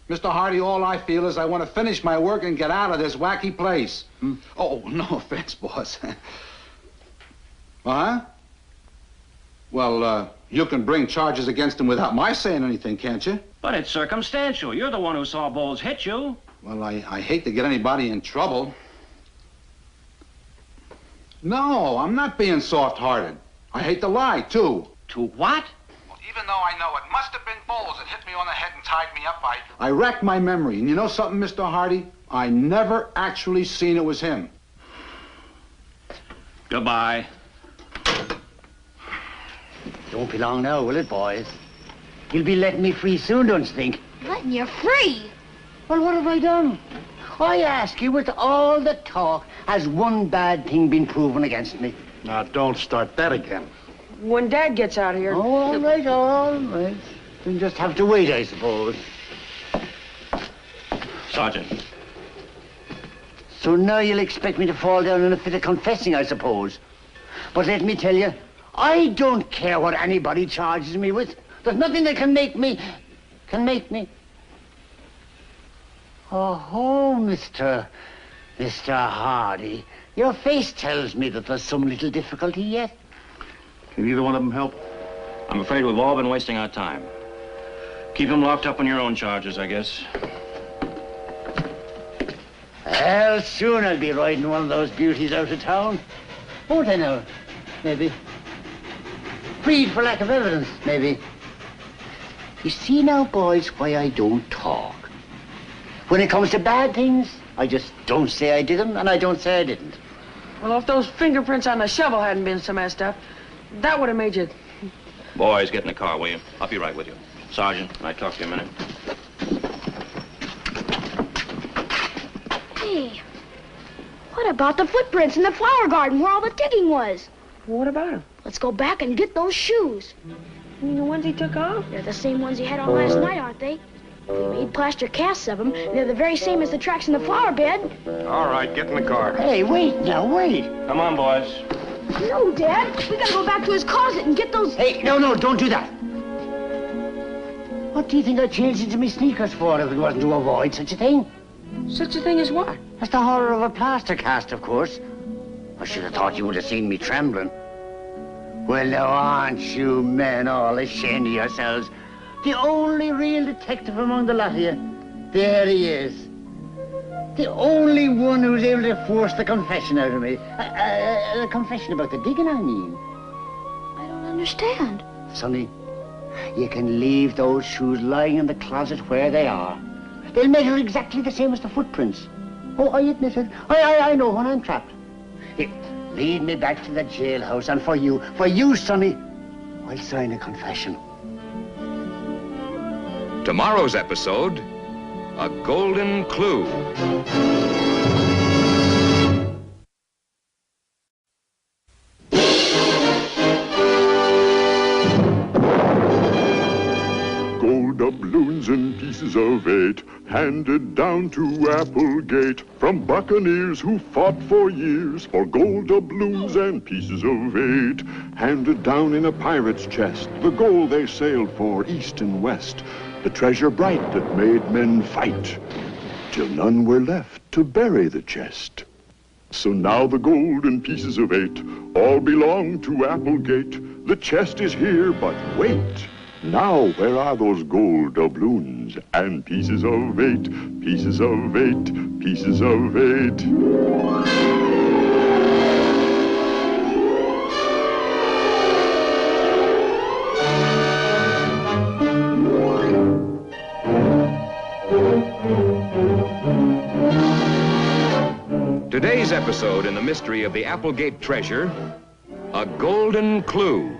Mr. Hardy, all I feel is I want to finish my work and get out of this wacky place. Oh, no offense, boss. Huh? Well, you can bring charges against him without my saying anything, can't you? But it's circumstantial. You're the one who saw Bowles hit you. Well, I hate to get anybody in trouble. No, I'm not being soft-hearted. I hate to lie, too. To what? Well, even though I know it must have been Bowles that hit me on the head and tied me up, I racked my memory. And you know something, Mr. Hardy? I never actually seen it was him. Goodbye. Don't be long now, will it, boys? You'll be letting me free soon, don't you think? Letting you free? Well, what have I done? I ask you, with all the talk, has one bad thing been proven against me? Now, don't start that again. When Dad gets out here... Oh, all right. We'll just have to wait, I suppose. Sergeant. So now you'll expect me to fall down in a fit of confessing, I suppose. But let me tell you, I don't care what anybody charges me with. There's nothing that can make me... Oh, Mr. Hardy, your face tells me that there's some little difficulty yet. Can either one of them help? I'm afraid we've all been wasting our time. Keep him locked up on your own charges, I guess. Well, soon I'll be riding one of those beauties out of town. Won't I now? Maybe. Freed for lack of evidence, maybe. You see now, boys, why I don't talk. When it comes to bad things, I just don't say I did them, and I don't say I didn't. Well, if those fingerprints on the shovel hadn't been so messed up, that would have made you... Boys, get in the car, will you? I'll be right with you. Sergeant, can I talk to you a minute? What about the footprints in the flower garden where all the digging was? What about him? Let's go back and get those shoes. You mean the ones he took off? They're the same ones he had on last night, aren't they? We made plaster casts of them. They're the very same as the tracks in the flower bed. All right, get in the car. Hey, wait now, wait. Come on, boys. No, Dad. We gotta go back to his closet and get those... Hey, no, don't do that. What do you think I changed into my sneakers for if it wasn't to avoid such a thing? Such a thing as what? That's the horror of a plaster cast, of course. I should have thought you would have seen me trembling. Well, now, aren't you men all ashamed of yourselves? The only real detective among the lot of you. There he is. The only one who's able to force the confession out of me. A confession about the digging, I mean. I don't understand. Sonny, you can leave those shoes lying in the closet where they are. They'll measure exactly the same as the footprints. Oh, I admit it. I know when I'm trapped. Here, lead me back to the jailhouse, and for you, Sonny, I'll sign a confession. Tomorrow's episode, A Golden Clue. Gold doubloons and pieces of 8, handed down to Applegate from buccaneers who fought for years for gold doubloons and pieces of 8. Handed down in a pirate's chest, the gold they sailed for east and west, the treasure bright that made men fight, till none were left to bury the chest. So now the gold and pieces of 8 all belong to Applegate. The chest is here, but wait. Now, where are those gold doubloons and pieces of 8, pieces of 8, pieces of 8? Today's episode in the mystery of the Applegate treasure, A Golden Clue.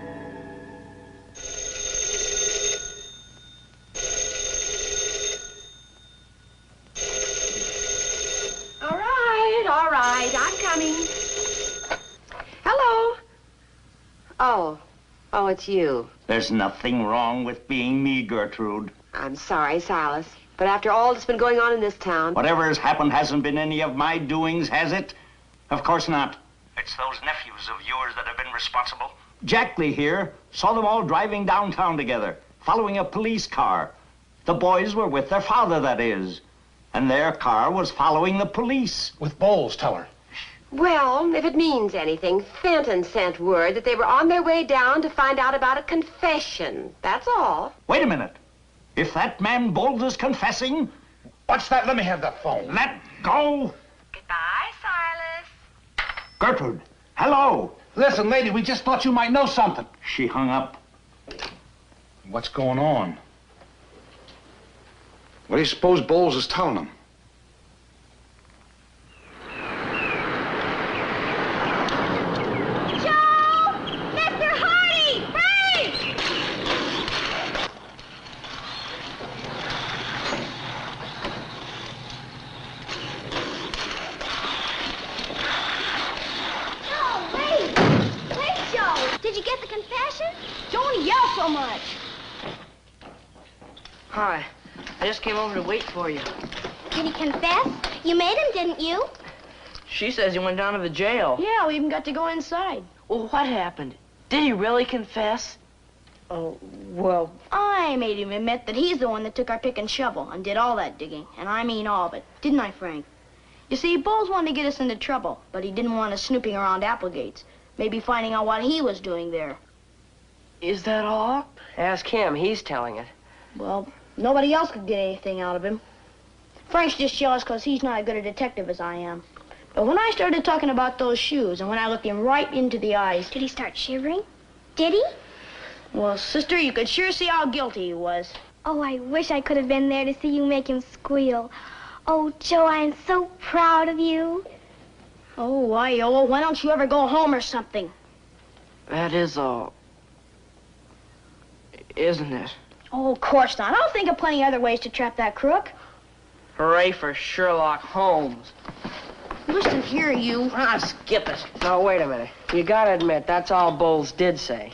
All right, I'm coming. Hello. Oh, it's you. There's nothing wrong with being me, Gertrude. I'm sorry, Silas, but after all that's been going on in this town... Whatever has happened hasn't been any of my doings, has it? Of course not. It's those nephews of yours that have been responsible. Jack Lee here saw them all driving downtown together, following a police car. The boys were with their father, that is. And their car was following the police. With Bowles, tell her. Well, if it means anything, Fenton sent word that they were on their way down to find out about a confession. That's all. Wait a minute. If that man Bowles is confessing... What's that? Let me have that phone. Let go. Goodbye, Silas. Gertrude, hello. Listen, lady, we just thought you might know something. She hung up. What's going on? What do you suppose Bowles is telling them? Joe! Mr. Hardy! Freeze! No, wait! Wait, Joe! Did you get the confession? Don't yell so much. Hi. I just came over to wait for you. Did he confess? You made him, didn't you? She says he went down to the jail. Yeah, we even got to go inside. Well, what happened? Did he really confess? Oh, well, I made him admit that he's the one that took our pick and shovel and did all that digging. And I mean all of it. Didn't I, Frank? You see, Bowles wanted to get us into trouble, but he didn't want us snooping around Applegate's. Maybe finding out what he was doing there. Is that all? Ask him. He's telling it. Well, nobody else could get anything out of him. Frank's just jealous because he's not as good a detective as I am. But when I started talking about those shoes, and when I looked him right into the eyes... Did he start shivering? Did he? Well, sister, you could sure see how guilty he was. Oh, I wish I could have been there to see you make him squeal. Oh, Joe, I am so proud of you. Oh, Iowa, why don't you ever go home or something? That is all. Isn't it? Oh, of course not. I'll think of plenty other ways to trap that crook. Hooray for Sherlock Holmes. Listen here, you. Ah, skip it. Now, wait a minute. You gotta admit, that's all Bowles did say.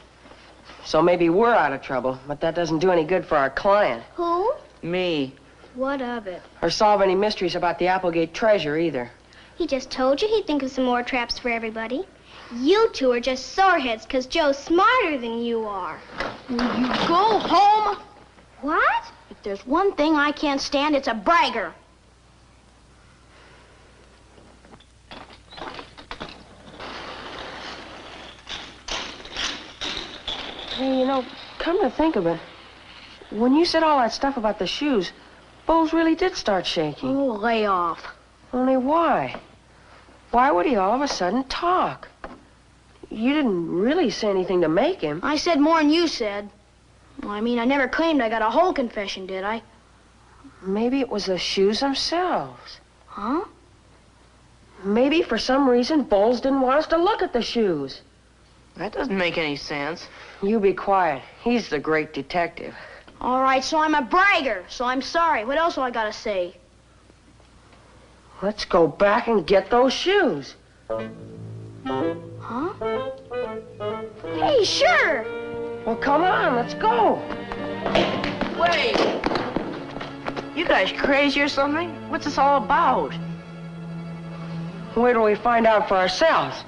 So maybe we're out of trouble, but that doesn't do any good for our client. Who? Me. What of it? Or solve any mysteries about the Applegate treasure, either. He just told you he'd think of some more traps for everybody. You two are just soreheads because Joe's smarter than you are. Will you go home? What? If there's one thing I can't stand, it's a bragger. Hey, you know, come to think of it, when you said all that stuff about the shoes, Bowles really did start shaking. Oh, lay off. Only why? Why would he all of a sudden talk? You didn't really say anything to make him. I said more than you said. Well, I mean, I never claimed I got a whole confession, did I? Maybe it was the shoes themselves. Huh? Maybe for some reason Bowles didn't want us to look at the shoes. That doesn't make any sense. You be quiet. He's the great detective. All right, so I'm a bragger, so I'm sorry. What else do I gotta say? Let's go back and get those shoes. Huh? Hey, sure. Well, come on, let's go. Wait. You guys crazy or something? What's this all about? Wait till we find out for ourselves.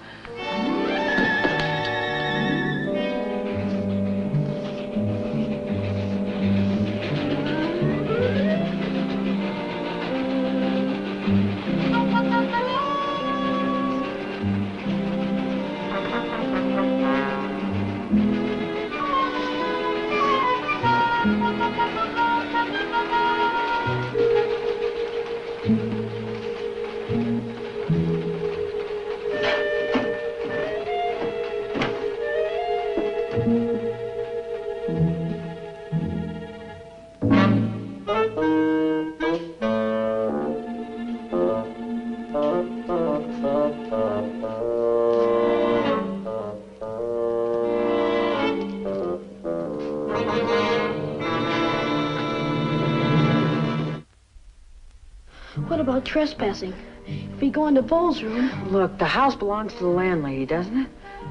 What about trespassing? If we go into Bowles' room... Look, the house belongs to the landlady, doesn't it?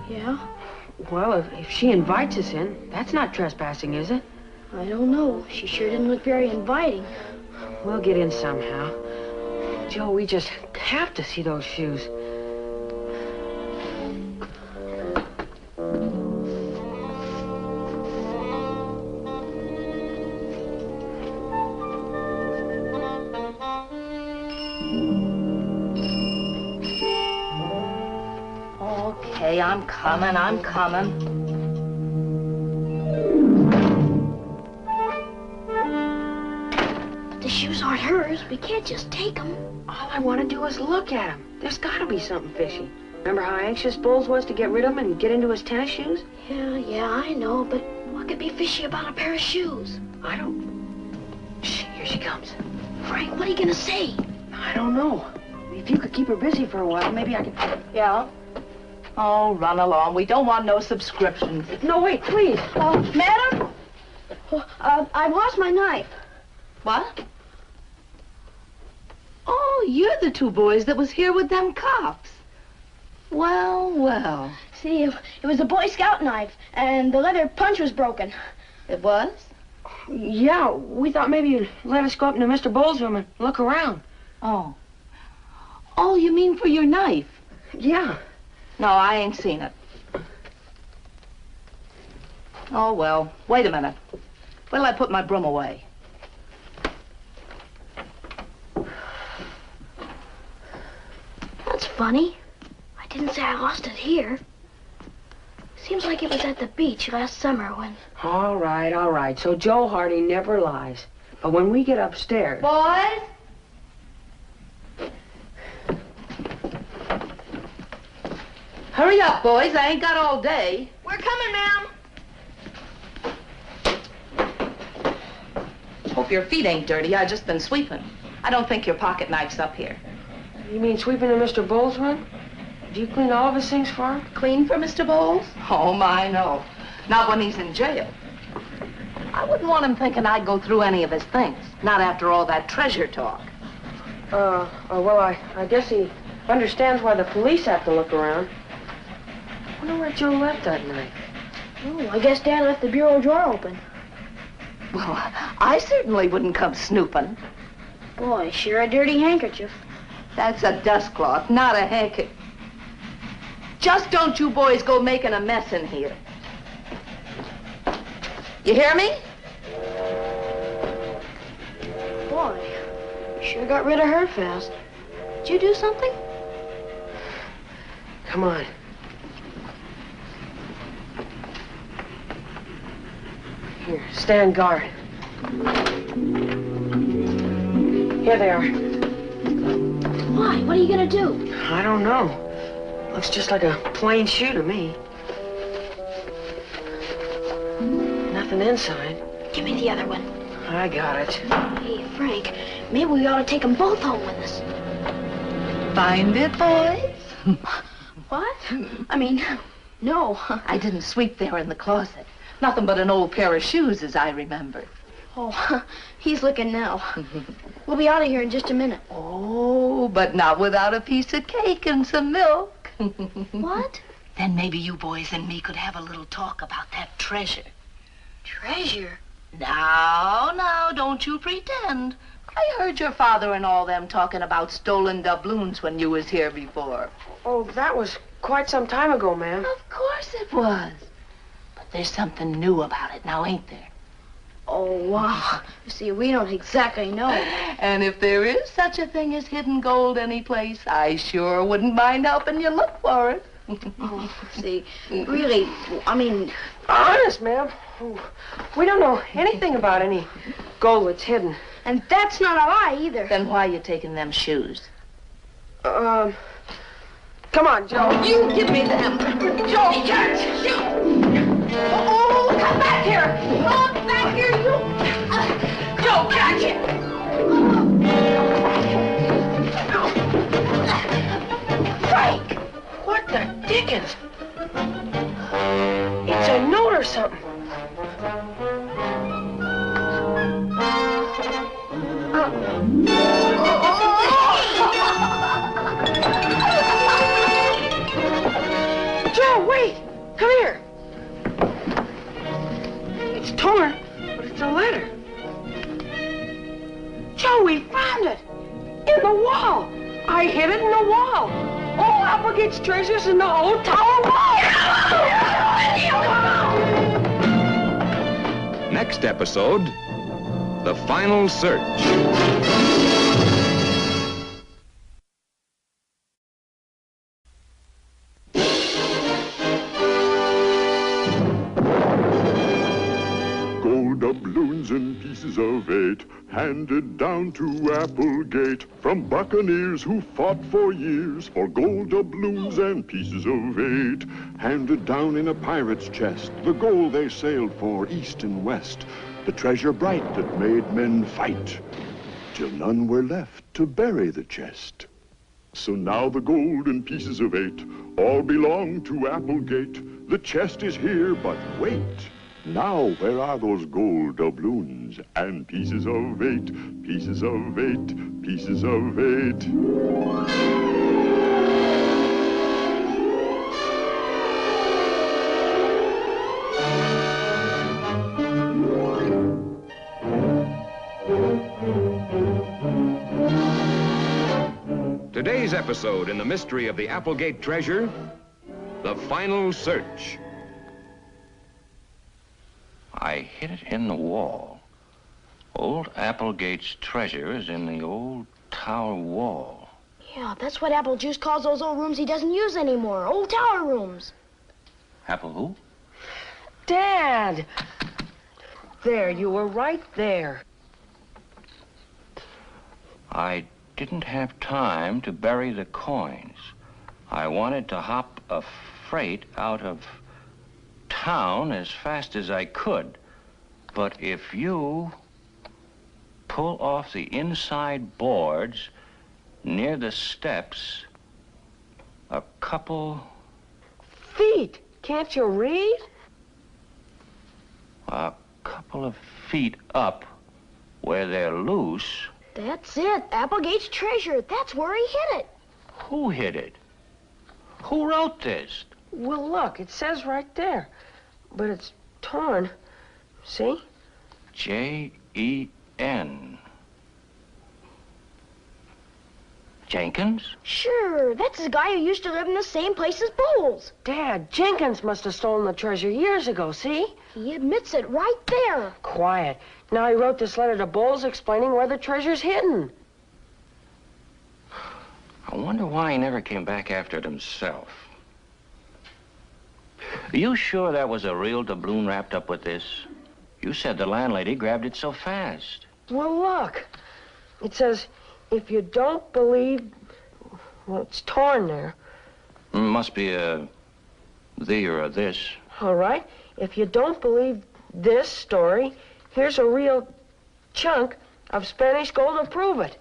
Yeah? Well, if she invites us in, that's not trespassing, is it? I don't know. She sure didn't look very inviting. We'll get in somehow. Joe, we just have to see those shoes. Okay, I'm coming. The shoes aren't hers. We can't just take them. All I want to do is look at them. There's got to be something fishy. Remember how anxious Bowles was to get rid of them and get into his tennis shoes? Yeah, I know, but what could be fishy about a pair of shoes? I don't... Shh, here she comes. Frank, what are you gonna say? I don't know. If you could keep her busy for a while, maybe I could... Yeah? Oh, run along. We don't want no subscriptions. No, wait, please. Madam? I lost my knife. What? Oh, you're the two boys that was here with them cops. Well, well. See, it was a Boy Scout knife, and the leather punch was broken. It was? Yeah, we thought maybe you'd let us go up into Mr. Bowles' room and look around. Oh. Oh, you mean for your knife? Yeah. No, I ain't seen it. Oh, well, wait a minute. Where'll I put my broom away? That's funny. I didn't say I lost it here. Seems like it was at the beach last summer when... All right. So Joe Hardy never lies. But when we get upstairs... Boys? Hurry up, boys. I ain't got all day. We're coming, ma'am. Hope your feet ain't dirty. I just been sweeping. I don't think your pocket knife's up here. You mean sweeping in Mr. Bowles' room? Do you clean all of his things for him? Clean for Mr. Bowles? Oh, my, no. Not when he's in jail. I wouldn't want him thinking I'd go through any of his things. Not after all that treasure talk. Well, I guess he Understands why the police have to look around. Wonder where Joe left that night. Oh, I guess Dad left the bureau drawer open. Well, I certainly wouldn't come snooping. Boy, sure a dirty handkerchief. That's a dust cloth, not a handkerchief. Just don't you boys go making a mess in here. You hear me? Boy, you sure got rid of her fast. Did you do something? Come on. Here, stand guard. Here they are. Why? What are you gonna do? I don't know. Looks just like a plain shoe to me. Nothing inside. Give me the other one. I got it. Hey, Frank, maybe we ought to take them both home with us. Find it, boys? What? I mean, no. I didn't sweep there in the closet. Nothing but an old pair of shoes, as I remember. Oh, he's looking now. We'll be out of here in just a minute. Oh, but not without a piece of cake and some milk. What? Then maybe you boys and me could have a little talk about that treasure. Treasure? Now, don't you pretend. I heard your father and all them talking about stolen doubloons when you was here before. Oh, that was quite some time ago, ma'am. Of course it was. But there's something new about it now, ain't there? Oh, wow. You see, we don't exactly know. And if there is such a thing as hidden gold anyplace, I sure wouldn't mind helping you look for it. Oh, see, really, I mean... Honest, ma'am. We don't know anything about any gold that's hidden. And that's not a lie, either. Then why are you taking them shoes? Come on, Joe. You give me them. Joe, oh, come back here. Come back here, you. Joe, catch it. Frank! What the dickens? It's a note or something. Joe, wait! Come here! It's torn, but it's a letter. Joe, we found it! In the wall! I hid it in the wall! All Applegate's treasures in the old tower wall! Next episode, The Final Search. Doubloons and pieces of 8, handed down to Applegate from buccaneers who fought for years for gold doubloons and pieces of 8, handed down in a pirate's chest, the gold they sailed for east and west, the treasure bright that made men fight, till none were left to bury the chest. So now the gold and pieces of 8 all belong to Applegate. The chest is here, but wait. Now, where are those gold doubloons and pieces of 8, pieces of 8, pieces of 8? Today's episode in the mystery of the Applegate treasure, The Final Search. I hid it in the wall. Old Applegate's treasure is in the old tower wall. Yeah, that's what Apple Juice calls those old rooms he doesn't use anymore. Old tower rooms. Apple who? Dad! There, you were right there. I didn't have time to bury the coins. I wanted to hop a freight out of town as fast as I could. But if you pull off the inside boards near the steps, a couple... Feet! Can't you read? A couple of feet up where they're loose. That's it. Applegate's treasure. That's where he hid it. Who hid it? Who wrote this? Well, look, it says right there. But it's torn. See? J-E-N. Jenkins? Sure, that's the guy who used to live in the same place as Bowles. Dad, Jenkins must have stolen the treasure years ago, see? He admits it right there. Quiet. Now he wrote this letter to Bowles explaining where the treasure's hidden. I wonder why he never came back after it himself. Are you sure that was a real doubloon wrapped up with this? You said the landlady grabbed it so fast. Well, look. It says, if you don't believe... Well, it's torn there. Must be a the or a this. All right. If you don't believe this story, here's a real chunk of Spanish gold to prove it.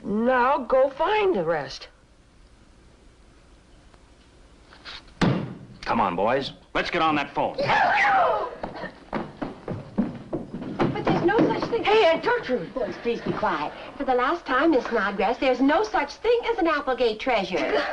Now go find the rest. Come on, boys. Let's get on that phone. But there's no such thing. Hey, Aunt Gertrude. Boys, please be quiet. For the last time, Miss Snodgrass, there's no such thing as an Applegate treasure. Dad,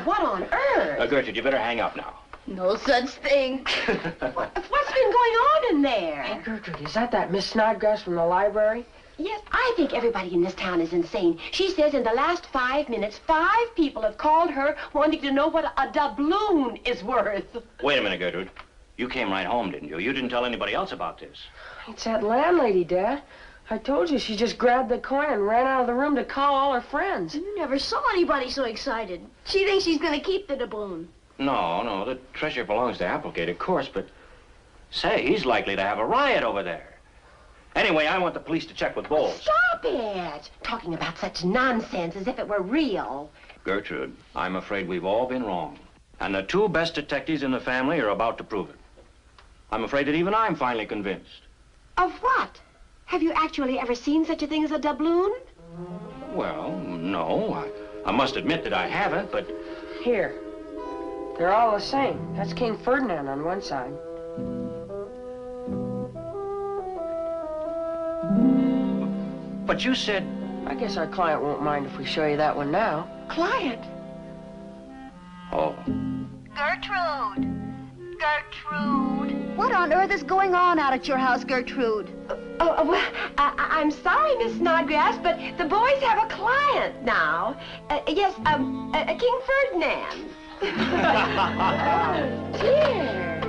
what on earth? Gertrude, you better hang up now. No such thing. What's been going on in there? Hey, Gertrude, is that Miss Snodgrass from the library? Yes, I think everybody in this town is insane. She says in the last 5 minutes, 5 people have called her wanting to know what a doubloon is worth. Wait a minute, Gertrude. You came right home, didn't you? You didn't tell anybody else about this. It's that landlady, Dad. I told you she just grabbed the coin and ran out of the room to call all her friends. You never saw anybody so excited. She thinks she's going to keep the doubloon. No, the treasure belongs to Applegate, of course, but... Say, he's likely to have a riot over there. Anyway, I want the police to check with Bowles. Stop it! Talking about such nonsense as if it were real. Gertrude, I'm afraid we've all been wrong. And the 2 best detectives in the family are about to prove it. I'm afraid that even I'm finally convinced. Of what? Have you actually ever seen such a thing as a doubloon? Well, no. I must admit that I haven't, but... Here. They're all the same. That's King Ferdinand on one side. But you said... I guess our client won't mind if we show you that one now. Client? Oh. Gertrude! Gertrude! What on earth is going on out at your house, Gertrude? Well, I'm sorry, Miss Snodgrass, but the boys have a client now. Yes, King Ferdinand. Dear.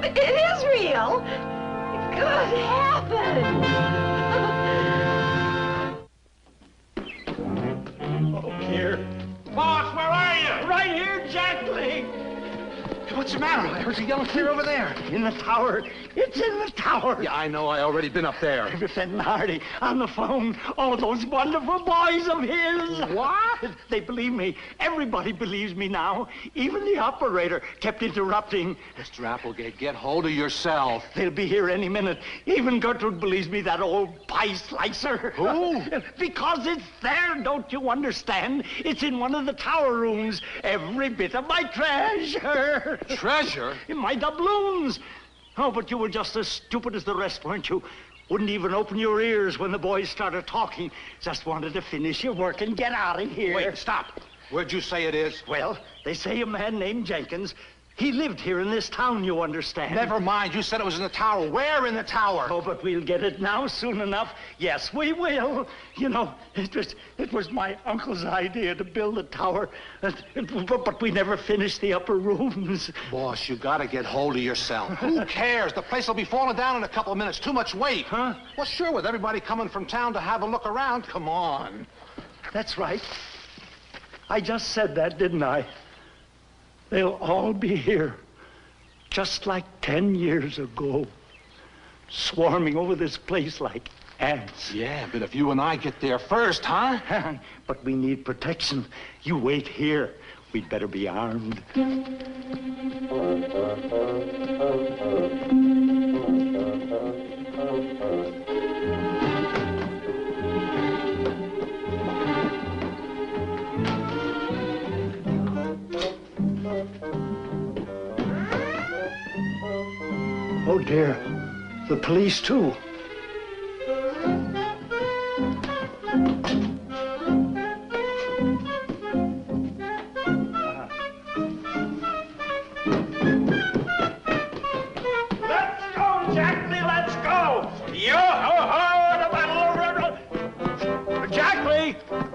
It is real. Good heavens. Oh, here. Boss, where are you? Right here, exactly. What's the matter? I heard you yelling clear over there. In the tower. It's in the tower. Yeah, I know. I already been up there. Mr. and Hardy on the phone. Oh, those wonderful boys of his. What? They believe me. Everybody believes me now. Even the operator kept interrupting. Mr. Applegate, get hold of yourself. They'll be here any minute. Even Gertrude believes me, that old pie slicer. Who? Because it's there, don't you understand? It's in one of the tower rooms. Every bit of my treasure. Treasure? My doubloons. Oh, but you were just as stupid as the rest, weren't you? Wouldn't even open your ears when the boys started talking. Just wanted to finish your work and get out of here. Wait, stop. Where'd you say it is? Well, they say a man named Jenkins. He lived here in this town, you understand. Never mind. You said it was in the tower. Where in the tower? Oh, but we'll get it now soon enough. Yes, we will. You know, it was my uncle's idea to build a tower, but we never finished the upper rooms. Boss, you gotta get hold of yourself. Who cares? The place will be falling down in a couple of minutes. Too much weight. Huh? Well, sure, with everybody coming from town to have a look around. Come on. That's right. I just said that, didn't I? They'll all be here, just like 10 years ago, swarming over this place like ants. Yeah, but if you and I get there first, huh? But we need protection. You wait here. We'd better be armed. Oh, dear. The police, too.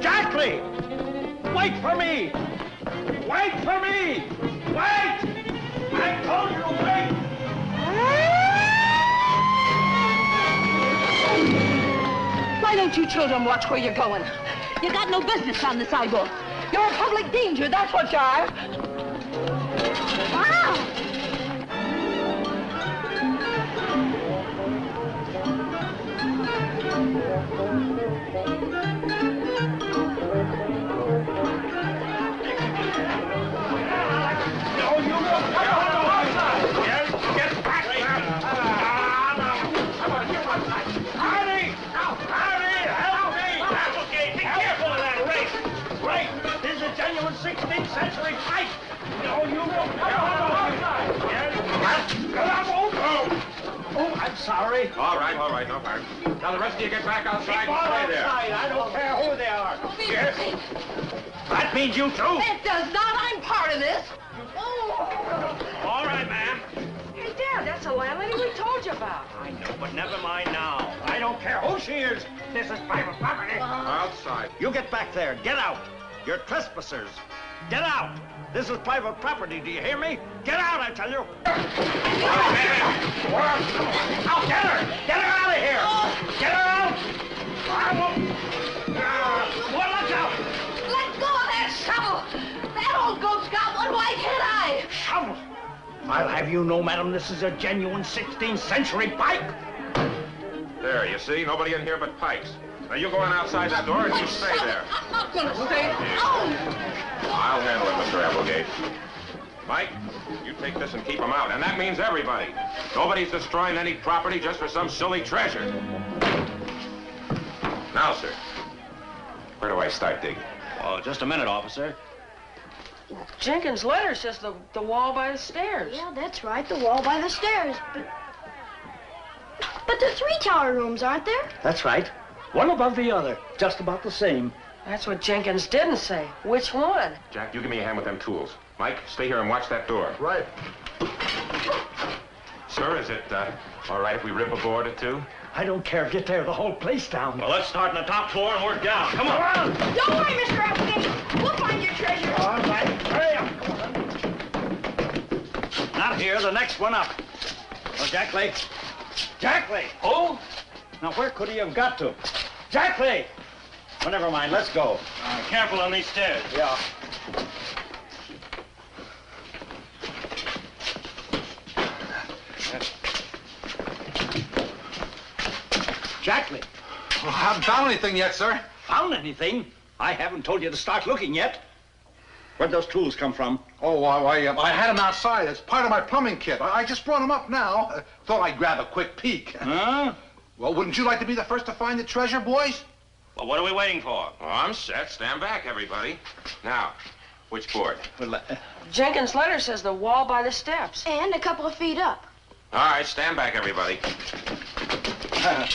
Jackley! Jackley! Wait for me! Wait for me! Wait! I told you to wait! Why don't you children watch where you're going? You got no business on the sidewalk. You're a public danger, that's what you are. Wow! This is a genuine 16th century fight. No, you won't. Oh, I'm sorry. All right, no harm. Now the rest of you get back outside Keep on and stay there. outside. I don't care who they are. Yes. That means you too. It does not. I'm part of this. All right, ma'am. Hey, Dad, that's the landlady we told you about. I know, but never mind now. I don't care who she is. This is private property. Outside. You get back there. Get out. You're trespassers. Get out. This is private property. Do you hear me? Get out, I tell you. I'll get her. Get her out of here. Get her out. I won't. Well, look out. Let go of that shovel. That old goat's got one white head eye. Shovel. I'll have you know, madam, this is a genuine 16th century pike. There, you see? Nobody in here but Pikes. Now you go on outside that door and you stay there. I'm not gonna stay. Oh! I'll handle it, Mr. Applegate. Mike, you take this and keep them out. And that means everybody. Nobody's destroying any property just for some silly treasure. Now, sir, where do I start digging? Oh, just a minute, officer. Jenkins' letter says the wall by the stairs. Yeah, that's right, the wall by the stairs. But there are 3 tower rooms, aren't there? That's right. One above the other. Just about the same. That's what Jenkins didn't say. Which one? Jack, you give me a hand with them tools. Mike, stay here and watch that door. Right. Sir, is it all right if we rip a board or two? I don't care. Get tear the whole place down. Well, let's start on the top floor and work down. Come on. Don't worry, Mr. Applegate. We'll find your treasure. All right. Hurry up. Not here. The next one up. Oh, Jackley. Jackley. Oh? Now, where could he have got to? Jackley! Oh, never mind. Let's go. Careful on these stairs. Yeah. Jackley. Well, I haven't found anything yet, sir. Found anything? I haven't told you to start looking yet. Where'd those tools come from? Oh, I had them outside. It's part of my plumbing kit. I just brought them up now. Thought I'd grab a quick peek. Huh? Well, wouldn't you like to be the first to find the treasure, boys? Well, what are we waiting for? Oh, I'm set. Stand back, everybody. Now, which board? Well, Jenkins' letter says the wall by the steps. And a couple of feet up. All right, stand back, everybody. Here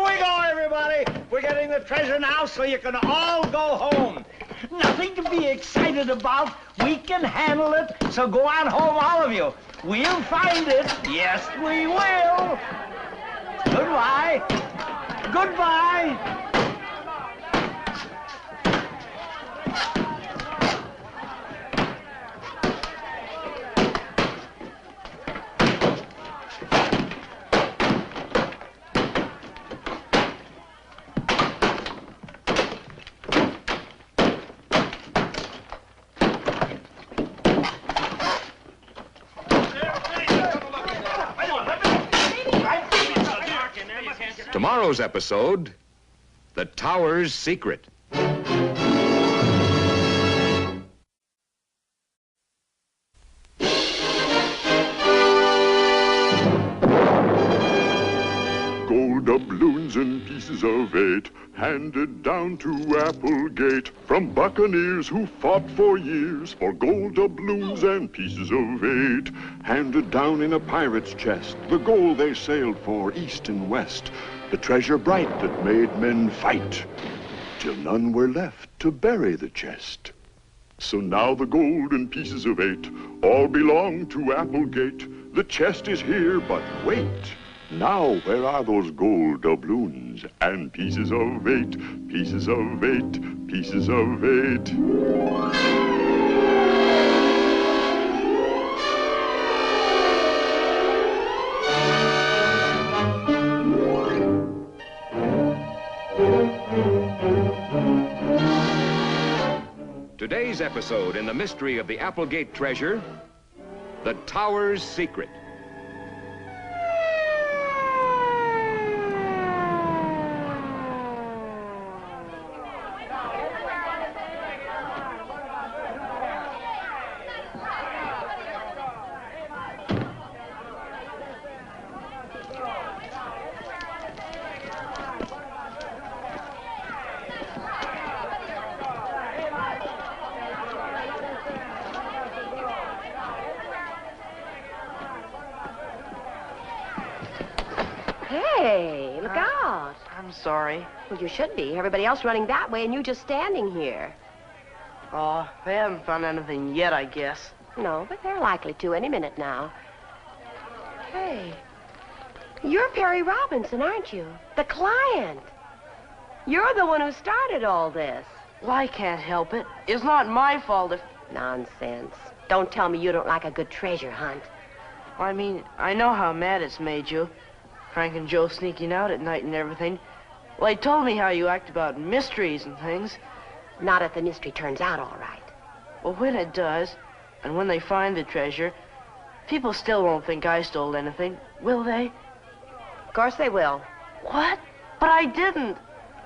we go, everybody. We're getting the treasure now so you can all go home. Nothing to be excited about. We can handle it, so go on home, all of you. We'll find it. Yes, we will. Goodbye. Goodbye. Tomorrow's episode, The Tower's Secret. Gold doubloons and pieces of 8 handed down to Applegate from buccaneers who fought for years for gold doubloons and pieces of 8 handed down in a pirate's chest, the gold they sailed for east and west, the treasure bright that made men fight till none were left to bury the chest. So now the gold and pieces of 8 all belong to Applegate. The chest is here, but wait. Now, where are those gold doubloons and pieces of 8, pieces of 8, pieces of 8? Today's episode in the mystery of the Applegate treasure, the Tower's Secret. Hey, look out. I'm sorry. Well, you should be. Everybody else running that way and you just standing here. Oh, they haven't found anything yet, I guess. No, but they're likely to any minute now. Hey, you're Perry Robinson, aren't you? The client. You're the one who started all this. Well, I can't help it. It's not my fault if... Nonsense. Don't tell me you don't like a good treasure hunt. I mean, I know how mad it's made you. Frank and Joe sneaking out at night and everything. Well, they told me how you act about mysteries and things. Not if the mystery turns out all right. Well, when it does, and when they find the treasure, people still won't think I stole anything, will they? Of course they will. What? But I didn't.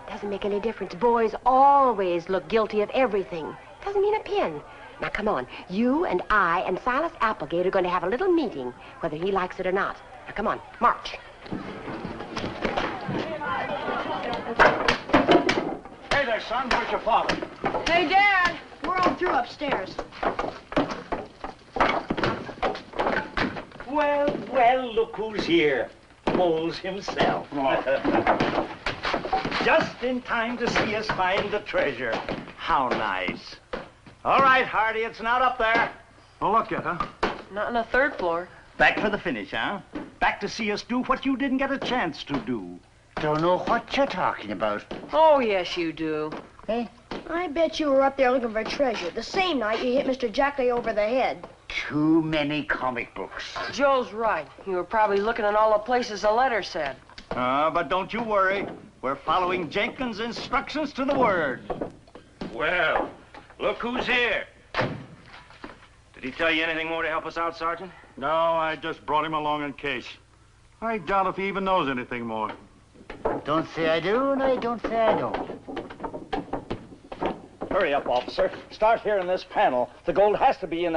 Doesn't make any difference. Boys always look guilty of everything. Doesn't mean a pin. Now, come on. You and I and Silas Applegate are going to have a little meeting, whether he likes it or not. Now, come on. March. Hey there, son. Where's your father? Hey, Dad. We're all through upstairs. Well, well, look who's here. Moles himself. Just in time to see us find the treasure. How nice. All right, Hardy, it's not up there. No luck yet, huh? Not on the third floor. Back for the finish, huh? Back to see us do what you didn't get a chance to do. Don't know what you're talking about. Oh, yes, you do. Hey? I bet you were up there looking for treasure the same night you hit Mr. Jackley over the head. Too many comic books. Joe's right. You were probably looking in all the places the letter said. But don't you worry. We're following Jenkins' instructions to the word. Well, look who's here. Did he tell you anything more to help us out, Sergeant? No, I just brought him along in case. I doubt if he even knows anything more. Don't say I do, and I don't say I don't. Hurry up, officer. Start here in this panel. The gold has to be in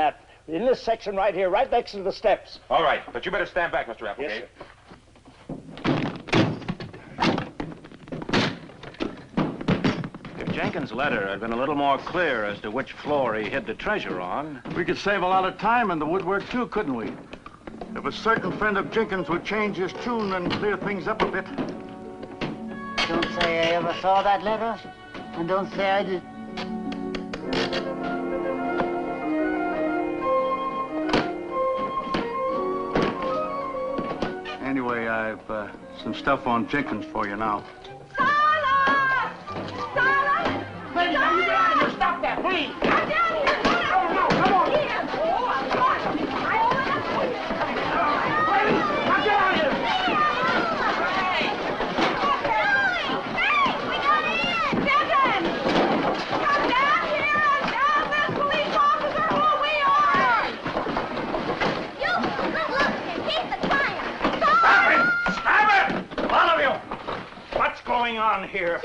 this section right here, right next to the steps. All right, but you better stand back, Mr. Applegate. Yes, sir. If Jenkins' letter had been a little more clear as to which floor he hid the treasure on... We could save a lot of time in the woodwork, too, couldn't we? If a certain friend of Jenkins would change his tune and clear things up a bit. Don't say I ever saw that letter, and don't say I did. Anyway, I've some stuff on Jenkins for you now. Lady, now you get out of here. Stop that, please. Come down here. Oh, no, come on. Here. Oh, I'm sorry. Lady, now get out of here. Hey, we got in. Devin, come down here and tell this police officer who we are. You, look, he's the client. Stop it! Stop it! All of you! What's going on here?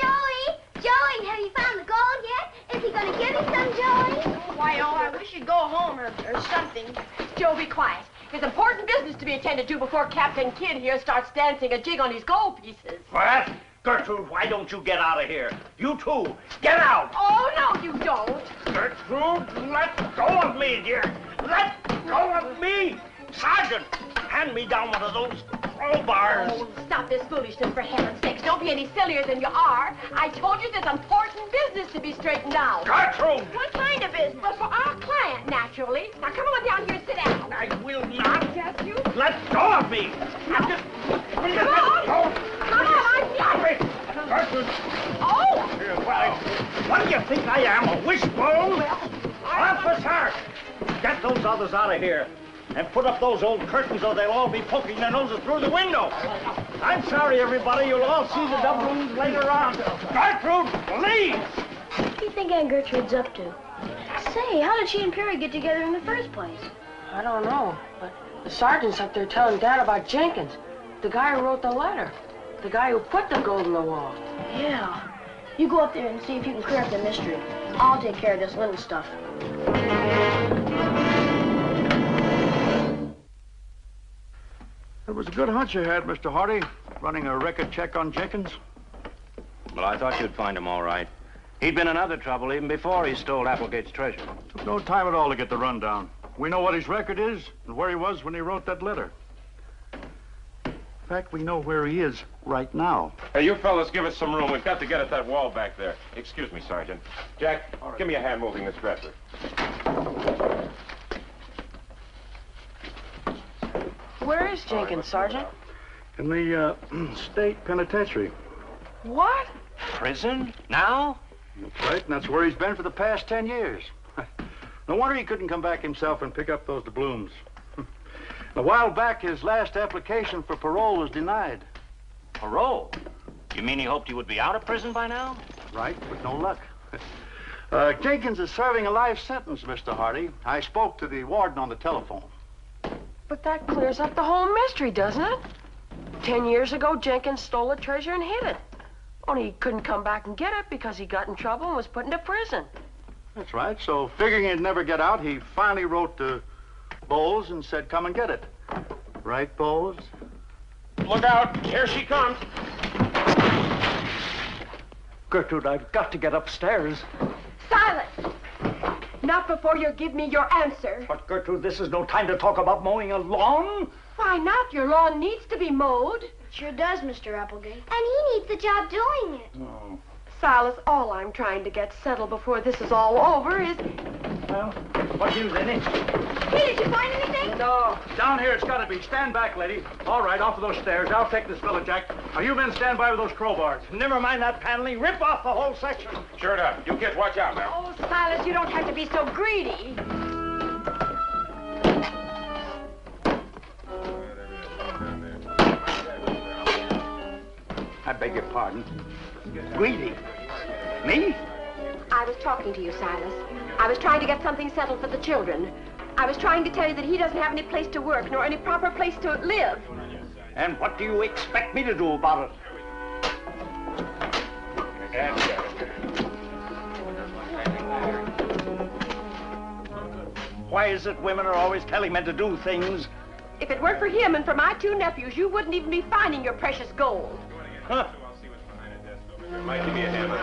Joey, have you found the gold yet? Is he going to give me some, Joey? Why, I wish you'd go home or something. Joe, be quiet. There's important business to be attended to before Captain Kidd here starts dancing a jig on his gold pieces. What? Gertrude, why don't you get out of here? You too. Get out! Oh, no, you don't. Gertrude, let go of me, dear. Let go of me. Sergeant, hand me down one of those. Oh, bars. Oh, stop this foolishness, for heaven's sakes. Don't be any sillier than you are. I told you there's important business to be straightened out. Gertrude! What kind of business? Well, for our client, naturally. Now, come on down here and sit down. I will not. Yes, you. Let go of me. Come on. Come on, I'm Stop it. Gertrude. Oh! What do you think I am, a wishbone? Officer! Get those others out of here. And put up those old curtains or they'll all be poking their noses through the window. I'm sorry, everybody. You'll all see the doubloons later on. Gertrude, please! What do you think Aunt Gertrude's up to? Say, how did she and Perry get together in the first place? I don't know, but the sergeant's up there telling Dad about Jenkins, the guy who wrote the letter, the guy who put the gold in the wall. Yeah. You go up there and see if you can clear up the mystery. I'll take care of this little stuff. It was a good hunch you had, Mr. Hardy, running a record check on Jenkins. Well, I thought you'd find him all right. He'd been in other trouble even before he stole Applegate's treasure. Took no time at all to get the rundown. We know what his record is and where he was when he wrote that letter. In fact, we know where he is right now. Hey, you fellas, give us some room. We've got to get at that wall back there. Excuse me, Sergeant. Jack, give me a hand moving this dresser. Where is Jenkins, Sergeant? In the state penitentiary. What? Prison? Now? That's right, and that's where he's been for the past 10 years. No wonder he couldn't come back himself and pick up those doubloons. A while back, his last application for parole was denied. Parole? You mean he hoped he would be out of prison by now? Right, but no luck. Jenkins is serving a life sentence, Mr. Hardy. I spoke to the warden on the telephone. But that clears up the whole mystery, doesn't it? 10 years ago, Jenkins stole the treasure and hid it. Only he couldn't come back and get it because he got in trouble and was put into prison. That's right. So, figuring he'd never get out, he finally wrote to Bowles and said, come and get it. Right, Bowles? Look out. Here she comes. Gertrude, I've got to get upstairs. Silence! Not before you give me your answer. But, Gertrude, this is no time to talk about mowing a lawn. Why not? Your lawn needs to be mowed. It sure does, Mr. Applegate. And he needs the job doing it. Oh. Silas, all I'm trying to get settled before this is all over is... Well, what news, Annie? Hey, did you find anything? No. Down here, it's got to be. Stand back, lady. All right, off of those stairs. I'll take this fella, Jack. Now, you men stand by with those crowbars. Never mind that paneling. Rip off the whole section. Sure enough. You kids, watch out now. Oh, Silas, you don't have to be so greedy. I beg your pardon. Greedy? Me? I was talking to you, Silas. I was trying to get something settled for the children. I was trying to tell you that he doesn't have any place to work, nor any proper place to live. And what do you expect me to do about it? Why is it women are always telling men to do things? If it weren't for him and for my two nephews, you wouldn't even be finding your precious gold. Huh? There might be a hammer.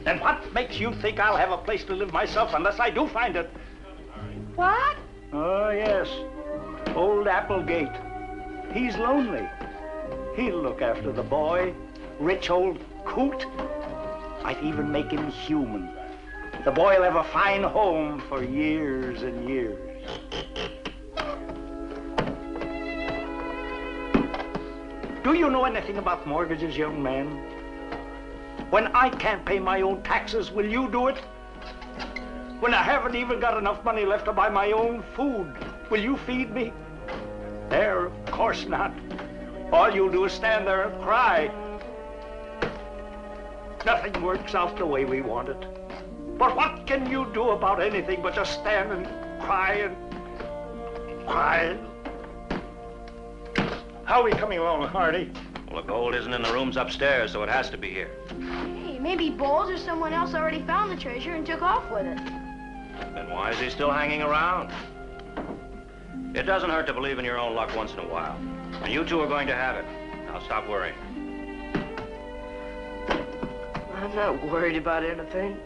And what makes you think I'll have a place to live myself unless I do find it? What? Oh, yes. Old Applegate. He's lonely. He'll look after the boy. Rich old coot. Might even make him human. The boy'll have a fine home for years and years. Do you know anything about mortgages, young man? When I can't pay my own taxes, will you do it? When I haven't even got enough money left to buy my own food, will you feed me? There, of course not. All you'll do is stand there and cry. Nothing works out the way we want it. But what can you do about anything but just stand and cry and cry? How are we coming along, Hardy? Well, the gold isn't in the rooms upstairs, so it has to be here. Hey, maybe Bowles or someone else already found the treasure and took off with it. Then why is he still hanging around? It doesn't hurt to believe in your own luck once in a while. And you two are going to have it. Now stop worrying. I'm not worried about anything.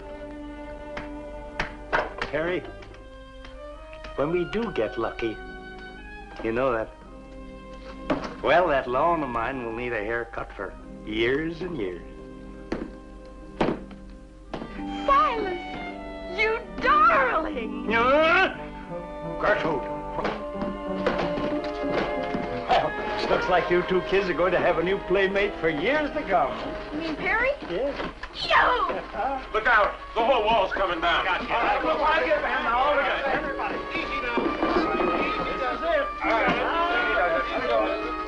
Harry, when we do get lucky, you know that, well, that lawn of mine will need a haircut for years and years. Silas, you darling! Gertrude! Well, it looks like you two kids are going to have a new playmate for years to come. You mean Perry? Yes. Yo! Look out! The whole wall's coming down. I get him now. Everybody. Easy now. Easy does it.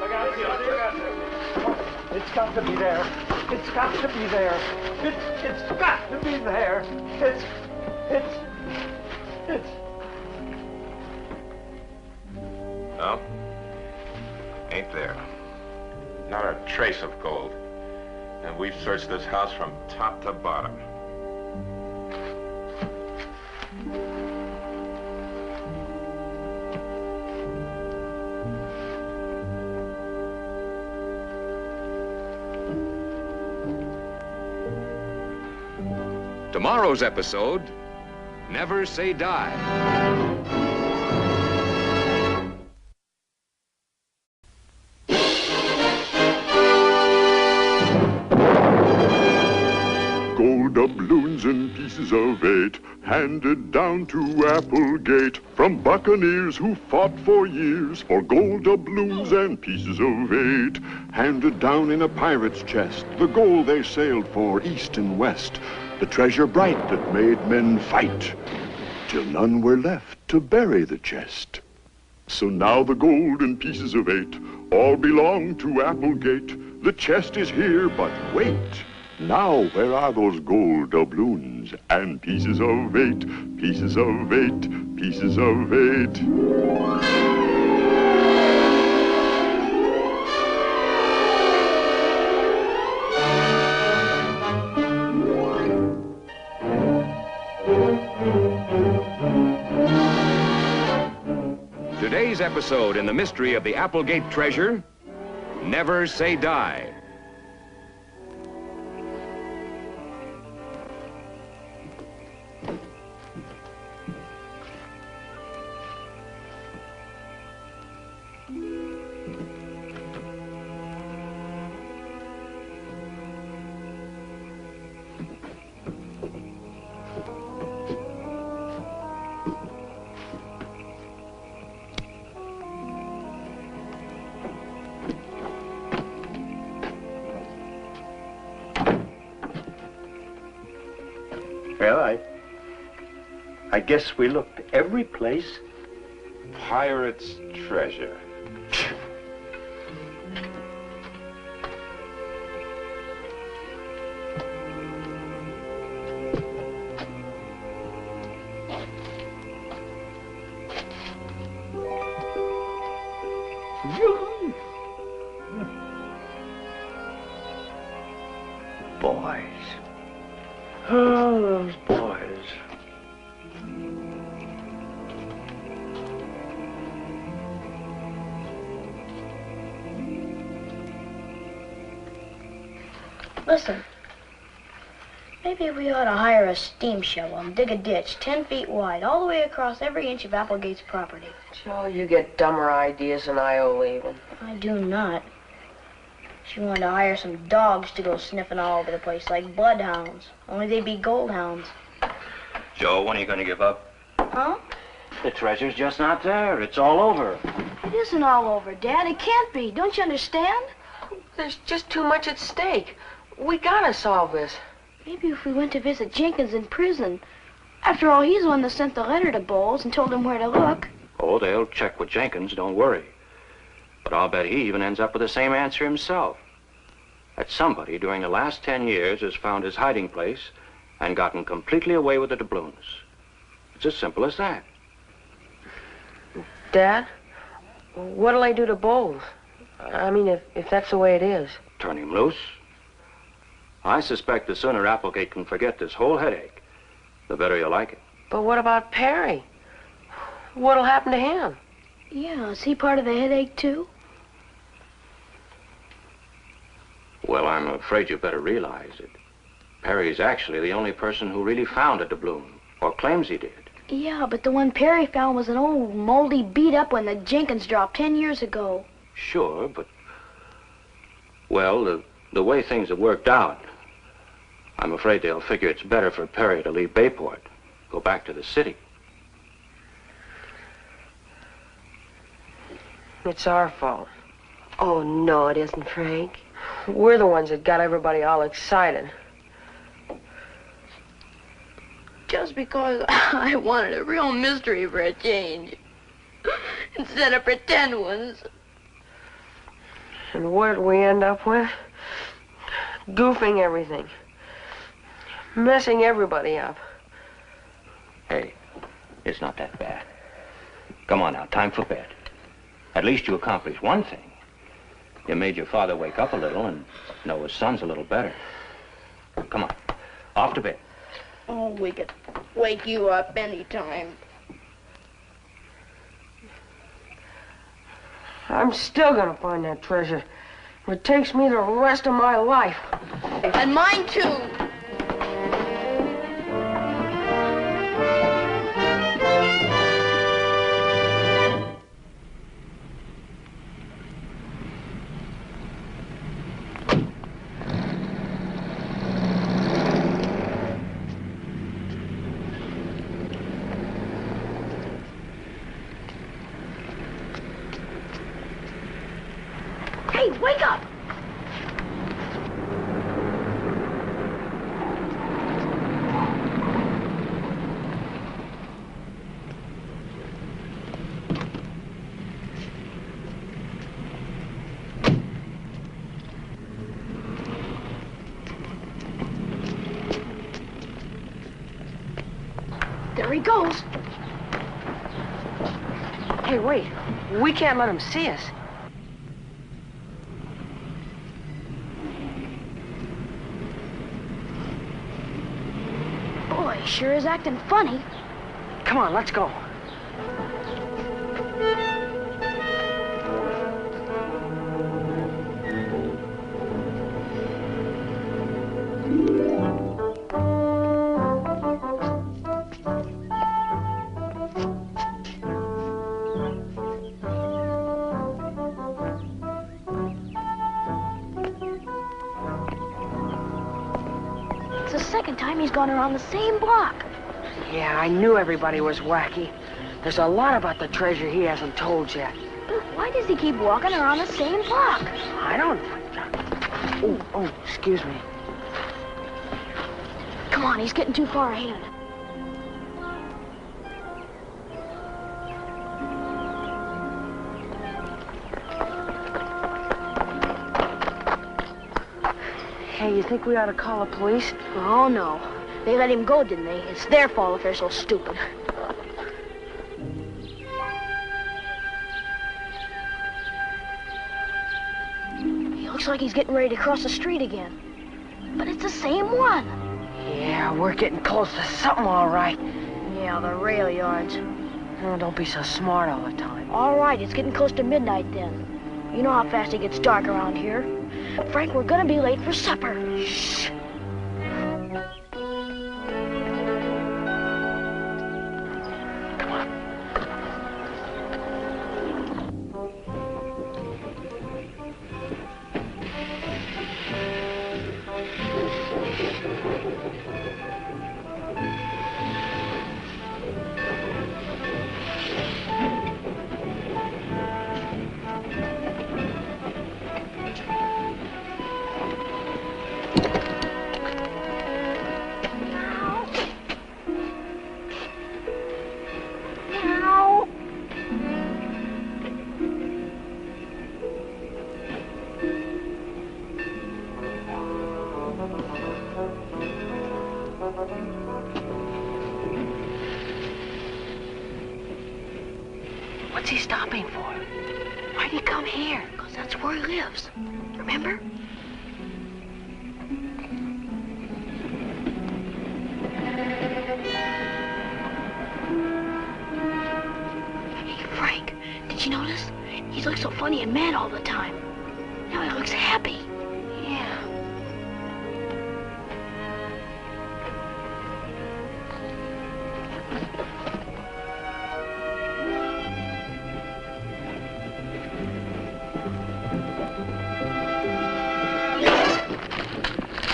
Look out. It's got to be there. It's got to be there. It's got to be there. It's. No? Ain't there. Not a trace of gold. And we've searched this house from top to bottom. Tomorrow's episode, Never Say Die. Gold doubloons and pieces of 8 handed down to Applegate from buccaneers who fought for years for gold doubloons and pieces of 8 handed down in a pirate's chest, the gold they sailed for east and west, the treasure bright that made men fight till none were left to bury the chest. So now the gold and pieces of 8 all belong to Applegate. The chest is here, but wait. Now, where are those gold doubloons and pieces of 8, pieces of 8, pieces of 8? Today's episode in the mystery of the Applegate treasure, Never Say Die. Well, I guess we looked every place. Pirate's treasure. Boys. Oh, those boys. Listen, maybe we ought to hire a steam shovel and dig a ditch 10 feet wide all the way across every inch of Applegate's property. Joe, you get dumber ideas than Iola even. I do not. She wanted to hire some dogs to go sniffing all over the place like bloodhounds, only they'd be gold hounds. Joe, when are you going to give up? Huh? The treasure's just not there. It's all over. It isn't all over, Dad. It can't be. Don't you understand? There's just too much at stake. We gotta solve this. Maybe if we went to visit Jenkins in prison. After all, he's the one that sent the letter to Bowles and told him where to look. Oh, they'll check with Jenkins, don't worry. But I'll bet he even ends up with the same answer himself. That somebody during the last 10 years has found his hiding place and gotten completely away with the doubloons. It's as simple as that. Dad, what'll I do to Bowles? I mean, if that's the way it is. Turn him loose. I suspect the sooner Applegate can forget this whole headache, the better you'll like it. But what about Perry? What'll happen to him? Yeah, is he part of the headache, too? Well, I'm afraid you better realize it. Perry's actually the only person who really found a doubloon, or claims he did. Yeah, but the one Perry found was an old, moldy, beat-up one that Jenkins dropped 10 years ago. Sure, but... Well, the way things have worked out, I'm afraid they'll figure it's better for Perry to leave Bayport, go back to the city. It's our fault. Oh, no, it isn't, Frank. We're the ones that got everybody all excited. Just because I wanted a real mystery for a change. Instead of pretend ones. And what did we end up with? Goofing everything. Messing everybody up. Hey, it's not that bad. Come on now, time for bed. At least you accomplished one thing. You made your father wake up a little and know his son's a little better. Come on, off to bed. Oh, we could wake you up anytime. I'm still gonna find that treasure. It takes me the rest of my life. And mine too. Hey, wake up! There he goes. Hey, wait. We can't let him see us. Boy, he sure is acting funny. Come on, let's go. It's the second time he's gone around the same block. Yeah, I knew everybody was wacky. There's a lot about the treasure he hasn't told yet. But why does he keep walking around the same block? I don't... Oh, excuse me. Come on, he's getting too far ahead. Hey, you think we ought to call the police? Oh, no. They let him go, didn't they? It's their fault if they're so stupid. He looks like he's getting ready to cross the street again. But it's the same one. Yeah, we're getting close to something, all right. Yeah, the rail yards. Oh, don't be so smart all the time. All right, it's getting close to midnight then. You know how fast it gets dark around here. Frank, we're gonna be late for supper. Shh. What's he stopping for? Why'd he come here? Because that's where he lives. Remember? Hey, Frank, did you notice? He looks so funny and mad all the time. Now he looks happy. Yeah.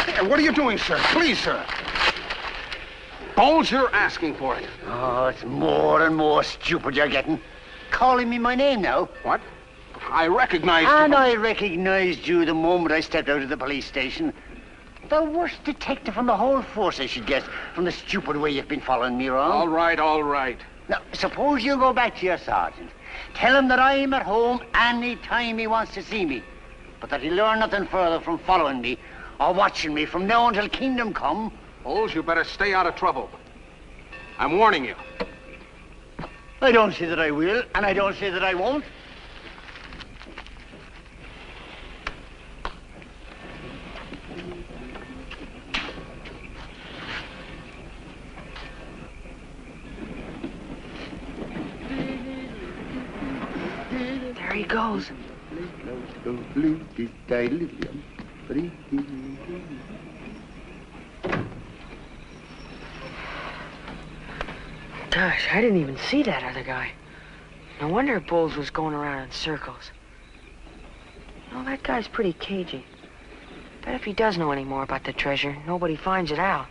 Hey, what are you doing, sir? Please, sir. Bowles, you're asking for it. Oh, it's more and more stupid you're getting. Calling me my name now. What? I recognized you. And I recognized you the moment I stepped out of the police station. The worst detective on the whole force, I should guess, from the stupid way you've been following me around. All right, all right. Now, suppose you go back to your sergeant. Tell him that I'm at home any time he wants to see me, but that he'll learn nothing further from following me or watching me from now until kingdom come. Bowles, you better stay out of trouble. I'm warning you. I don't say that I will, and I don't say that I won't. There he goes. Gosh, I didn't even see that other guy. No wonder Bowles was going around in circles. Well, that guy's pretty cagey. Bet if he does know any more about the treasure, nobody finds it out.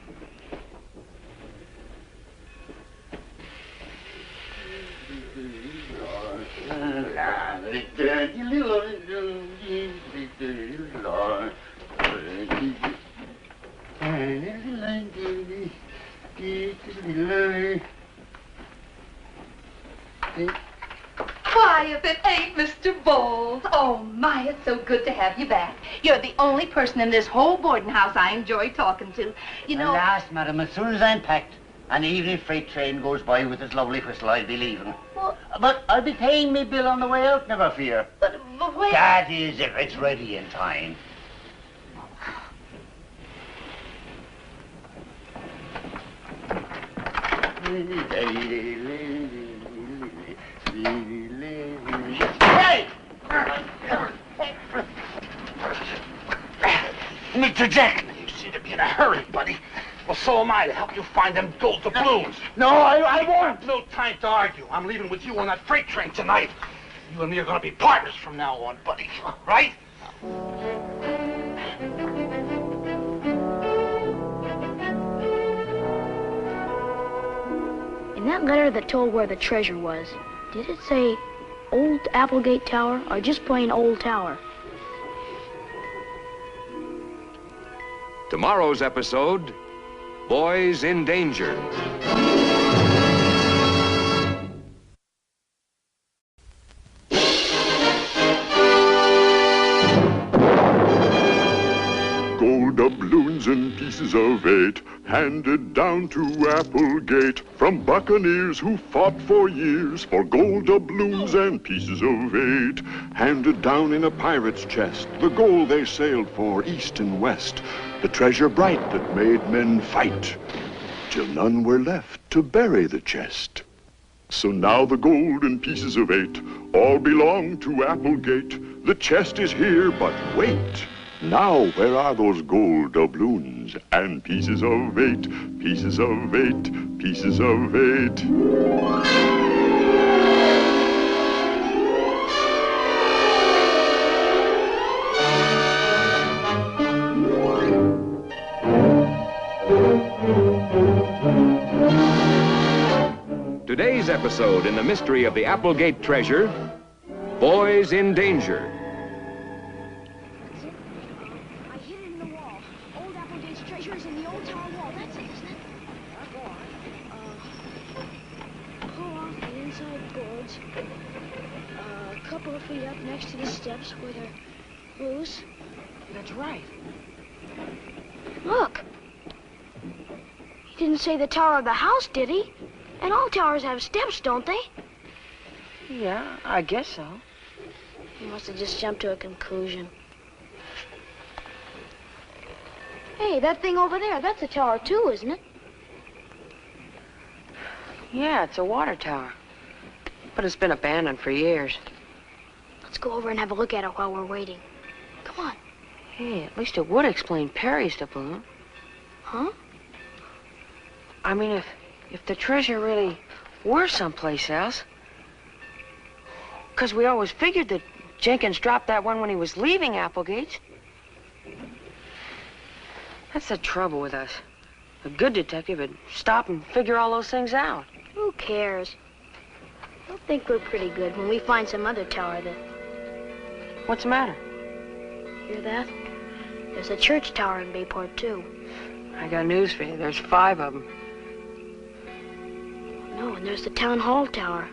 Why, if it ain't Mr. Bowles. Oh, my, it's so good to have you back. You're the only person in this whole boarding house I enjoy talking to. You know... Alas, madam, as soon as I'm packed and the evening freight train goes by with its lovely whistle, I'll be leaving. Well, but I'll be paying me bill on the way out, never fear. But wait... That is, if it's ready in time. Hey! Mr. Jack! You seem to be in a hurry, buddy. Well, so am I, to help you find them gold doubloons. No, I won't. No time to argue. I'm leaving with you on that freight train tonight. You and me are going to be partners from now on, buddy. Right? In that letter that told where the treasure was, did it say Old Applegate Tower or just plain Old Tower? Tomorrow's episode, Boys in Danger. Gold doubloons and pieces of 8 handed down to Applegate from buccaneers who fought for years for gold doubloons and pieces of 8 handed down in a pirate's chest, the gold they sailed for east and west, the treasure bright that made men fight till none were left to bury the chest. So now the gold and pieces of 8 all belong to Applegate. The chest is here, but wait. Now, where are those gold doubloons and pieces of 8, pieces of 8, pieces of 8? Today's episode in the mystery of the Applegate treasure, Boys in Danger. I hid it in the wall. Old Applegate's treasure is in the old tower wall. That's it, isn't it? Go on. Pull off the inside boards. A couple of feet up next to the steps where they're loose. That's right. Look. He didn't say the tower of the house, did he? And all towers have steps, don't they? Yeah, I guess so. He must have just jumped to a conclusion. Hey, that thing over there, that's a tower too, isn't it? Yeah, it's a water tower. But it's been abandoned for years. Let's go over and have a look at it while we're waiting. Come on. Hey, at least it would explain Perry's doubloon. Huh? I mean, if the treasure really were someplace else. Because we always figured that Jenkins dropped that one when he was leaving Applegate. That's the trouble with us. A good detective would stop and figure all those things out. Who cares? They'll think we're pretty good when we find some other tower that... What's the matter? Hear that? There's a church tower in Bayport, too. I got news for you. There's 5 of them. No, and there's the town hall tower.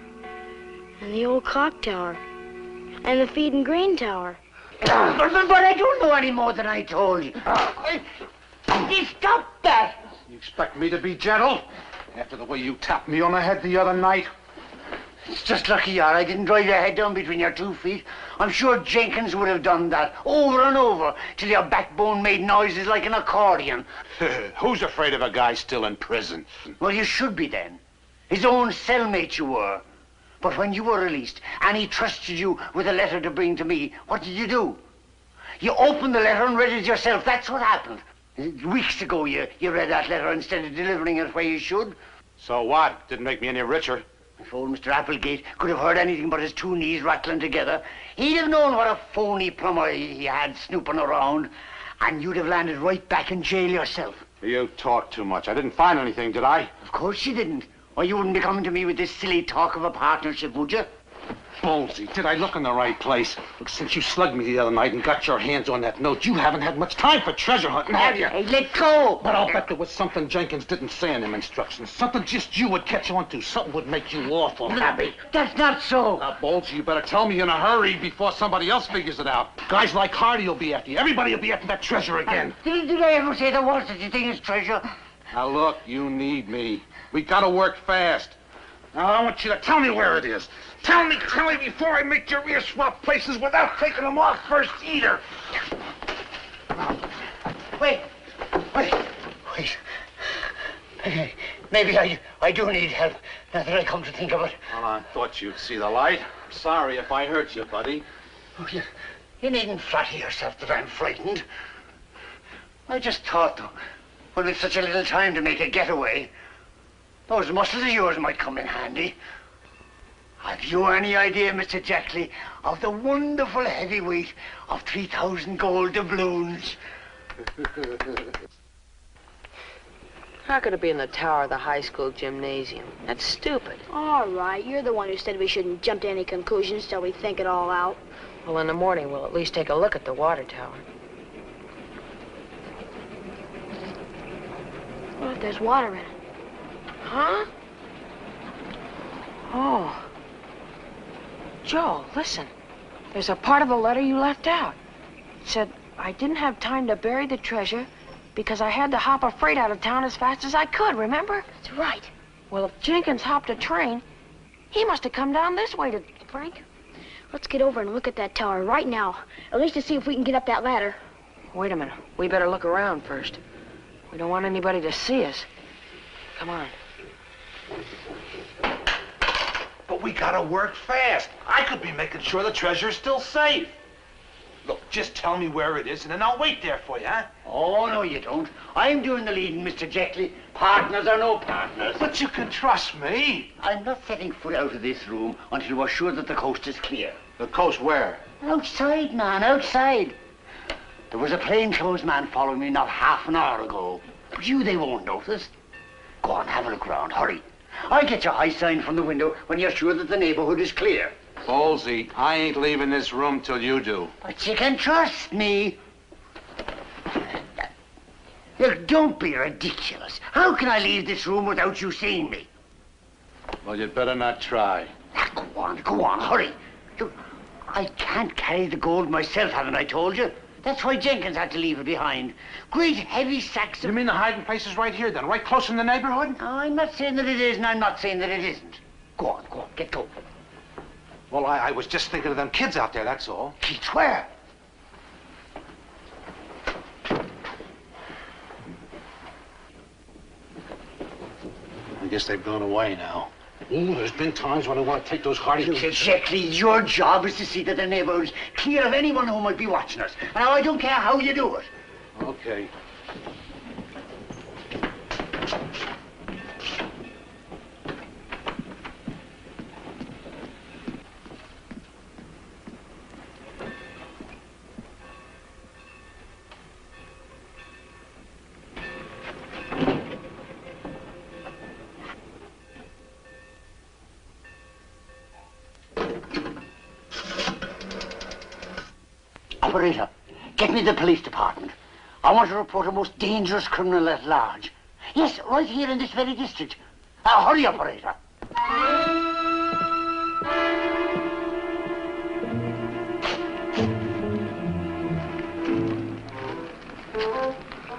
And the old clock tower. And the feed and grain tower. But I don't know any more than I told you. Stop that! You expect me to be gentle? After the way you tapped me on the head the other night? It's just lucky you are. I didn't drive your head down between your 2 feet. I'm sure Jenkins would have done that over and over till your backbone made noises like an accordion. Who's afraid of a guy still in prison? Well, you should be then. His own cellmate you were. But when you were released and he trusted you with a letter to bring to me, what did you do? You opened the letter and read it yourself. That's what happened. Weeks ago you read that letter instead of delivering it where you should. So what? Didn't make me any richer. If old Mr. Applegate could have heard anything but his 2 knees rattling together, he'd have known what a phony plumber he had snooping around, and you'd have landed right back in jail yourself. You talk too much. I didn't find anything, did I? Of course you didn't. Or you wouldn't be coming to me with this silly talk of a partnership, would you? Ballsy, did I look in the right place? Look, since you slugged me the other night and got your hands on that note, you haven't had much time for treasure hunting, have you? Hey, let go! But I'll bet there was something Jenkins didn't say in them instructions. Something just you would catch on to. Something would make you awful happy. That's not so. Now, Ballsy, you better tell me in a hurry before somebody else figures it out. Guys like Hardy will be after you. Everybody will be after that treasure again. Did I ever say there was such a thing as treasure? Now, look, you need me. We gotta work fast. Now, I want you to tell me where it is. Tell me before I make your ears swap places without taking them off first either. Wait. Maybe I do need help, now that I come to think of it. Well, I thought you'd see the light. I'm sorry if I hurt you, buddy. Oh, you needn't flatter yourself that I'm frightened. I just thought, though, when we've such a little time to make a getaway, those muscles of yours might come in handy. Have you any idea, Mr. Jackley, of the wonderful heavy weight of 3,000 gold doubloons? How could it be in the tower of the high school gymnasium? That's stupid. All right, you're the one who said we shouldn't jump to any conclusions till we think it all out. Well, in the morning, we'll at least take a look at the water tower. What if there's water in it? Huh? Oh. Joe, listen. There's a part of the letter you left out. It said, I didn't have time to bury the treasure because I had to hop a freight out of town as fast as I could, remember? That's right. Well, if Jenkins hopped a train, he must have come down this way to... Frank? Let's get over and look at that tower right now. At least to see if we can get up that ladder. Wait a minute. We better look around first. We don't want anybody to see us. Come on. But we gotta work fast. I could be making sure the treasure's still safe. Look, just tell me where it is, and then I'll wait there for you, huh? Oh, no, you don't. I'm doing the leading, Mr. Jackley. Partners or no partners. But you can trust me. I'm not setting foot out of this room until we're sure that the coast is clear. The coast where? Outside, man, outside. There was a plainclothes man following me not half an hour ago. But they won't notice. Go on, have a look around, hurry. I'll get your high sign from the window when you're sure that the neighborhood is clear. Ballsy, I ain't leaving this room till you do. But you can trust me. Look, don't be ridiculous. How can I leave this room without you seeing me? Well, you'd better not try. Go on, hurry. Look, I can't carry the gold myself, haven't I told you? That's why Jenkins had to leave it behind. Great heavy sacks of... You mean the hiding place is right here, then? Right close in the neighborhood? No, I'm not saying that it is, and I'm not saying that it isn't. Go on, get going. Well, I was just thinking of them kids out there, that's all. Kids where? I guess they've gone away now. Ooh, there's been times when I want to take those hardy kids... Exactly. Your job is to see that the neighborhood's clear of anyone who might be watching us. Now, I don't care how you do it. Okay. operator, get me the police department. I want to report a most dangerous criminal at large. Yes, right here in this very district. Hurry, operator.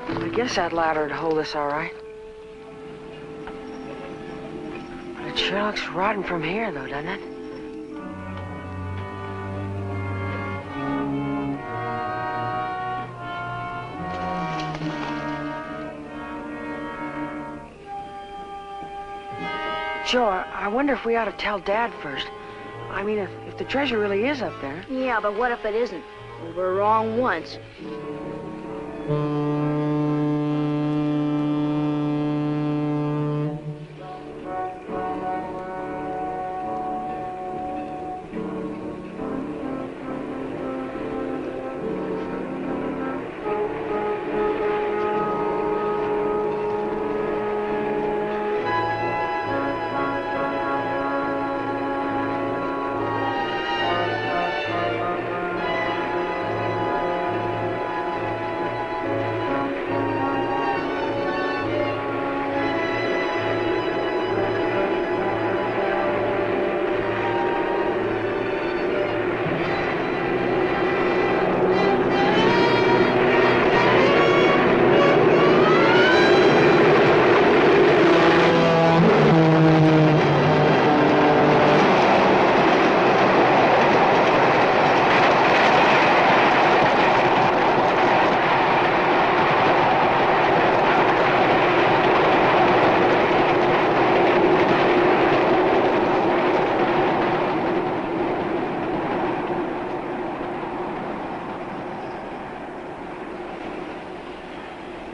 I guess that ladder would hold us all right. But it sure looks rotten from here, though, doesn't it? Joe, I wonder if we ought to tell Dad first. I mean, if the treasure really is up there. Yeah, but what if it isn't? We were wrong once.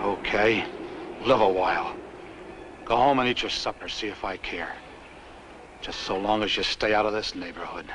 Okay, live a while. Go home and eat your supper, see if I care. Just so long as you stay out of this neighborhood.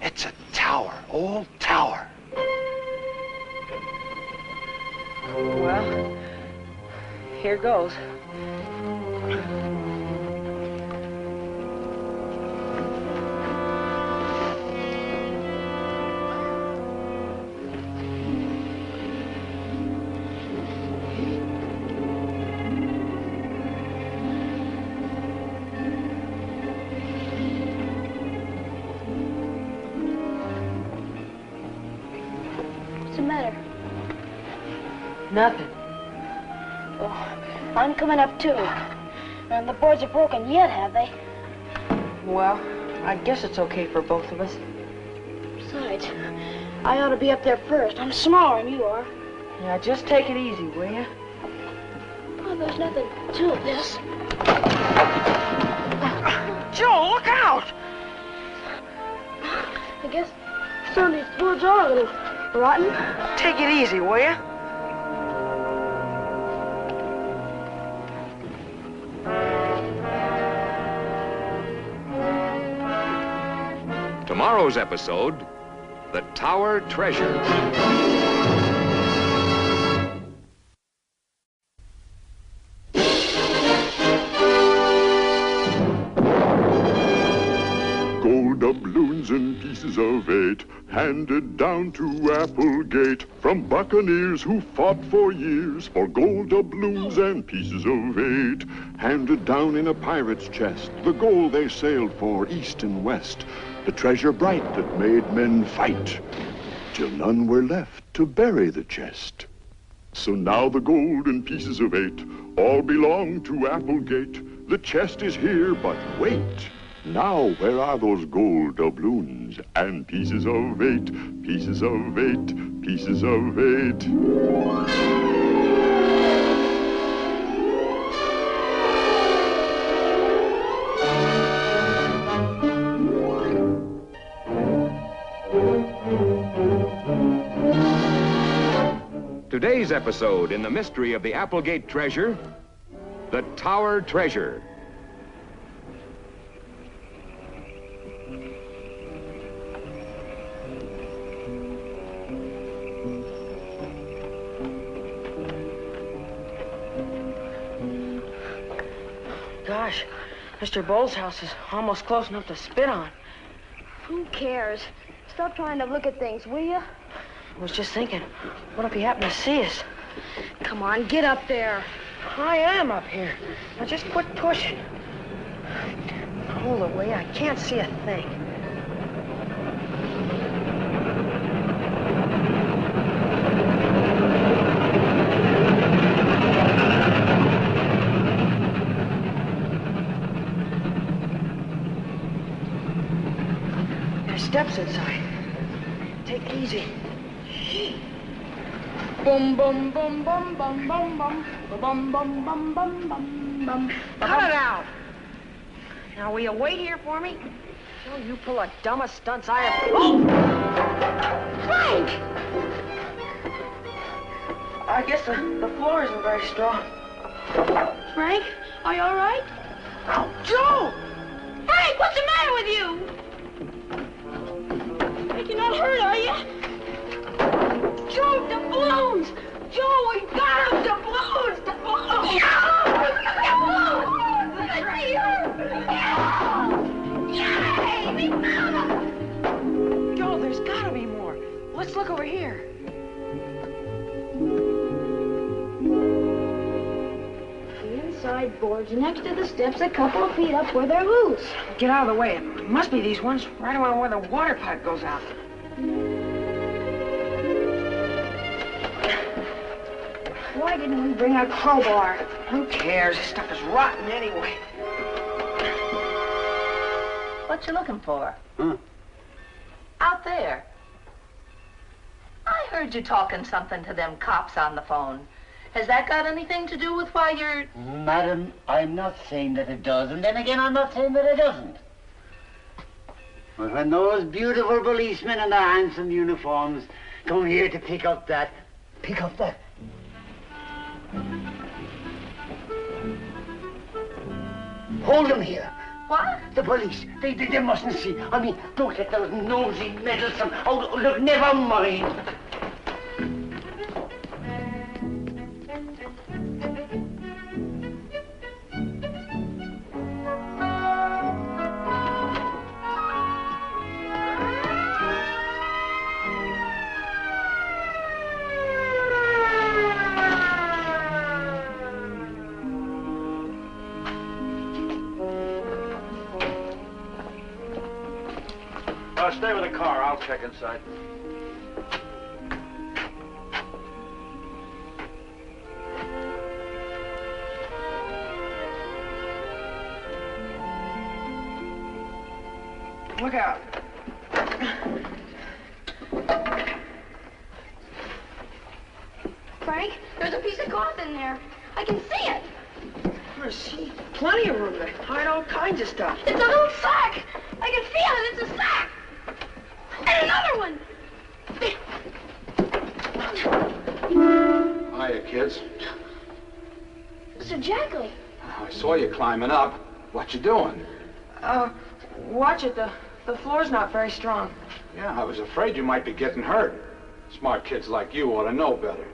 It's a tower, old tower. Well, here goes. What's the matter? Nothing. Oh, I'm coming up too. And the boards are broken yet, have they? Well, I guess it's okay for both of us. Besides, I ought to be up there first. I'm smaller than you are. Yeah, just take it easy, will you? Oh, there's nothing to this. Joe, look out! I guess some of these boards are a little rotten. Take it easy, will you? Tomorrow's episode, The Tower Treasure. Gold doubloons and pieces of 8 handed down to Applegate from buccaneers who fought for years for gold doubloons and pieces of 8 handed down in a pirate's chest, the gold they sailed for east and west, the treasure bright that made men fight till none were left to bury the chest. So now the gold and pieces of 8 all belong to Applegate. The chest is here, but wait. Now, where are those gold doubloons and pieces of 8, pieces of 8, pieces of 8? Today's episode in the mystery of the Applegate treasure, the Tower Treasure. Gosh, Mr. Bowles' house is almost close enough to spit on. Who cares? Stop trying to look at things, will you? I was just thinking, what if he happened to see us? Come on, get up there. I am up here. Now just quit pushing. Hold away, I can't see a thing. There's steps inside. Take it easy. Boom, boom, boom, boom, boom, boom, boom, boom, boom, boom, boom, boom, boom. Cut it out! Now, will you wait here for me? Oh, you pull the dumbest stunts I ever... Oh! Frank! I guess the floor isn't very strong. Frank, are you all right? Oh, Joe! Frank, what's the matter with you? Frank, you're not hurt, are you? Joe, the balloons! Joe, we got them! The balloons! The balloons! Yay! We found them! Joe, there's gotta be more. Let's look over here. The inside boards next to the steps a couple of feet up where they're loose. Get out of the way. It must be these ones right around where the water pipe goes out. Why didn't we bring a crowbar? Who cares? This stuff is rotten anyway. What you looking for? Huh? Out there. I heard you talking something to them cops on the phone. Has that got anything to do with why you're... Madam, I'm not saying that it does, and then again, I'm not saying that it doesn't. But when those beautiful policemen in their handsome uniforms come here to pick up that... Hold them here. What? The police. They mustn't see. I mean, don't let those nosy, meddlesome... Oh, look, never mind. Stay with the car. I'll check inside. Look out. Frank, there's a piece of cloth in there. I can see it. There's plenty of room to hide all kinds of stuff. It's a little sack. I can feel it. It's a sack. And another one. Hiya, kids. Mr. Jackley. I saw you climbing up. What you doing? Watch it. The floor's not very strong. Yeah, I was afraid you might be getting hurt. Smart kids like you ought to know better.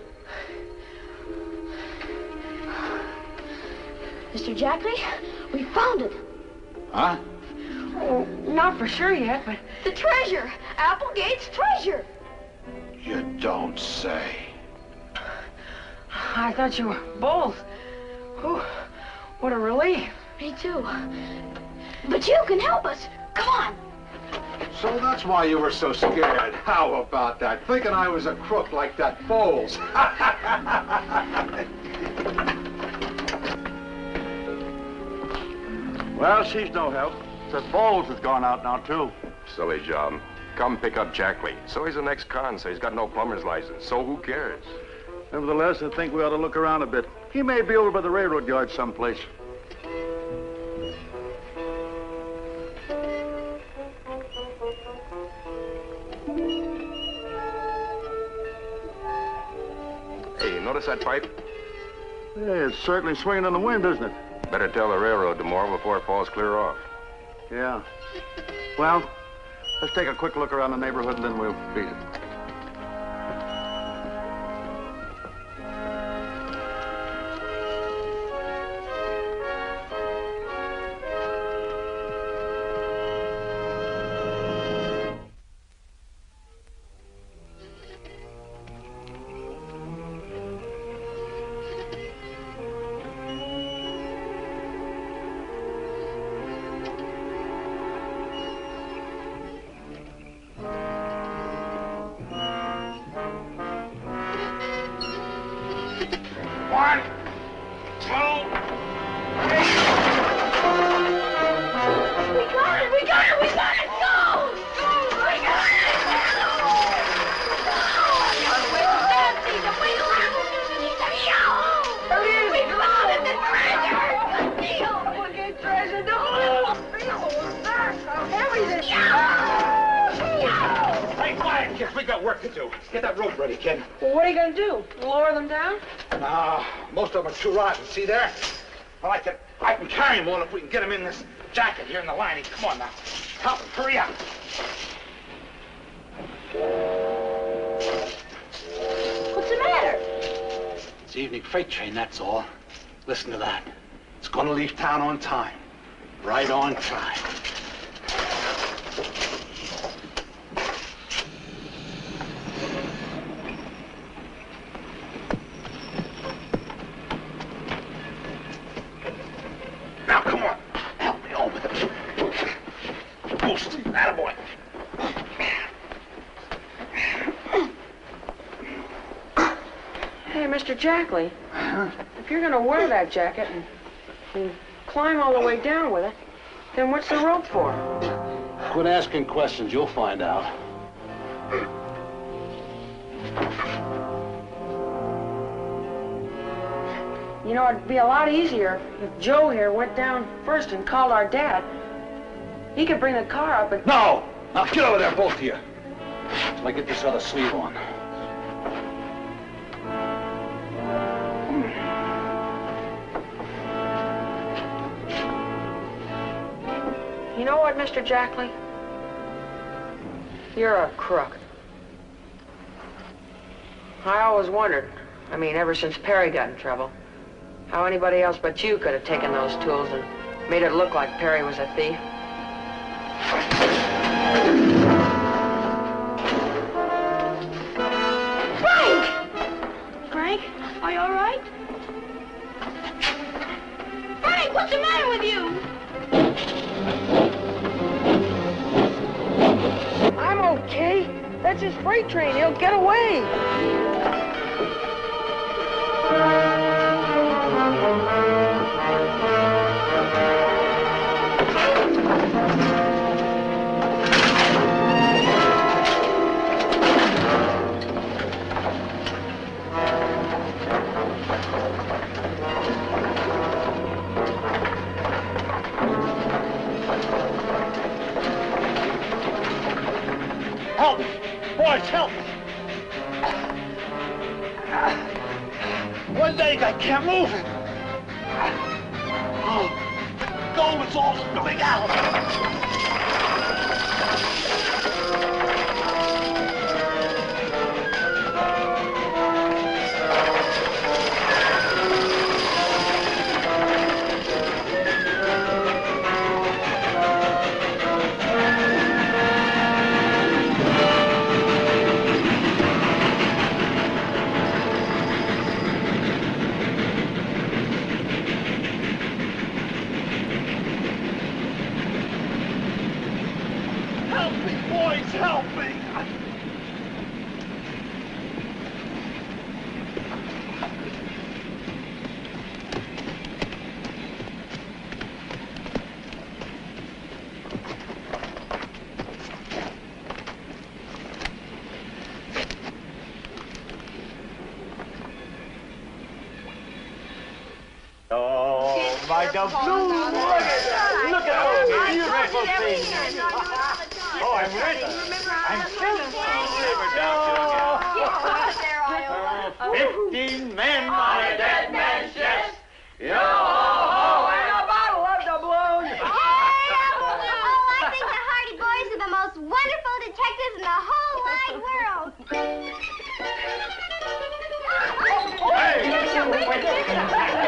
Mr. Jackley, we found it. Huh? Oh, not for sure yet, but... The treasure! Applegate's treasure! You don't say. I thought you were Bowles. Oh, what a relief. Me too. But you can help us. Come on. So that's why you were so scared. How about that? Thinking I was a crook like that Bowles. Well, she's no help. Said Bowles has gone out now, too. Silly job. Come pick up Jackley. So he's an ex-con, so he's got no plumber's license. So who cares? Nevertheless, I think we ought to look around a bit. He may be over by the railroad yard someplace. Hey, you notice that pipe? Yeah, it's certainly swinging in the wind, isn't it? Better tell the railroad tomorrow before it falls clear off. Yeah. Well, let's take a quick look around the neighborhood and then we'll beat it. One, two, three. We got it! We got it! We got it! Go! Go! We got it! We flooded the treasure! Good deal! We'll get treasure, don't we? How heavy this is! Hey, quiet, kids. We got work to do. Get that rope ready, kid. Well, what are you going to do? Lower them down? No, most of them are too rotten. See there? Well, I can carry them all if we can get them in this jacket here in the lining. Come on now. Help them. Hurry up. What's the matter? It's the evening freight train, that's all. Listen to that. It's going to leave town on time. Right on time. Now, come on. Help me over there. Boost. Attaboy. Hey, Mr. Jackley, if you're going to wear that jacket and climb all the way down with it, then what's the rope for? Quit asking questions. You'll find out. You know, it'd be a lot easier if Joe here went down first and called our dad. He could bring the car up and... No! Now get over there, both of you. Till I get this other sleeve on. You know what, Mr. Jackley? You're a crook. I always wondered, I mean, ever since Perry got in trouble, how anybody else but you could have taken those tools and made it look like Perry was a thief. Frank! Frank, are you all right? Frank, what's the matter with you? I'm okay. That's his freight train. He'll get away. Help me! Boys, help me! One leg, I can't move it. Oh, gold is all spilling out. my doubloons. Look at all these beautiful things. Oh, I'm ready. I'm still river. 15 men on a dead man's chest. Yo, ho, ho, and a bottle of doubloons. Oh, I think the Hardy Boys are the most wonderful detectives in the whole wide world. Hey!